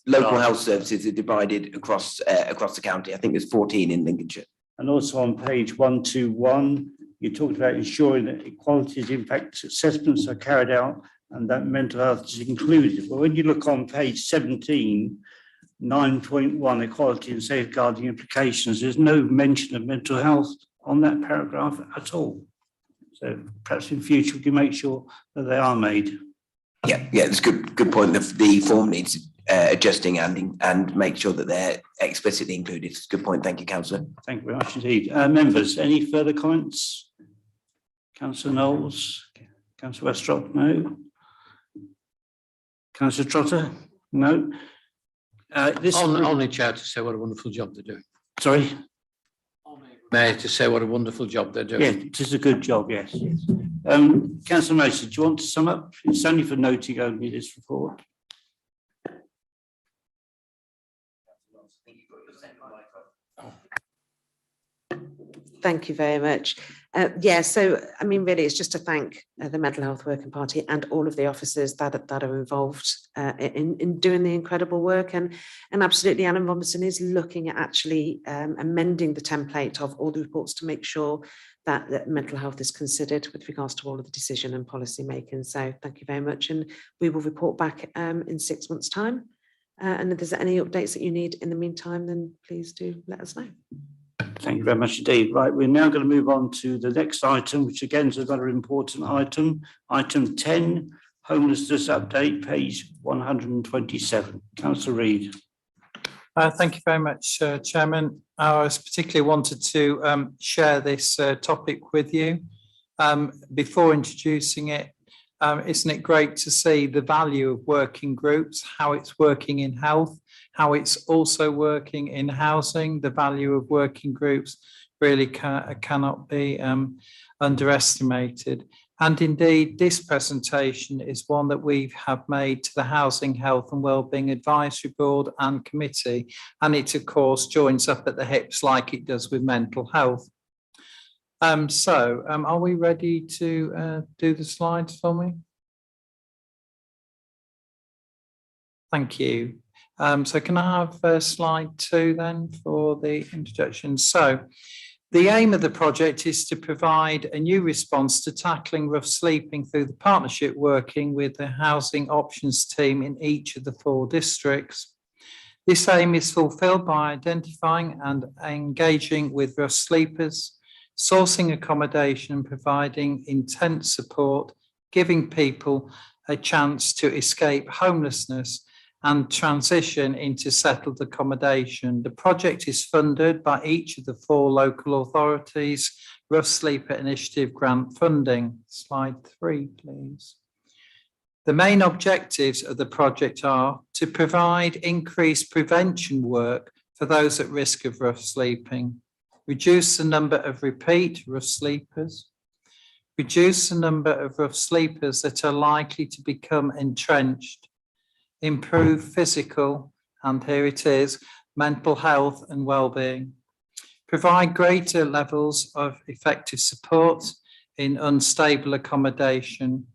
local health services are divided across the county. I think there's 14 in Lincolnshire. And also on page 121, you talked about ensuring that equalities impact assessments are carried out and that mental health is included. Well, when you look on page 17, 9.1, equality and safeguarding implications, there's no mention of mental health on that paragraph at all. So perhaps in future we can make sure that they are made. Yeah, it's a good point. The form needs adjusting and make sure that they're explicitly included. It's a good point. Thank you, Councillor. Thank you very much indeed. Members, any further comments? Councillor Knowles, Councillor Westrop, no. Councillor Trotter, no. Only Chair to say what a wonderful job they're doing. Sorry? Mayor to say what a wonderful job they're doing. Yeah, it is a good job, yes. Councillor Mason, do you want to sum up? It's only for noting only this report. Thank you very much. So I mean, really, it's just to thank the Mental Health Working Party and all of the officers that are involved in doing the incredible work. And absolutely, Alan Robinson is looking at actually amending the template of all the reports to make sure that mental health is considered with regards to all of the decision and policy making. So thank you very much, and we will report back in 6 months' time. And if there's any updates that you need in the meantime, then please do let us know. Thank you very much indeed. Right, we're now going to move on to the next item, which again is another important item. Item 10, homelessness update, page 127. Councillor Reid. Thank you very much, Chairman. I was particularly wanted to share this topic with you. Before introducing it, isn't it great to see the value of working groups, how it's working in health, how it's also working in housing? The value of working groups really cannot be underestimated. And indeed, this presentation is one that we have made to the Housing, Health and Wellbeing Advisory Board and Committee. And it, of course, joins up at the hips like it does with mental health. Are we ready to do the slides for me? Thank you. So can I have slide 2 then for the introduction? So the aim of the project is to provide a new response to tackling rough sleeping through the partnership working with the housing options team in each of the 4 districts. This aim is fulfilled by identifying and engaging with rough sleepers, sourcing accommodation and providing intense support, giving people a chance to escape homelessness and transition into settled accommodation. The project is funded by each of the 4 local authorities, Rough Sleeper Initiative grant funding. Slide 3, please. The main objectives of the project are to provide increased prevention work for those at risk of rough sleeping, reduce the number of repeat rough sleepers, reduce the number of rough sleepers that are likely to become entrenched, improve physical, and here it is, mental health and well-being, provide greater levels of effective support in unstable accommodation,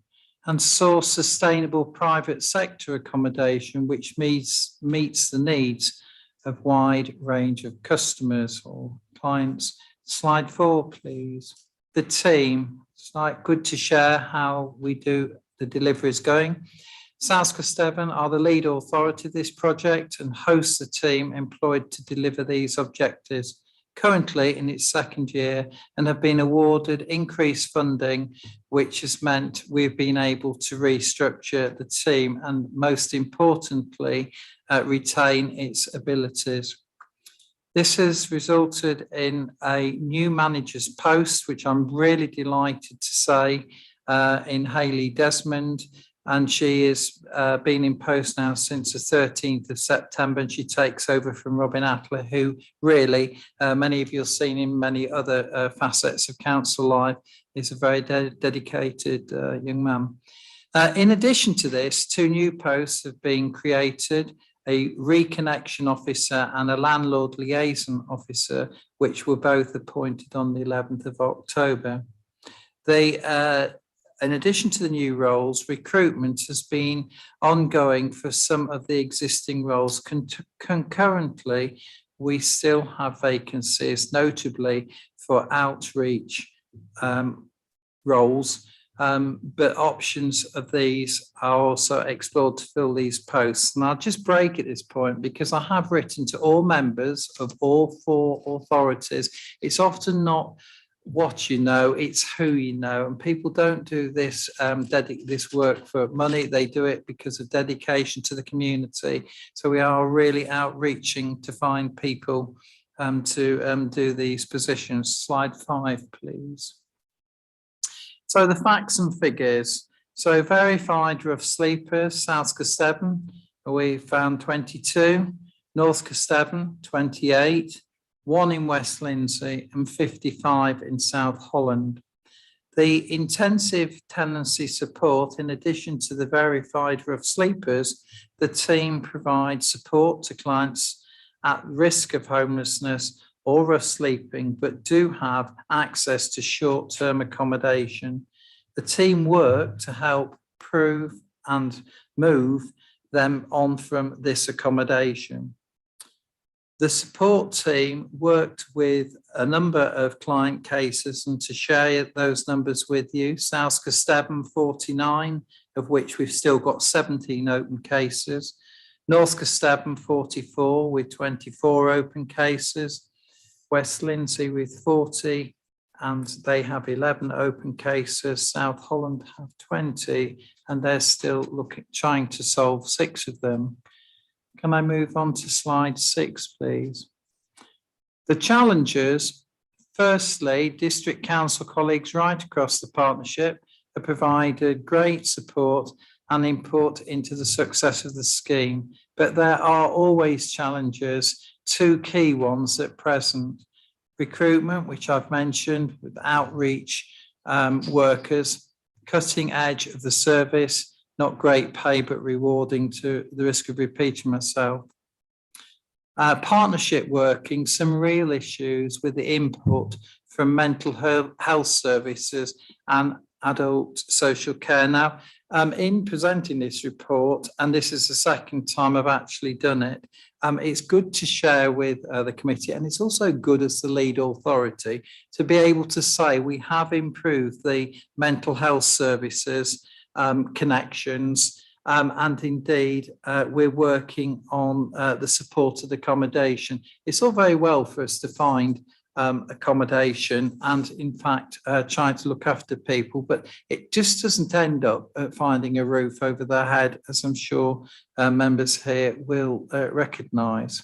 and source sustainable private sector accommodation which meets the needs of wide range of customers or clients. Slide 4, please. The team, it's like good to share how we do the delivery is going. South Coast Devon are the lead authority of this project and hosts the team employed to deliver these objectives, currently in its 2nd year, and have been awarded increased funding, which has meant we've been able to restructure the team and, most importantly, retain its abilities. This has resulted in a new manager's post, which I'm really delighted to say, in Hayley Desmond. And she has been in post now since the 13th of September, and she takes over from Robin Atler, who really, many of you have seen in many other facets of council life, is a very dedicated young man. In addition to this, 2 new posts have been created, a reconnection officer and a landlord liaison officer, which were both appointed on the 11th of October. In addition to the new roles, recruitment has been ongoing for some of the existing roles. Concurrently, we still have vacancies, notably for outreach roles, but options of these are also explored to fill these posts. And I'll just break at this point because I have written to all members of all 4 authorities. It's often not what you know, it's who you know, and people don't do this this work for money. They do it because of dedication to the community. So we are really outreaching to find people to do these positions. Slide 5, please. So the facts and figures. So verified rough sleepers, South Coast Devon, we found 22, North Coast Devon 28, 1 in West Lindsey and 55 in South Holland. The intensive tenancy support, in addition to the verified rough sleepers, the team provides support to clients at risk of homelessness or rough sleeping, but do have access to short-term accommodation. The team work to help prove and move them on from this accommodation. The support team worked with a number of client cases, and to share those numbers with you, South Coast Devon 49, of which we've still got 17 open cases. North Coast Devon 44 with 24 open cases. West Lindsey with 40, and they have 11 open cases. South Holland have 20, and they're still trying to solve 6 of them. Can I move on to slide 6, please? The challenges. Firstly, District Council colleagues right across the partnership have provided great support and input into the success of the scheme, but there are always challenges, 2 key ones at present. Recruitment, which I've mentioned, with outreach workers, cutting edge of the service, not great pay, but rewarding to the risk of repeating myself. Partnership working, some real issues with the input from mental health services and adult social care. Now, in presenting this report, and this is the second time I've actually done it, it's good to share with the committee, and it's also good as the lead authority to be able to say we have improved the mental health services connections. And indeed, we're working on the supported accommodation. It's all very well for us to find accommodation and, in fact, trying to look after people, but it just doesn't end up finding a roof over their head, as I'm sure members here will recognise.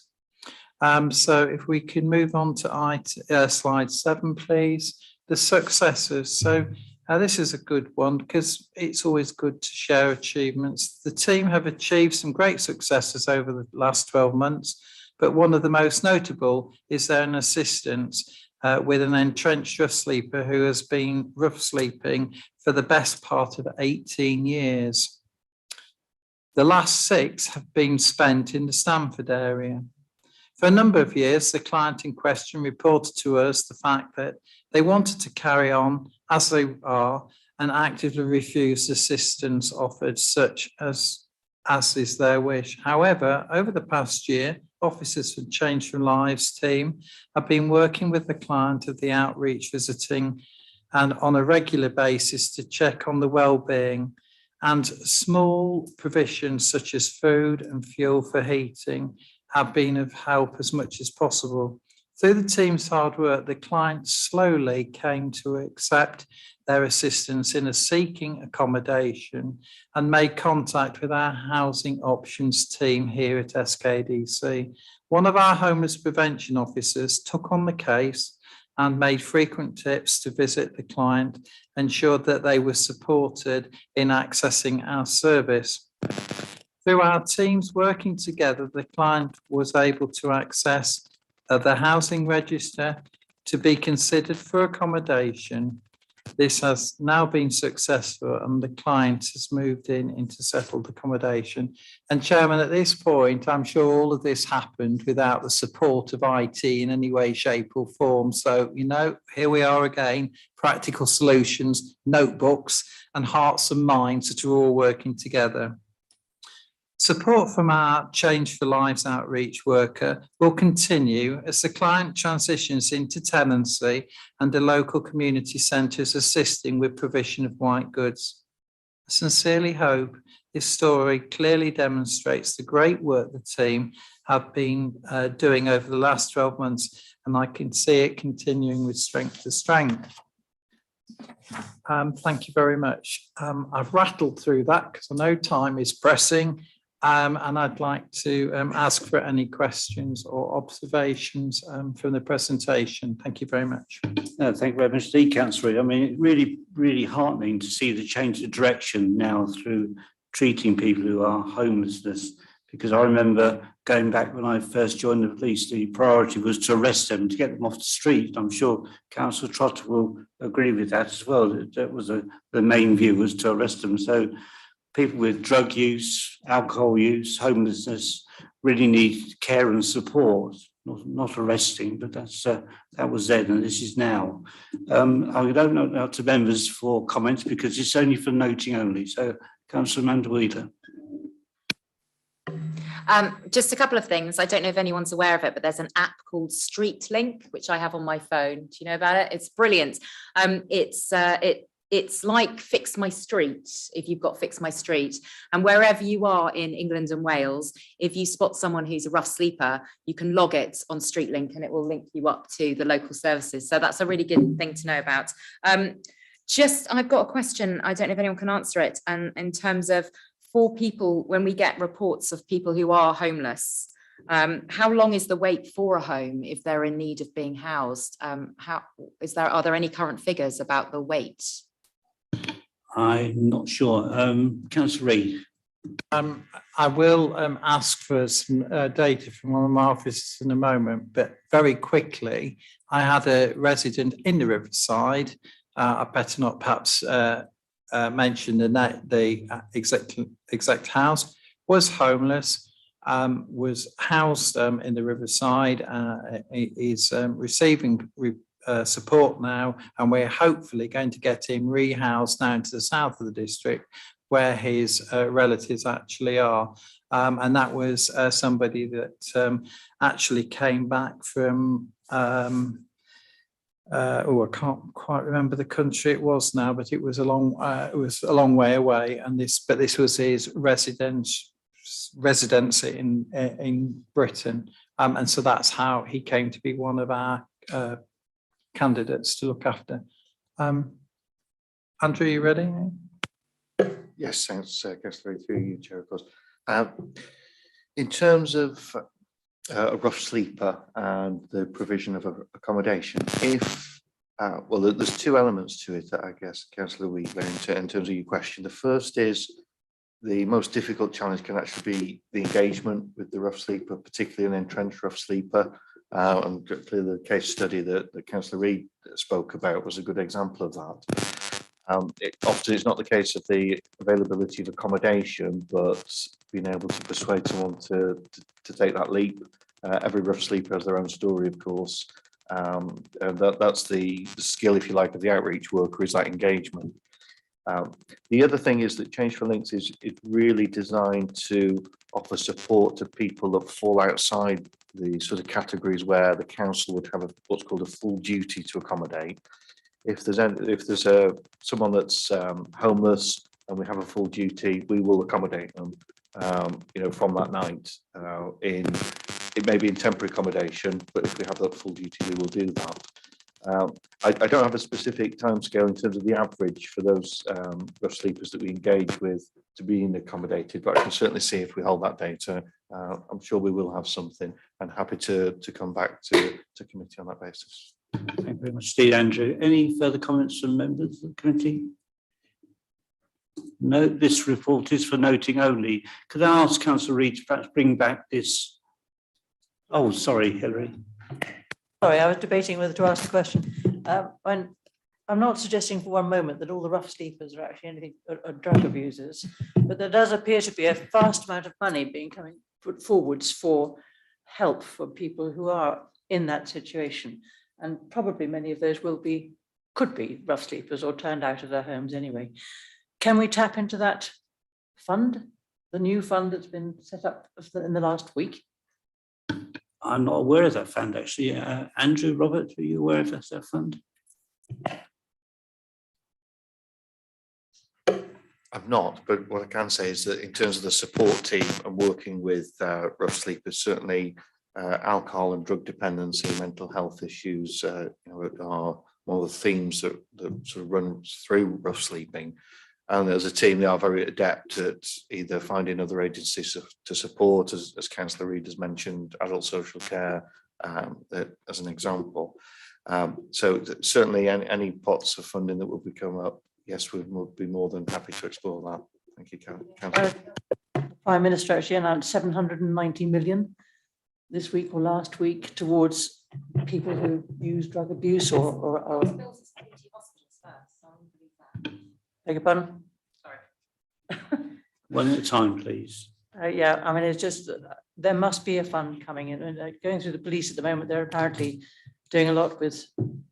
So if we can move on to slide 7, please. The successes. So this is a good one because it's always good to share achievements. The team have achieved some great successes over the last 12 months, but one of the most notable is their assistance with an entrenched rough sleeper who has been rough sleeping for the best part of 18 years. The last 6 have been spent in the Stamford area. For a number of years, the client in question reported to us the fact that they wanted to carry on as they are and actively refused assistance offered, such as is their wish. However, over the past year, officers from Change for Lives team have been working with the client of the outreach visiting and on a regular basis to check on the well-being, and small provisions such as food and fuel for heating have been of help as much as possible. Through the team's hard work, the client slowly came to accept their assistance in seeking accommodation and made contact with our housing options team here at SKDC. One of our homeless prevention officers took on the case and made frequent trips to visit the client, ensured that they were supported in accessing our service. Through our teams working together, the client was able to access the housing register to be considered for accommodation. This has now been successful and the client has moved into settled accommodation. And Chairman, at this point, I'm sure all of this happened without the support of IT in any way, shape or form. So, here we are again, practical solutions, notebooks and hearts and minds that are all working together. Support from our Change for Lives outreach worker will continue as the client transitions into tenancy and the local community centres assisting with provision of white goods. I sincerely hope this story clearly demonstrates the great work the team have been doing over the last 12 months, and I can see it continuing with strength to strength. Thank you very much. I've rattled through that because I know time is pressing. And I'd like to ask for any questions or observations from the presentation. Thank you very much. No, thank you very much, Councillor. I mean, really, really heartening to see the change of direction now through treating people who are homelessness. Because I remember going back when I first joined the police, the priority was to arrest them, to get them off the street. I'm sure Councillor Trotter will agree with that as well. That was the main view, was to arrest them. So people with drug use, alcohol use, homelessness really need care and support, not arresting, but that was then and this is now. I don't know now to members for comments because it's only for noting only. So, Councillor Amanda Wheeler. Just a couple of things. I don't know if anyone's aware of it, but there's an app called Street Link, which I have on my phone. Do you know about it? It's brilliant. It's like Fix My Street, if you've got Fix My Street. And wherever you are in England and Wales, if you spot someone who's a rough sleeper, you can log it on Street Link and it will link you up to the local services. So that's a really good thing to know about. I've got a question. I don't know if anyone can answer it. And in terms of for people, when we get reports of people who are homeless, how long is the wait for a home if they're in need of being housed? Are there any current figures about the wait? I'm not sure. Councillor Reid. I will ask for some data from one of my offices in a moment, but very quickly, I had a resident in the Riverside. I better not perhaps mention the exact house, was homeless, was housed in the Riverside, is receiving support now, and we're hopefully going to get him rehoused down to the south of the district where his relatives actually are. And that was somebody that actually came back from, I can't quite remember the country it was now, but it was a long way away. And this was his residency in Britain. And so that's how he came to be one of our candidates to look after. Andrew, you ready? Yes, thanks, Councillor, through you, Chair, of course. In terms of a rough sleeper and the provision of accommodation, well, there's two elements to it, I guess, Councillor Wheatley, in terms of your question. The first is the most difficult challenge can actually be the engagement with the rough sleeper, particularly an entrenched rough sleeper. And clearly the case study that Councillor Reid spoke about was a good example of that. Often it's not the case of the availability of accommodation, but being able to persuade someone to take that leap. Every rough sleeper has their own story, of course. And that's the skill, if you like, of the outreach worker, is that engagement. The other thing is that Change for Links is really designed to offer support to people that fall outside the sort of categories where the council would have what's called a full duty to accommodate. If there's someone that's homeless and we have a full duty, we will accommodate them, from that night. It may be in temporary accommodation, but if we have that full duty, we will do that. I don't have a specific timescale in terms of the average for those rough sleepers that we engage with to being accommodated, but I can certainly see if we hold that data. I'm sure we will have something, and happy to come back to committee on that basis. Thank you very much, Steve. Andrew, any further comments from members of the committee? No, this report is for noting only. Could I ask Councillor Reid to perhaps bring back this? Oh, sorry, Hilary. Sorry, I was debating whether to ask the question. I'm not suggesting for one moment that all the rough sleepers are actually anything are drug abusers, but there does appear to be a vast amount of money being put forwards for help for people who are in that situation. And probably many of those could be rough sleepers or turned out of their homes anyway. Can we tap into that fund, the new fund that's been set up in the last week? I'm not aware of that fund, actually. Andrew, Robert, are you aware of that fund? I'm not, but what I can say is that in terms of the support team and working with rough sleepers, certainly alcohol and drug dependency, mental health issues, are one of the themes that sort of run through rough sleeping. And as a team, they are very adept at either finding other agencies to support, as Councillor Reid has mentioned, adult social care, as an example. So certainly any pots of funding that will come up, yes, we would be more than happy to explore that. Thank you, Councillor. Prime Minister actually announced 790 million this week or last week towards people who use drug abuse or beg your pardon? Sorry. One at a time, please. Yeah, I mean, it's just, there must be a fund coming in. And going through the police at the moment, they're apparently doing a lot with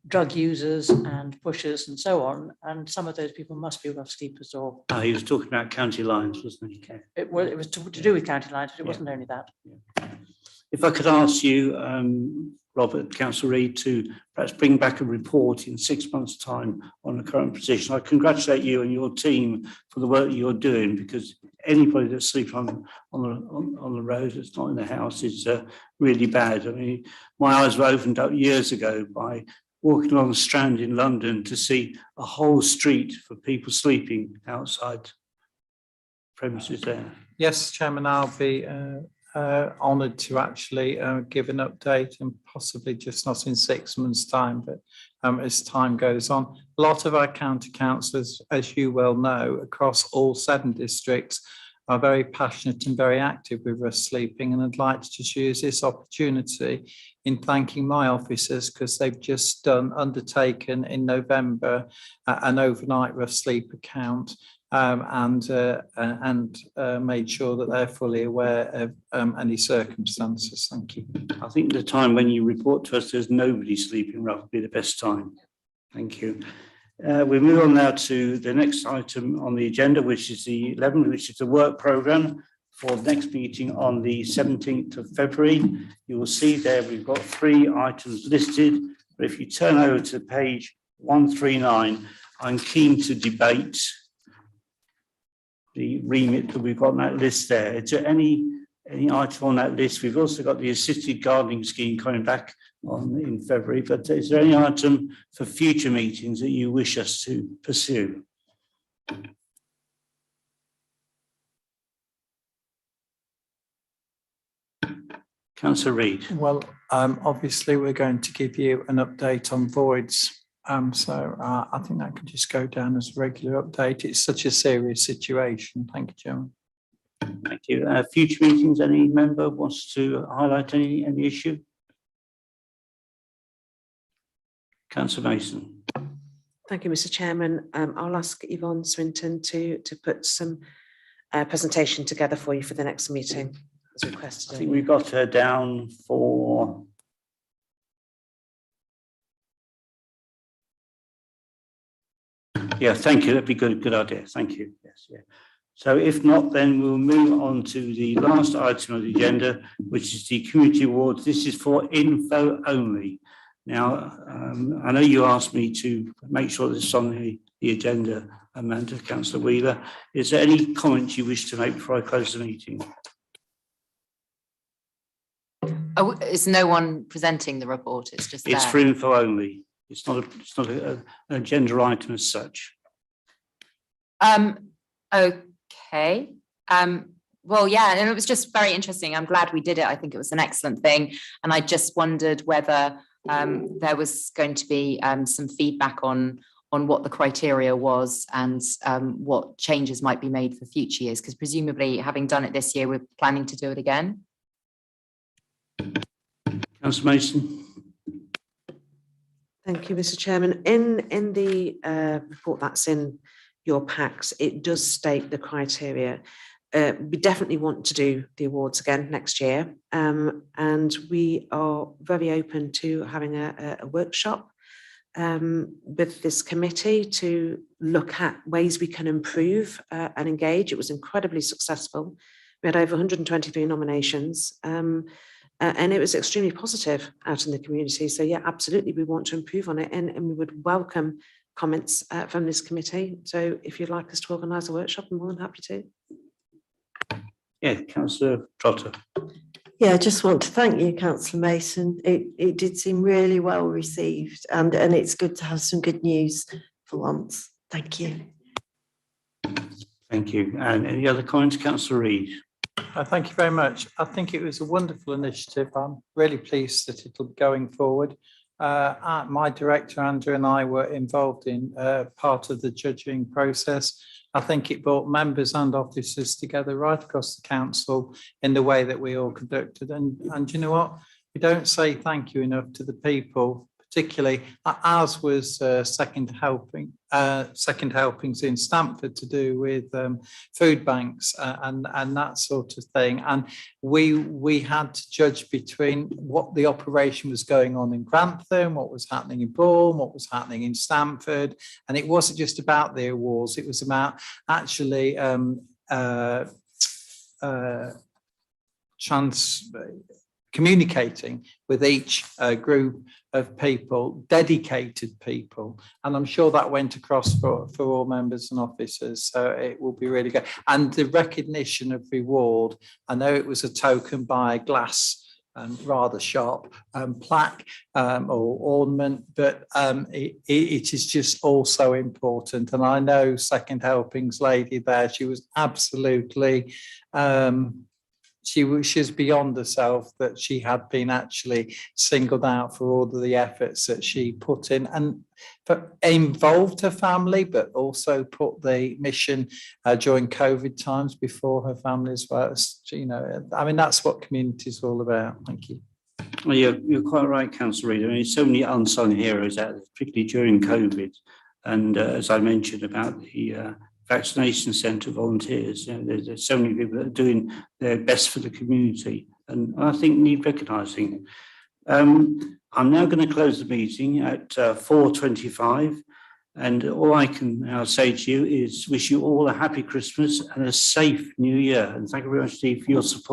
drug users and pushers and so on. And some of those people must be rough sleepers or... He was talking about county lines, wasn't he? It was to do with county lines, but it wasn't only that. Yeah. If I could ask you, Robert, Councillor Reid, to perhaps bring back a report in 6 months' time on the current position. I congratulate you and your team for the work you're doing, because anybody that sleeps on the road that's not in the house is really bad. I mean, my eyes were opened up years ago by walking along the Strand in London to see a whole street for people sleeping outside premises there. Yes, Chairman, I'll be honoured to actually give an update, and possibly just not in 6 months' time, but as time goes on. A lot of our county councillors, as you well know, across all 7 districts, are very passionate and very active with rough sleeping, and I'd like to just use this opportunity in thanking my officers, because they've just undertaken in November an overnight rough sleep account, and made sure that they're fully aware of any circumstances. Thank you. I think the time when you report to us there's nobody sleeping rough would be the best time. Thank you. We move on now to the next item on the agenda, which is the 11th, which is the work programme for the next meeting on the 17th of February. You will see there we've got 3 items listed, but if you turn over to page 139, I'm keen to debate the remit that we've got on that list there. Is there any item on that list? We've also got the assisted gardening scheme coming back on in February, but is there any item for future meetings that you wish us to pursue? Councillor Reid. Well, obviously we're going to give you an update on voids. So I think that could just go down as a regular update. It's such a serious situation. Thank you, Chairman. Thank you. Future meetings, any member wants to highlight any issue? Councillor Mason. Thank you, Mr. Chairman. I'll ask Yvonne Swinton to put some presentation together for you for the next meeting as requested. I think we've got her down for yeah, thank you. That'd be good idea. Thank you. Yes, yeah. So if not, then we'll move on to the last item on the agenda, which is the community awards. This is for info only. Now, I know you asked me to make sure this is on the agenda, Amanda, Councillor Wheeler. Is there any comments you wish to make before I close the meeting? Oh, is no one presenting the report? It's just It's there. for info only. It's not an agenda item as such. Okay. Well, yeah, and it was just very interesting. I'm glad we did it. I think it was an excellent thing. And I just wondered whether there was going to be some feedback on what the criteria was and what changes might be made for future years, because presumably having done it this year, we're planning to do it again. Councillor Mason. Thank you, Mr. Chairman. In the report that's in your packs, it does state the criteria. We definitely want to do the awards again next year, and we are very open to having a workshop with this committee to look at ways we can improve and engage. It was incredibly successful. We had over 123 nominations, and it was extremely positive out in the community. So yeah, absolutely, we want to improve on it, and we would welcome comments from this committee. So if you'd like us to organise a workshop, I'm more than happy to. Yeah, Councillor Trotter. Yeah, I just want to thank you, Councillor Mason. It did seem really well received, and it's good to have some good news for once. Thank you. Thank you. And any other comments, Councillor Reid? Thank you very much. I think it was a wonderful initiative. I'm really pleased that it'll be going forward. My director, Andrew, and I were involved in part of the judging process. I think it brought members and officers together right across the council in the way that we all conducted. And you know what? We don't say thank you enough to the people, particularly ours was second helpings in Stamford to do with food banks and that sort of thing. And we had to judge between what the operation was going on in Grantham, what was happening in Bourne, what was happening in Stamford. And it wasn't just about the awards, it was about actually communicating with each group of people, dedicated people, and I'm sure that went across for all members and officers, so it will be really good. And the recognition of reward, I know it was a token by glass rather sharp plaque or ornament, but it is just also important. And I know Second Helpings lady there, she was absolutely, she's beyond herself that she had been actually singled out for all of the efforts that she put in and involved her family, but also put the mission during COVID times before her family as well. You know, I mean, that's what community is all about. Thank you. Well, you're quite right, Councillor Reid. I mean, so many unsung heroes out there, particularly during COVID. And as I mentioned about the vaccination centre volunteers, you know, there's so many people that are doing their best for the community, and I think need recognising. I'm now going to close the meeting at 4:25, and all I can now say to you is wish you all a happy Christmas and a safe New Year. And thank you very much, Steve, for your support.